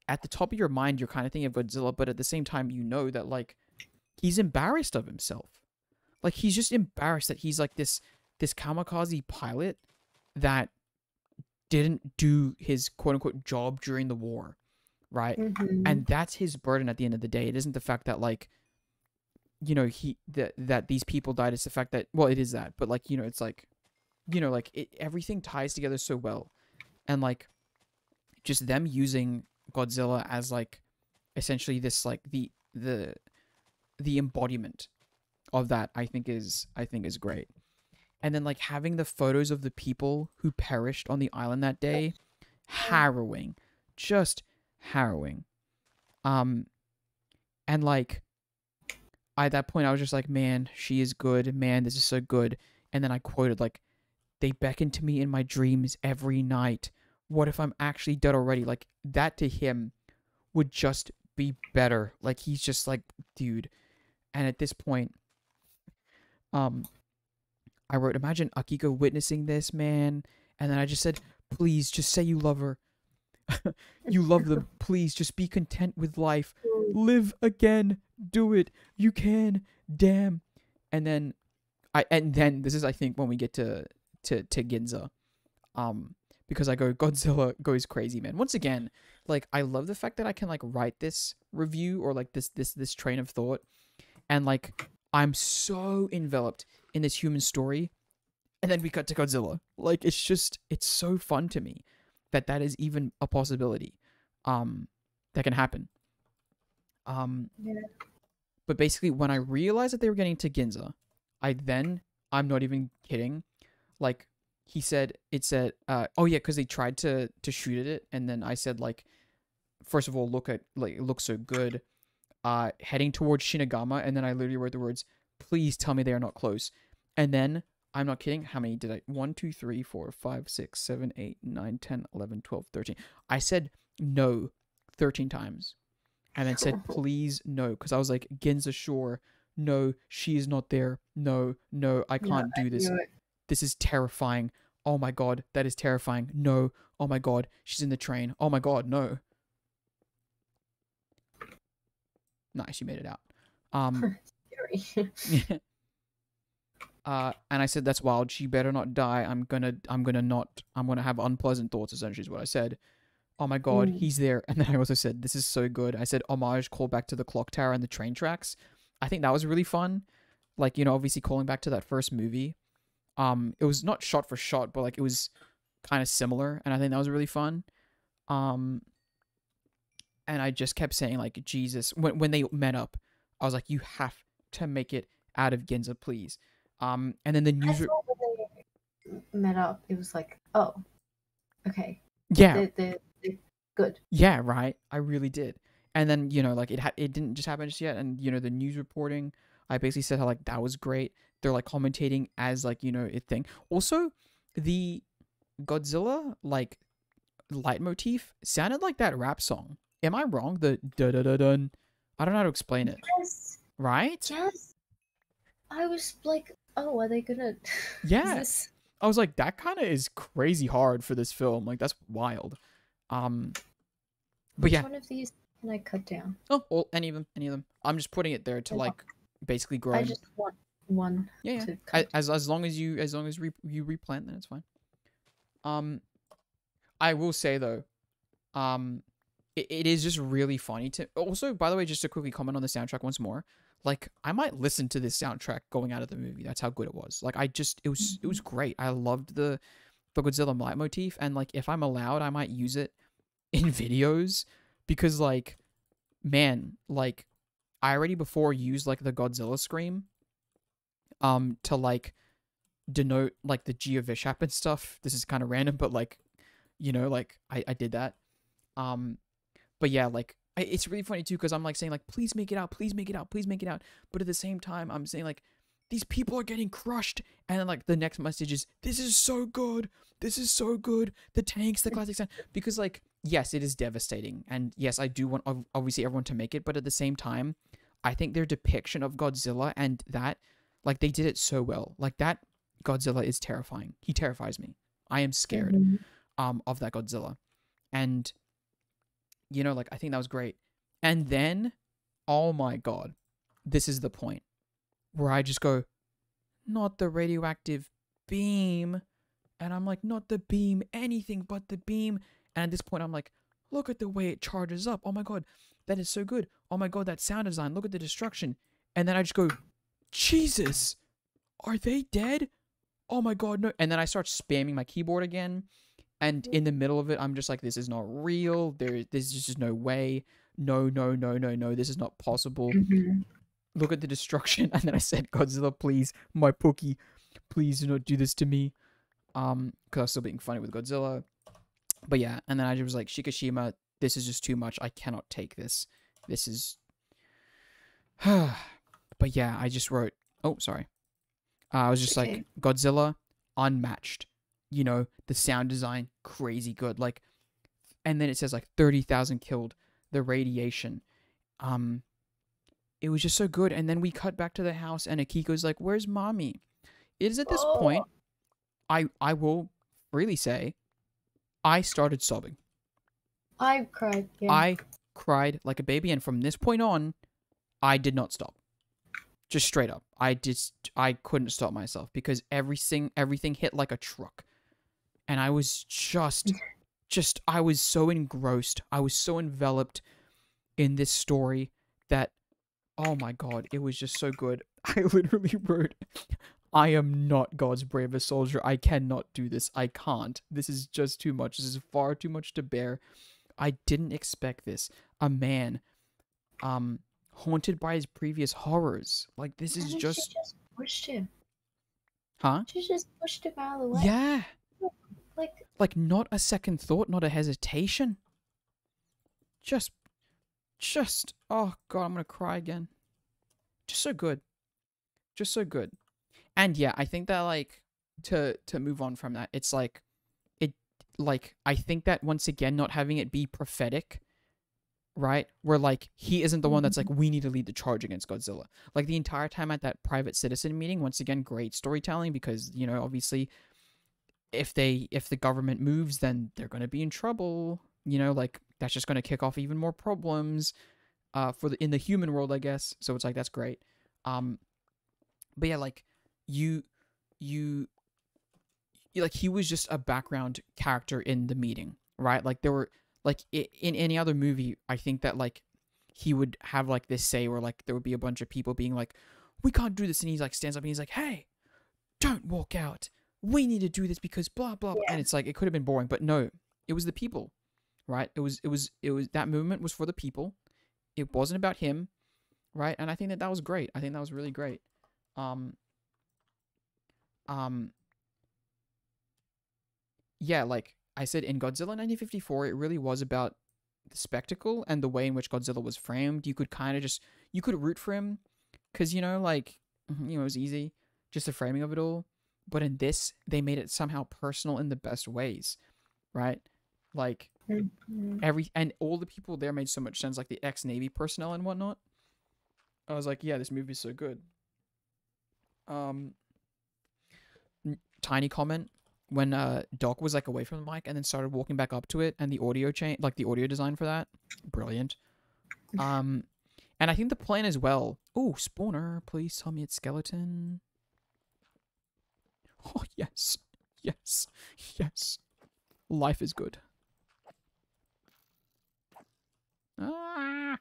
at the top of your mind you're kind of thinking of Godzilla, but at the same time you know that like he's embarrassed of himself. Like, he's just embarrassed that he's like this kamikaze pilot that didn't do his quote-unquote job during the war, right? And that's his burden at the end of the day. It isn't the fact that like, you know, that these people died. It's the fact that, well, it is that, but like, you know, it's like, you know, like everything ties together so well. And like just them using Godzilla as like essentially this like the embodiment of that, I think is great. And then like having the photos of the people who perished on the island that day, harrowing, just harrowing. And like at that point I was just like, man, she is good, man, this is so good. And then I quoted like, they beckon to me in my dreams every night. What if I'm actually dead already? Like, that to him would just be better. Like, he's just like, dude. And at this point, I wrote, imagine Akiko witnessing this, man. And then I just said, please, just say you love her. You love them. Please, just be content with life. Live again. Do it. You can. Damn. And then this is, I think, when we get to Ginza. Because I go, Godzilla goes crazy, man. Once again, like, I love the fact that I can like write this review or like this train of thought, and like I'm so enveloped in this human story, and then we cut to Godzilla. Like, it's so fun to me that is even a possibility that can happen. But basically when I realized that they were getting to Ginza, I'm not even kidding, like, it said, oh yeah, because they tried to shoot at it, and then I said, like, first of all, it looks so good, heading towards Shinigama, and then I literally wrote the words, please tell me they are not close. And then, I'm not kidding, how many did I, 1, 2, 3, 4, 5, 6, 7, 8, 9, 10, 11, 12, 13. I said no 13 times, and then said, please no, because I was like, Ginza shore, no, she is not there, no, I can't do this. This is terrifying. Oh my god, that is terrifying. No. Oh my god, she's in the train. Oh my god, no. Nice, you made it out. And I said, that's wild. She better not die. I'm gonna have unpleasant thoughts, essentially is what I said. Oh my god, he's there. And then I also said, this is so good. I said, homage, call back to the clock tower and the train tracks. I think that was really fun. Like, you know, obviously calling back to that first movie. It was not shot for shot, but like it was kind of similar, and I think that was really fun. And I just kept saying, like, Jesus, when they met up, I was like, you have to make it out of Ginza, please. And then the news. I thought when they met up, it was like, oh, okay. Yeah. They're good. Yeah, right. I really did. And then, you know, like it didn't just happen just yet, and you know, the news reporting, I basically said how like that was great. They're like commentating as like, you know, a thing. Also, the Godzilla like leitmotif sounded like that rap song. Am I wrong? The da da da dun. I don't know how to explain it. Yes. Right? Yes. I was like, oh, are they gonna? Yeah. I was like, that kind of is crazy hard for this film. Like, that's wild. But Which yeah. one of these can I cut down? Oh, well, any of them. I'm just putting it there to like basically grow. I just want one. Yeah. To cut. As long as you replant, then it's fine. I will say though, it is just really funny to. Also, by the way, just to quickly comment on the soundtrack once more. Like, I might listen to this soundtrack going out of the movie. That's how good it was. Like, it was great. I loved the Godzilla leitmotif, and like, if I'm allowed, I might use it in videos, because like, man, like, I already before used like the Godzilla scream to like denote like the geovishap and stuff. This is kind of random, but like, like I did that. But yeah, like it's really funny too because I'm like saying like, please make it out, please make it out, please make it out. But at the same time, I'm saying like, these people are getting crushed, and then like the next message is, this is so good, this is so good. The tanks, the classic sound, because like yes, it is devastating, and yes, I do want obviously everyone to make it, but at the same time, I think their depiction of Godzilla and that, like they did it so well. Like that Godzilla is terrifying. He terrifies me. I am scared of that Godzilla. And like I think that was great. And then, oh my god, this is the point where I just go, not the radioactive beam. And I'm like, not the beam, anything but the beam. And at this point, I'm like, look at the way it charges up. Oh my god, that is so good. Oh my god, that sound design. Look at the destruction. And then I just go, Jesus, are they dead? Oh my god, no. And then I start spamming my keyboard again. And in the middle of it, I'm just like, this is not real. There's just no way. No, no, no, no, no. This is not possible. Look at the destruction. And then I said, Godzilla, please, my Pookie, please do not do this to me. Because I was still being funny with Godzilla. But yeah, and then I was like, Shikishima, this is just too much. I cannot take this. This is... But yeah, I just wrote... Oh, sorry. I was just like, Godzilla, unmatched. The sound design, crazy good. Like, and then it says like 30,000 killed. The radiation. It was just so good. And then we cut back to the house and Akiko's like, where's mommy? It is at this point, I will freely say, I started sobbing. I cried, yeah. I cried like a baby, and from this point on, I did not stop. Just straight up. I couldn't stop myself because everything hit like a truck. And I was I was so engrossed. I was so enveloped in this story that, oh my god, it was just so good. I literally wrote, I am not God's bravest soldier. I cannot do this. I can't. This is just too much. This is far too much to bear. I didn't expect this. A man, haunted by his previous horrors. Like, this is just... She just pushed him. Huh? She just pushed him out of the way. Yeah. Like, not a second thought, not a hesitation. Just, oh god, I'm gonna cry again. Just so good. Just so good. And yeah, I think that, like, to move on from that, it's like, I think that once again, not having it be prophetic, right? Where, like, he isn't the one that's like, we need to lead the charge against Godzilla. Like, the entire time at that private citizen meeting, once again, great storytelling because, obviously, if the government moves, then they're going to be in trouble. Like, that's just going to kick off even more problems in the human world, I guess. So it's like, that's great. But yeah, like, like, he was just a background character in the meeting, right? Like, there were, like, in any other movie, I think that, like, he would have, like, this say where, like, there would be a bunch of people being like, we can't do this, and he's like, stands up and he's like, hey, don't walk out. We need to do this because blah, blah, blah. Yeah. And it's like, it could have been boring, but no, it was the people, right? It was, that movement was for the people. It wasn't about him, right? And I think that was great. I think that was really great. Yeah, like I said, in Godzilla 1954, it really was about the spectacle and the way in which Godzilla was framed. You could kind of you could root for him because, like, it was easy, just the framing of it all. But in this, they made it somehow personal in the best ways, right? Like, and all the people there made so much sense, like the ex-Navy personnel and whatnot. I was like, yeah, this movie's so good. Tiny comment, when Doc was like away from the mic and then started walking back up to it, and the audio the audio design for that, brilliant. And I think the plan as well. Oh, spawner, please tell me it's skeleton. Oh, yes. Yes. Yes. Life is good. Ah.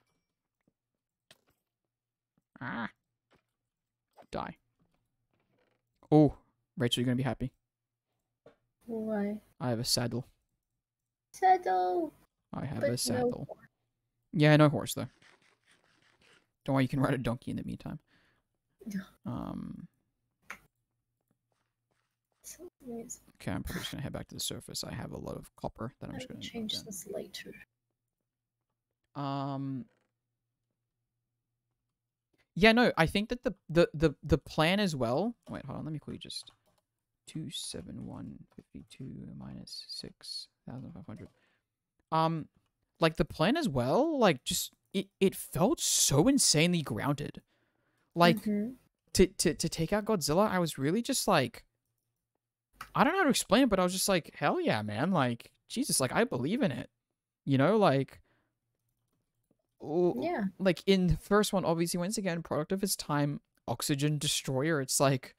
Ah. Die. Oh, Rachel, you're going to be happy. why? I have a saddle. Saddle! I have But a saddle. no. Yeah, no horse, though. Don't worry, you can ride a donkey in the meantime. So anyways, Okay, I'm probably just gonna head back to the surface. I have a lot of copper that I'm I just will gonna change note this later. down. Yeah, no, I think that the plan as well. Wait, hold on. Let me quickly just 27152 minus 6,500. Like the plan as well. Like just it felt so insanely grounded. Like Mm-hmm. to take out Godzilla, I was really just like, I don't know how to explain it, but I was just like, hell yeah, man! Like Jesus, like I believe in it. You know, like. Yeah, Like in the first one, obviously, once again, product of its time, oxygen destroyer. It's like,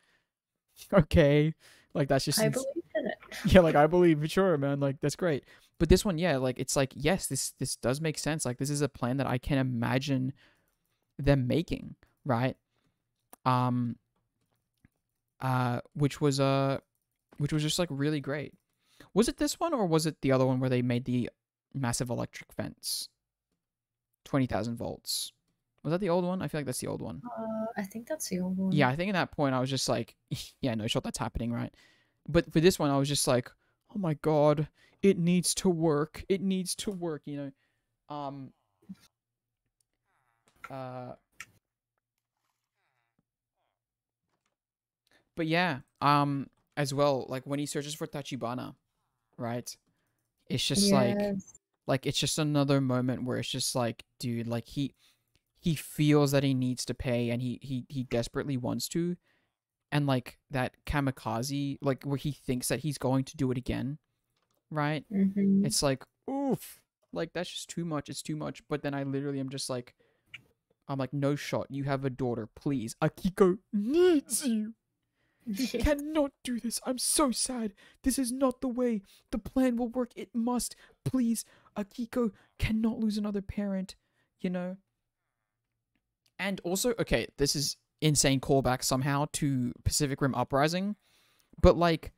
okay, like that's just I believe in it. yeah, like I believe, sure, man, like that's great. But this one, yeah, like it's like yes, this does make sense. Like this is a plan that I can imagine them making, right? Um, which was just like really great. Was it this one or was it the other one where they made the massive electric fence, 20,000 volts? Was that the old one? I feel like that's the old one. I think that's the old Yeah, one. I think at that point I was just like, yeah, no shot, that's happening, right? But for this one, I was just like, oh my god, it needs to work. It needs to work, you know. Um, uh, but yeah, as well, like when he searches for Tachibana, right? It's just Yes. like it's just another moment where it's just like, dude, like he feels that he needs to pay and he desperately wants to, and like that kamikaze, like where he thinks that he's going to do it again, right? Mm-hmm. It's like, oof, like that's just too much. It's too much. But then I literally am just like, I'm like, no shot. You have a daughter, please. Akiko needs you. He cannot do this. I'm so sad. This is not the way the plan will work. It must. Please. Akiko cannot lose another parent, you know? And also, okay, this is insane callback somehow to Pacific Rim Uprising, but like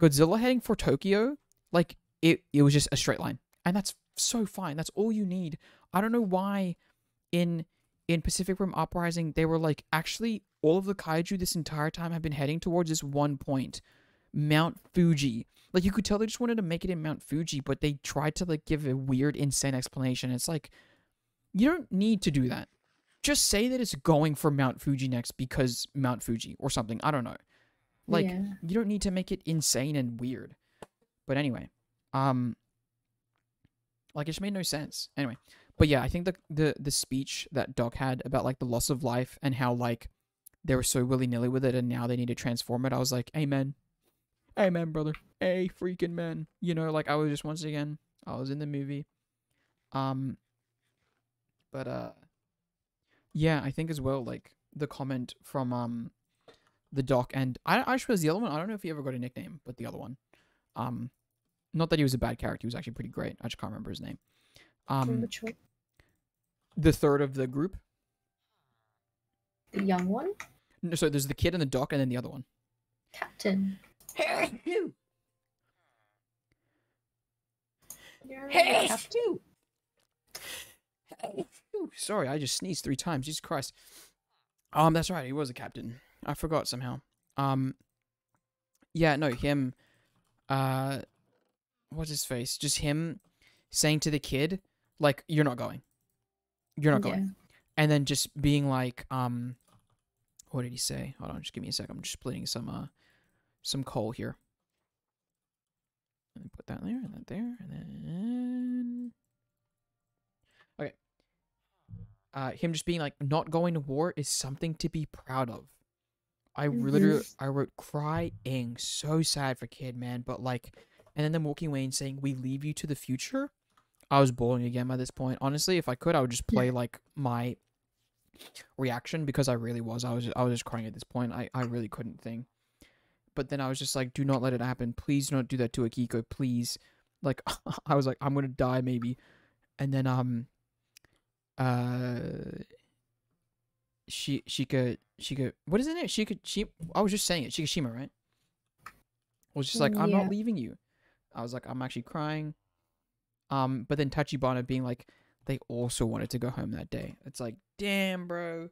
Godzilla heading for Tokyo, like it was just a straight line. And that's so fine. That's all you need. I don't know why in Pacific Rim Uprising they were like, actually all of the kaiju this entire time have been heading towards this one point, Mount Fuji. Like you could tell they just wanted to make it in Mount Fuji, but they tried to like give a weird insane explanation. It's like you don't need to do that. Just say that it's going for Mount Fuji next because Mount Fuji or something. I don't know. Like Yeah. you don't need to make it insane and weird. But anyway, um, like it just made no sense. Anyway, but yeah, I think the speech that Doc had about like the loss of life and how like they were so willy nilly with it and now they need to transform it. I was like, amen, amen, brother, a freaking man. You know, like I was just once again, I was in the movie. Um, but yeah, I think as well like the comment from the Doc and I suppose the other one. I don't know if he ever got a nickname, but the other one. Um, Not that he was a bad character. He was actually pretty great. I just can't remember his name. Which one? The third of the group. The young one? No, so there's the kid and the doc, and then the other one. Captain. Hey, you. You're Hey, Captain. you. Hey, you. Sorry, I just sneezed 3 times. Jesus Christ. That's right. He was a captain. I forgot somehow. Yeah, no, him. What's his face? Just him saying to the kid, like, "You're not going. You're not going." Yeah. And then just being like, what did he say? Hold on, just give me a sec. I'm just splitting some coal here. Let me put that there, and that there, and then okay. Him just being like, not going to war is something to be proud of. I literally, I wrote crying, so sad for kid, man. But like, and then them walking away and saying, "We leave you to the future." I was bawling again by this point. Honestly, if I could, I would just play like my reaction because I really was. I was just crying at this point. I really couldn't think. But then I was just like, do not let it happen. Please do not do that to Akiko. Please. Like I was like, I'm gonna die maybe. And then Shika what is it? Shika I was just saying it. Shikishima, right? Was just like, I'm not Yeah. leaving you. I was like, I'm actually crying. But then Tachibana being like, they also wanted to go home that day. It's like, damn, bro.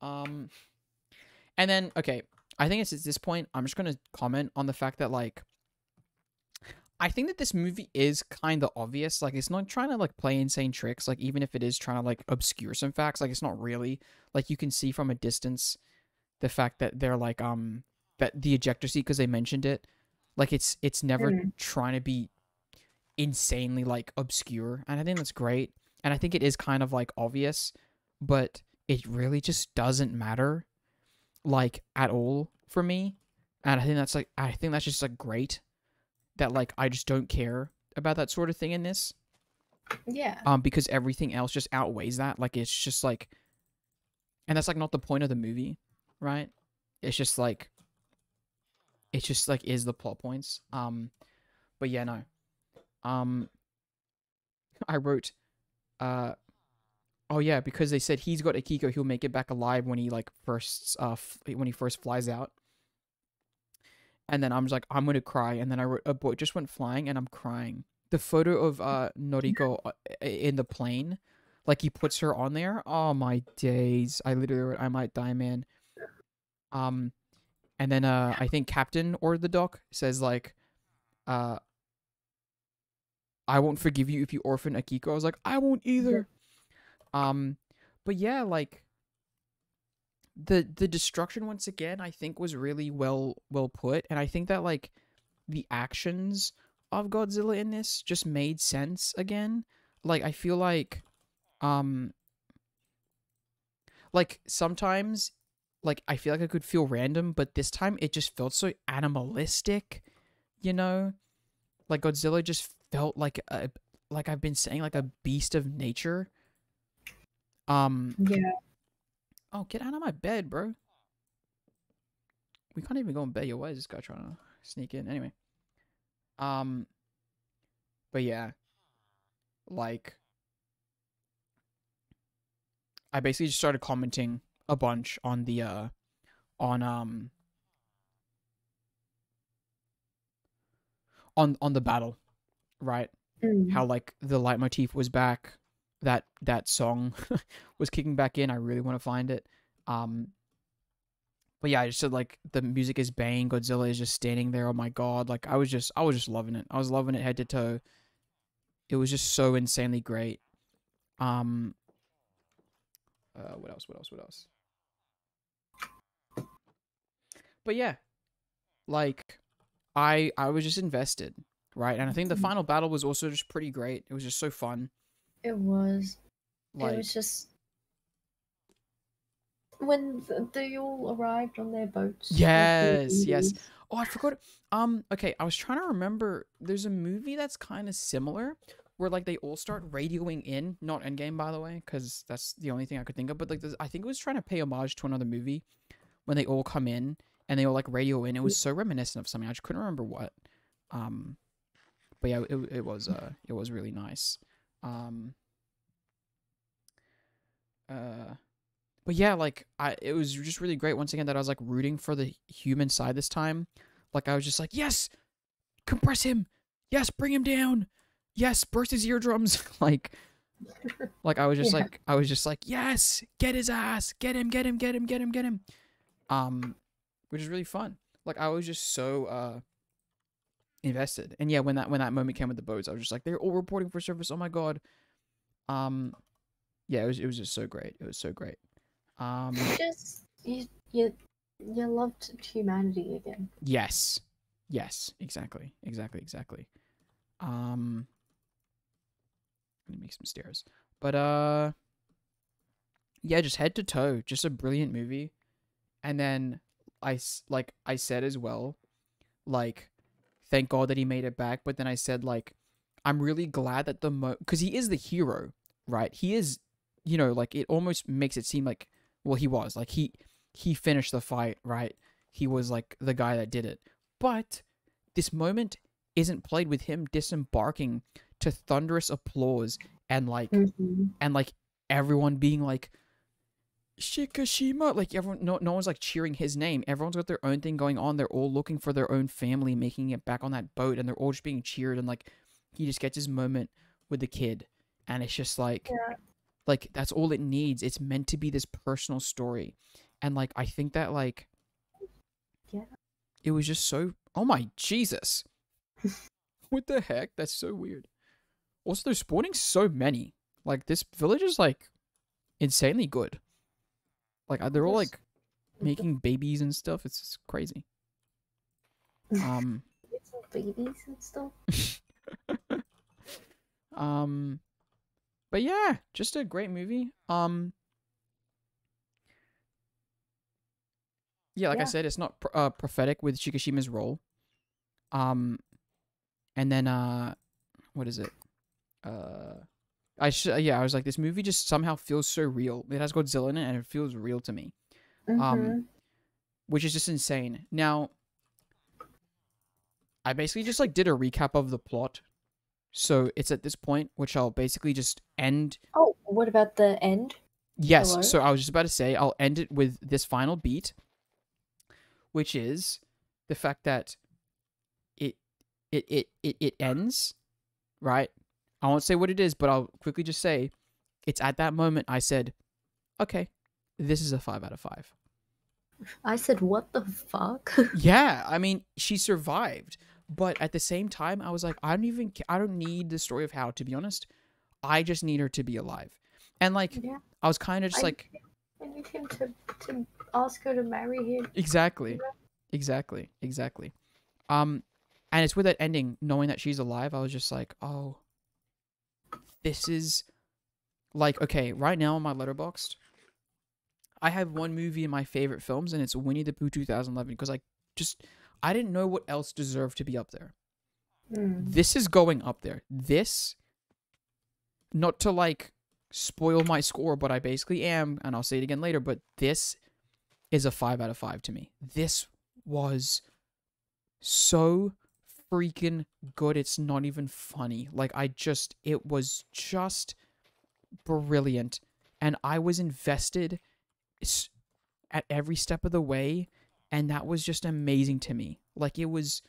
And then okay, I think it's at this point I'm just gonna comment on the fact that like I think that this movie is kind of obvious. Like, it's not trying to like play insane tricks. Like, even if it is trying to like obscure some facts, like it's not really. Like, you can see from a distance the fact that they're like that the ejector seat, because they mentioned it. Like, it's never Mm. trying to be insanely like obscure, and I think that's great. And I think it is kind of like obvious, but it really just doesn't matter like at all for me. And I think that's just like great that like I just don't care about that sort of thing in this. Yeah. Because everything else just outweighs that. Like, it's just like, and that's like not the point of the movie, right? It's just like is the plot points. But yeah, no. Um, I wrote, uh, oh yeah, because they said he's got Akiko, he'll make it back alive when he like first, when he first flies out. And then I'm just like, I'm gonna cry. And then I wrote, a boy just went flying, and I'm crying. The photo of Noriko in the plane, like he puts her on there. Oh my days! I literally wrote, I might die, man. Um, and then I think Captain or the doc says like, uh, I won't forgive you if you orphan Akiko. I was like, I won't either. Um, but yeah, like the destruction once again, I think was really well put, and I think that like the actions of Godzilla in this just made sense again. Like, I feel um like sometimes like I feel like I could feel random, but this time it just felt so animalistic, you know? Like Godzilla just felt like I've been saying, like a beast of nature. Um Yeah. oh, get out of my bed, bro. We can't even go in bed. Yo, why is this guy trying to sneak in? Anyway. Um but yeah, like I basically just started commenting a bunch on the on um on the battle, right? Mm. How like the leitmotif was back, that song was kicking back in. I really want to find it. Um but yeah, I just said like the music is banging, Godzilla is just standing there. Oh my god, like I was just loving it. I was loving it head to toe. It was just so insanely great. Um what else? What else? What else? But yeah, like I was just invested, right? And I think the final battle was also just pretty great. It was just so fun. It was. It was Like, just when they all arrived on their boats, like the yes, yes. Indies. Oh, I forgot. Okay, I was trying to remember. There's a movie that's kind of similar where like they all start radioing in. Not Endgame, by the way, because that's the only thing I could think of. But like, I think it was trying to pay homage to another movie when they all come in and they all like radio in. It was so reminiscent of something. I just couldn't remember what. Um, but yeah, it was really nice. Um, uh, but yeah, like it was just really great once again that I was like rooting for the human side this time. Like, I was just like, yes, compress him, yes, bring him down, yes, burst his eardrums. like Yeah. I was just like, yes, get his ass, get him, get him, get him, get him, get him. Um, which is really fun. Like, I was just so invested. And yeah, when that moment came with the boats, I was just like, they're all reporting for service. Oh my god. Um, yeah, it was just so great. It was so great. Um, Just you loved humanity again. yes, yes, exactly, exactly, exactly. Um, let me make some stairs. But yeah, just head to toe, just a brilliant movie. And then like I said as well, like thank God that he made it back. But then I said like I'm really glad that because he is the hero, right? He is, like it almost makes it seem like, well, he was like he finished the fight, right? He was like the guy that did it. But this moment isn't played with him disembarking to thunderous applause and Hmm. like everyone being like Shikashima, like everyone, no one's like cheering his name. Everyone's got their own thing going on. They're all looking for their own family, making it back on that boat, and they're all just being cheered. And like, he just gets his moment with the kid, and it's just Yeah. like that's all it needs. It's meant to be this personal story, and like I think that like Yeah. It was just so, oh my Jesus. What the heck? That's so weird. Also, they're spawning so many. Like, this village is, like, insanely good. Like, they're all, like, making babies and stuff. It's just crazy. It's all babies and stuff. But yeah, just a great movie. Yeah, like I said, it's not prophetic with Shikishima's role. And then what is it? I was like, this movie just somehow feels so real. It has Godzilla in it, and it feels real to me. Which is just insane. Now, I basically just like did a recap of the plot. So it's at this point, which I'll basically just end. Oh, what about the end? Yes. Hello? So I was just about to say, I'll end it with this final beat, which is the fact that it ends, right? I won't say what it is, but I'll quickly just say, it's at that moment I said, okay, this is a 5 out of 5. I said, what the fuck? Yeah, I mean, she survived, but at the same time, I was like, I don't need the story of how, to be honest. I just need her to be alive. And like, Yeah. I was kind of just like, I need him to ask her to marry him. exactly. And it's with that ending, knowing that she's alive, I was just like, oh, this is like, okay, right now on my Letterboxd, I have one movie in my favorite films, and it's Winnie the Pooh 2011, because I didn't know what else deserved to be up there. This is going up there. This, not to like spoil my score, but I basically am, and I'll say it again later, but this is a 5 out of 5 to me. This was so freaking good. It's not even funny. Like, it was just brilliant. And I was invested at every step of the way. And that was just amazing to me. Like, it was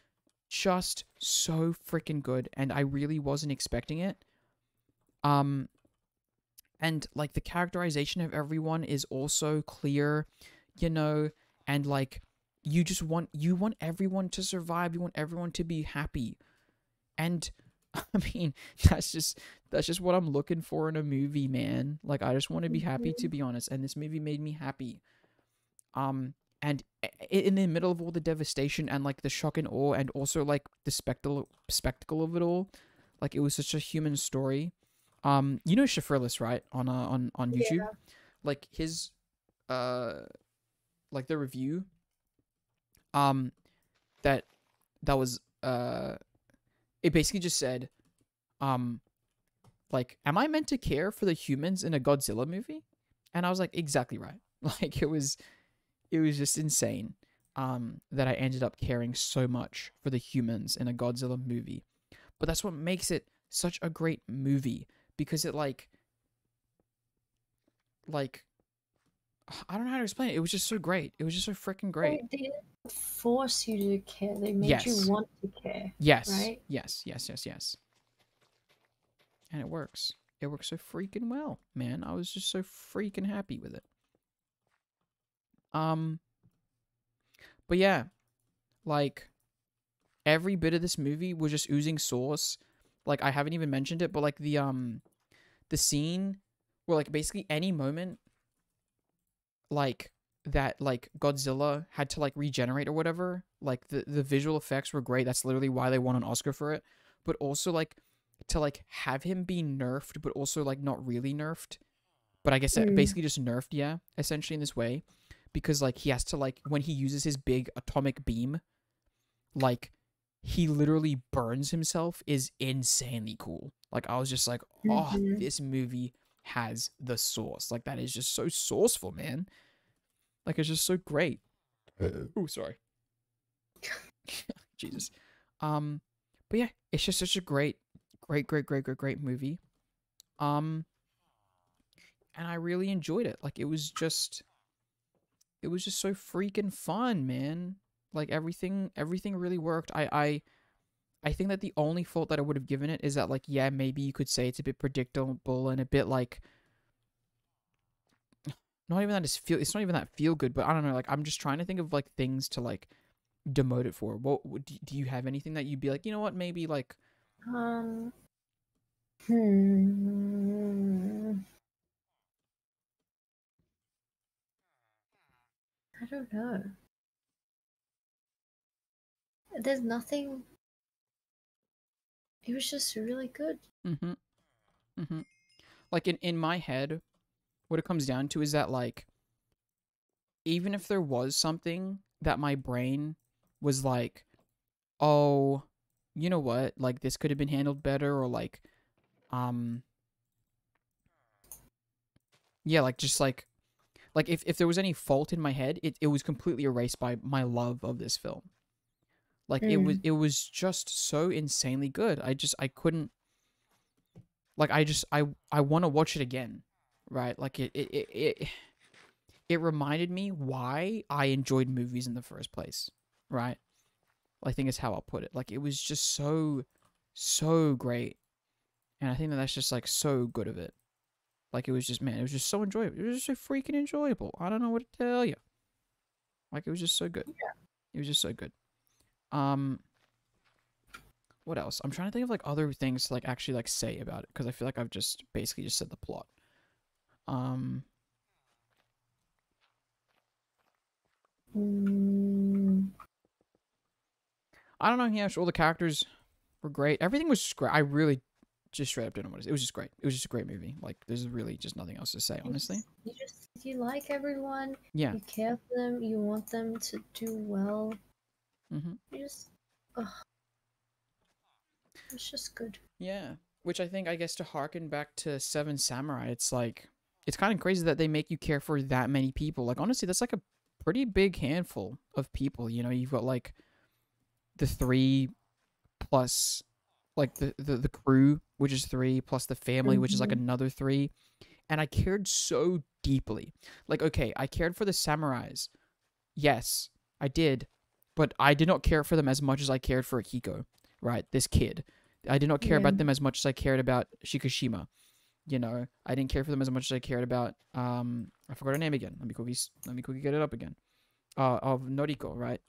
just so freaking good. And I really wasn't expecting it. And like, the characterization of everyone is also clear, you know, and like, you want everyone to survive. You want everyone to be happy. And I mean, that's just what I'm looking for in a movie, man. Like, I just want to be happy, to be honest. And this movie made me happy. And in the middle of all the devastation and like the shock and awe, and also like the spectacle of it all, like, it was such a human story. You know Shafrillis, right? On YouTube, Yeah. like his like the review. That was it basically just said, like, am I meant to care for the humans in a Godzilla movie? And I was like, exactly right. Like, it was just insane. That I ended up caring so much for the humans in a Godzilla movie. But that's what makes it such a great movie, because it like I don't know how to explain it. It was just so great. It was just so freaking great. They didn't force you to care. They made Yes. you want to care. Yes. Right? Yes. And it works. It works so freaking well, man. I was just so freaking happy with it. But yeah, like, every bit of this movie was just oozing sauce. Like, I haven't even mentioned it, but like the scene where like basically any moment like that, like Godzilla had to like regenerate or whatever, like the visual effects were great. That's literally why they won an Oscar for it. But also like to like have him be nerfed, but also like not really nerfed, but I guess basically just nerfed, yeah, essentially in this way, because like he has to, like, when he uses his big atomic beam, like, he literally burns himself, is insanely cool. Like, I was just like, oh, this movie has the sauce. Like, that is just so sauceful, man. Like, it's just so great. Oh, sorry. Jesus. But yeah, it's just such a great movie. And I really enjoyed it. Like, it was just so freaking fun, man. Like, everything really worked. I think that the only fault that I would have given it is that, like, yeah, maybe you could say it's a bit predictable and a bit like, it's not even that feel good, but I don't know, like, I'm just trying to think of like things to like demote it for? Do you have anything that you'd be like, you know what, maybe like Um. Hmm. I don't know. There's nothing. It was just really good. mm-hmm, mm-hmm. Like in my head, what it comes down to is that like even if there was something that my brain was like, oh, you know what, like this could have been handled better, or like, um, yeah, like just like if there was any fault in my head, it was completely erased by my love of this film. Like Mm. it was just so insanely good. I couldn't like I want to watch it again, right? Like it reminded me why I enjoyed movies in the first place, right? I think is how I'll put it. Like it was just so great, and I think that that's just like so good of it. Like it was just, man, it was just so enjoyable. It was just so freaking enjoyable. I don't know what to tell you. Like it was just so good. It was just so good. Um, what else? I'm trying to think of like other things to like actually like say about it because I feel like I've just basically just said the plot. Um, Mm. I don't know. Yeah, all the characters were great. Everything was just great. I really just straight up didn't know what it was. It was just great. It was just a great movie. Like there's really just nothing else to say, honestly. You like everyone. Yeah. You care for them. You want them to do well. Mm-hmm. You just, ugh, it's just good. Yeah. Which I think, I guess, to harken back to Seven Samurai, it's like, it's kind of crazy that they make you care for that many people. Like, honestly, that's like a pretty big handful of people. You know, you've got like the three plus like the crew, which is three, plus the family, which is like Mm-hmm. another three. And I cared so deeply. Like, okay, I cared for the samurais. Yes, I did. But I did not care for them as much as I cared for Akiko, right? This kid. I did not care Yeah. about them as much as I cared about Shikishima. You know, I didn't care for them as much as I cared about I forgot her name again. Let me quickly get it up again. Of Noriko, right?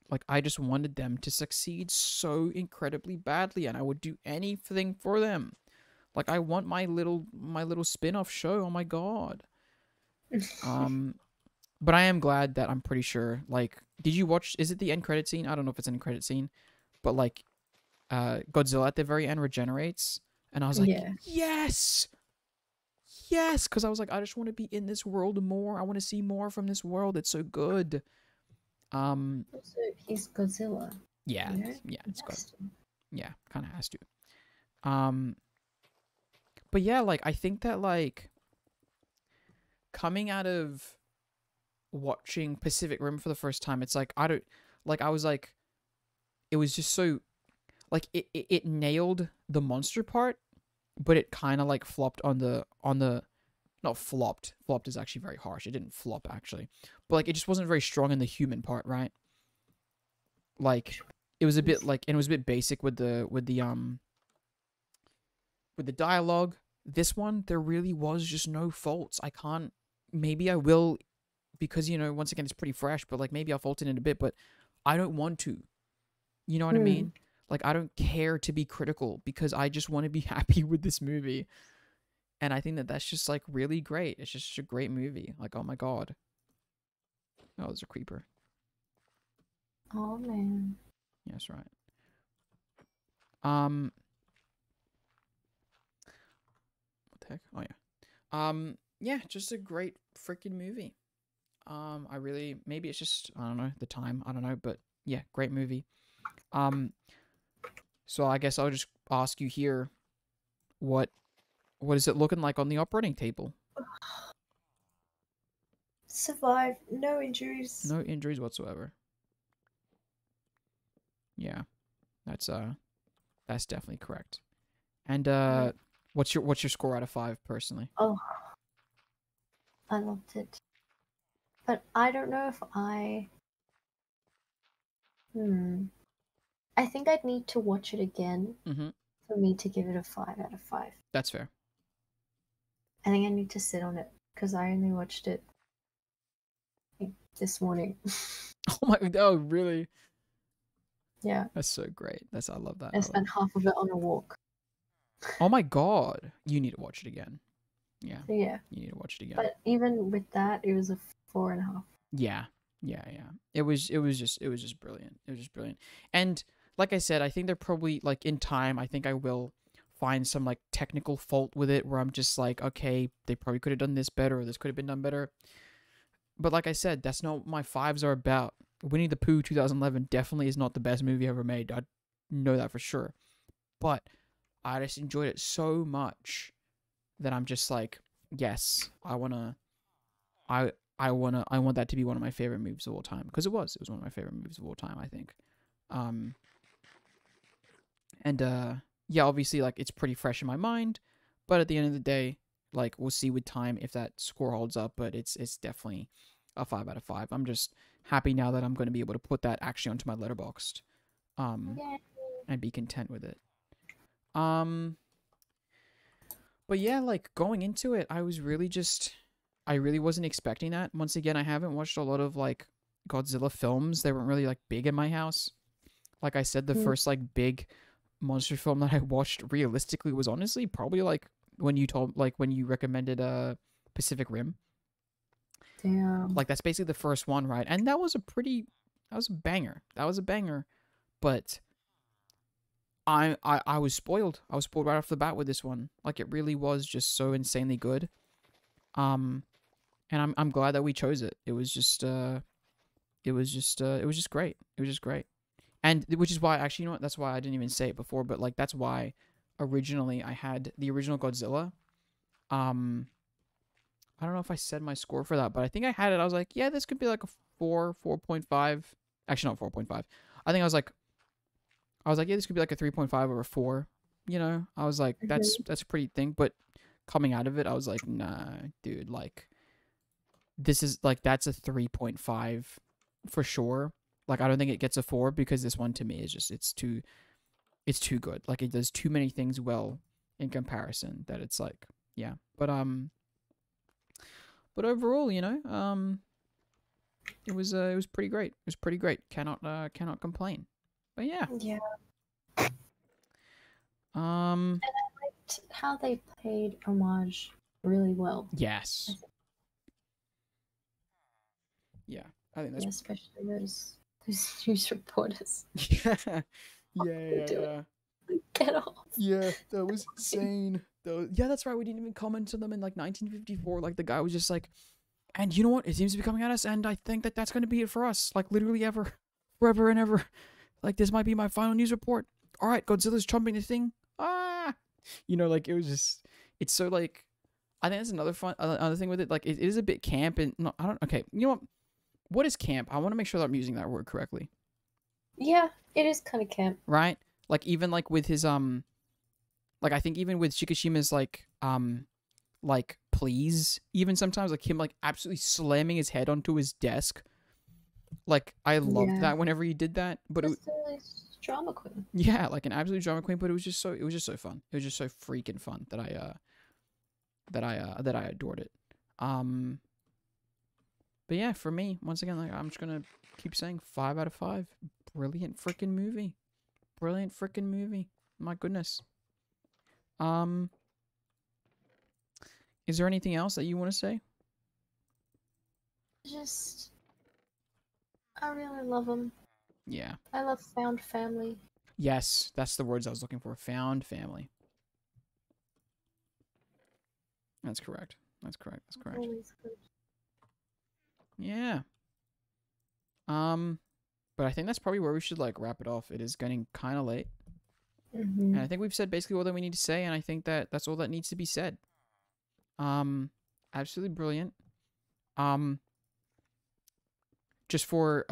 Like I just wanted them to succeed so incredibly badly and I would do anything for them. Like I want my little spin-off show. Oh my god. Um but I am glad that I'm pretty sure like did you watch is it the end credit scene? I don't know if it's an end credit scene, but like Godzilla at the very end regenerates and I was like, Yeah. "Yes!" Yes, because I was like, I just want to be in this world more. I want to see more from this world. It's so good. Um, Also, he's Godzilla. yeah, You know, yeah, he it's good. has to. Yeah, kind of has to. Um, but yeah, like I think that like coming out of watching Pacific Rim for the first time, it's like I don't like I was like it was just so like it nailed the monster part, but it kind of like flopped on the not flopped. Flopped is actually very harsh. It didn't flop actually, but like it just wasn't very strong in the human part, right? Like it was a bit like and it was a bit basic with the dialogue. This one there really was just no faults. I can't maybe I will because you know once again it's pretty fresh, but like maybe I'll fault it in a bit, but I don't want to. You know what I Hmm. mean? Like I don't care to be critical because I just want to be happy with this movie. And I think that that's just like really great. It's just a great movie. Like oh my god. Oh, there's a creeper. Oh man. Yes, right. Um what the heck? Oh yeah. Yeah, just a great freaking movie. I really maybe it's just I don't know the time I don't know but yeah great movie. Um, so I guess I'll just ask you here what what is it looking like on the operating table? Survived. No injuries. No injuries whatsoever. Yeah, that's definitely correct. And Yeah. what's your score out of 5 personally? Oh, I loved it. But I don't know if I. Hmm. I think I'd need to watch it again Mm-hmm. for me to give it a 5 out of 5. That's fair. I think I need to sit on it because I only watched it this morning. Oh my, oh really? Yeah, That's so great. I love that. I spent half of it on a walk. Oh my god, you need to watch it again. Yeah, So yeah, you need to watch it again. but even with that, it was a 4.5. Yeah, yeah, yeah. It was just brilliant. It was just brilliant. And like I said, I think they're probably like in time. I think I will find some like technical fault with it where I'm just like, okay, they probably could have done this better, or this could have been done better. But like I said, that's not what my fives are about. Winnie the Pooh 2011 definitely is not the best movie ever made. I know that for sure. But I just enjoyed it so much that I'm just like, yes, I I want that to be one of my favorite movies of all time, because it was one of my favorite movies of all time, I think. Um and yeah, obviously like it's pretty fresh in my mind, but at the end of the day, like we'll see with time if that score holds up, but it's definitely a 5 out of 5. I'm just happy now that I'm going to be able to put that actually onto my letterboxd, um Yeah. and be content with it. Um but yeah, like going into it, I really wasn't expecting that. Once again, I haven't watched a lot of like Godzilla films. They weren't really like big in my house. Like I said, the Mm, first like big monster film that I watched realistically was honestly probably like when you recommended Pacific Rim. damn. Like that's basically the first one, right? And that was a banger. That was a banger. But I was spoiled. I was spoiled right off the bat with this one. Like it really was just so insanely good. Um and I'm glad that we chose it. It was just great. It was just great. And which is why actually, you know what? That's why I didn't even say it before, but like that's why originally I had the original Godzilla. Um I don't know if I said my score for that, but I think I had it. I was like, yeah, this could be like a 4, 4.5. Actually, not 4.5. I think I was like, yeah, this could be like a 3.5 or a 4. You know, I was like, Mhm. that's a pretty thing. But coming out of it, I was like, nah, dude, like this is like that's a 3.5 for sure. Like I don't think it gets a 4 because this one to me is just it's too good. Like it does too many things well in comparison that it's like, yeah. But overall, you know, it was pretty great. It was pretty great. Cannot complain. But yeah. Yeah. Um How they played homage really well. I yes. think, Yeah. I think that's yeah, especially those news reporters. yeah. What Yeah, are they yeah, doing? yeah. Get off. Yeah, that was insane. Yeah, that's right. We didn't even comment to them in like 1954. Like the guy was just like, and you know what? It seems to be coming at us, and I think that that's going to be it for us. Like literally ever, forever and ever. Like this might be my final news report. All right, Godzilla's trumping the thing. Ah, you know, like it was just. It's so like. I think that's another fun other thing with it. Like it is a bit camp, and no, I don't. Okay, you know what? What is camp? I want to make sure that I'm using that word correctly. Yeah, it is kind of camp. Right? Like even like with his like I think even with Shikishima's like please even sometimes like him like absolutely slamming his head onto his desk, like I loved Yeah. that whenever he did that, but Just a drama queen. yeah, like an absolute drama queen, but it was just so fun, it was just so freaking fun that I adored it. um but yeah, for me, once again, like I'm just gonna keep saying 5 out of 5. Brilliant freaking movie, brilliant freaking movie, my goodness. um is there anything else that you want to say? Just, I really love them. Yeah. I love found family. Yes, that's the words I was looking for. Found family. That's correct. That's correct. That's correct. Always good. Yeah. But I think that's probably where we should like wrap it off. It is getting kind of late, Mm-hmm. and I think we've said basically all that we need to say, and I think that that's all that needs to be said. Um, absolutely brilliant. Um, just for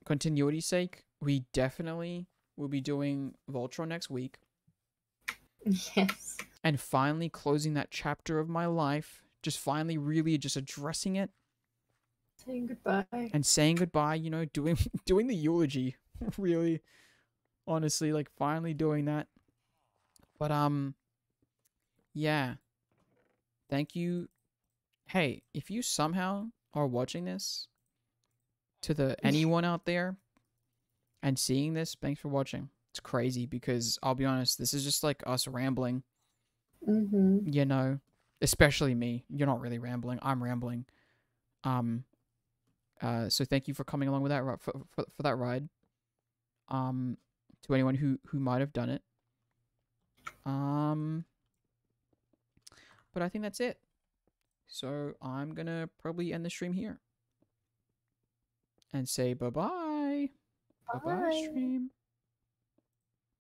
continuity's sake, we definitely will be doing Voltron next week, Yes. and finally closing that chapter of my life. Just finally, really, just addressing it Saying goodbye. and saying goodbye, you know, doing doing the eulogy, really, honestly, like finally doing that. But yeah, thank you. Hey, if you somehow are watching this to the anyone out there and seeing this, thanks for watching. It's crazy because I'll be honest, this is just like us rambling. Mm-hmm. You know, especially me. You're not really rambling. I'm rambling. So thank you for coming along with that for that ride. To anyone who might have done it. But I think that's it. So I'm gonna probably end the stream here and say bye bye. Bye bye, Bye. stream.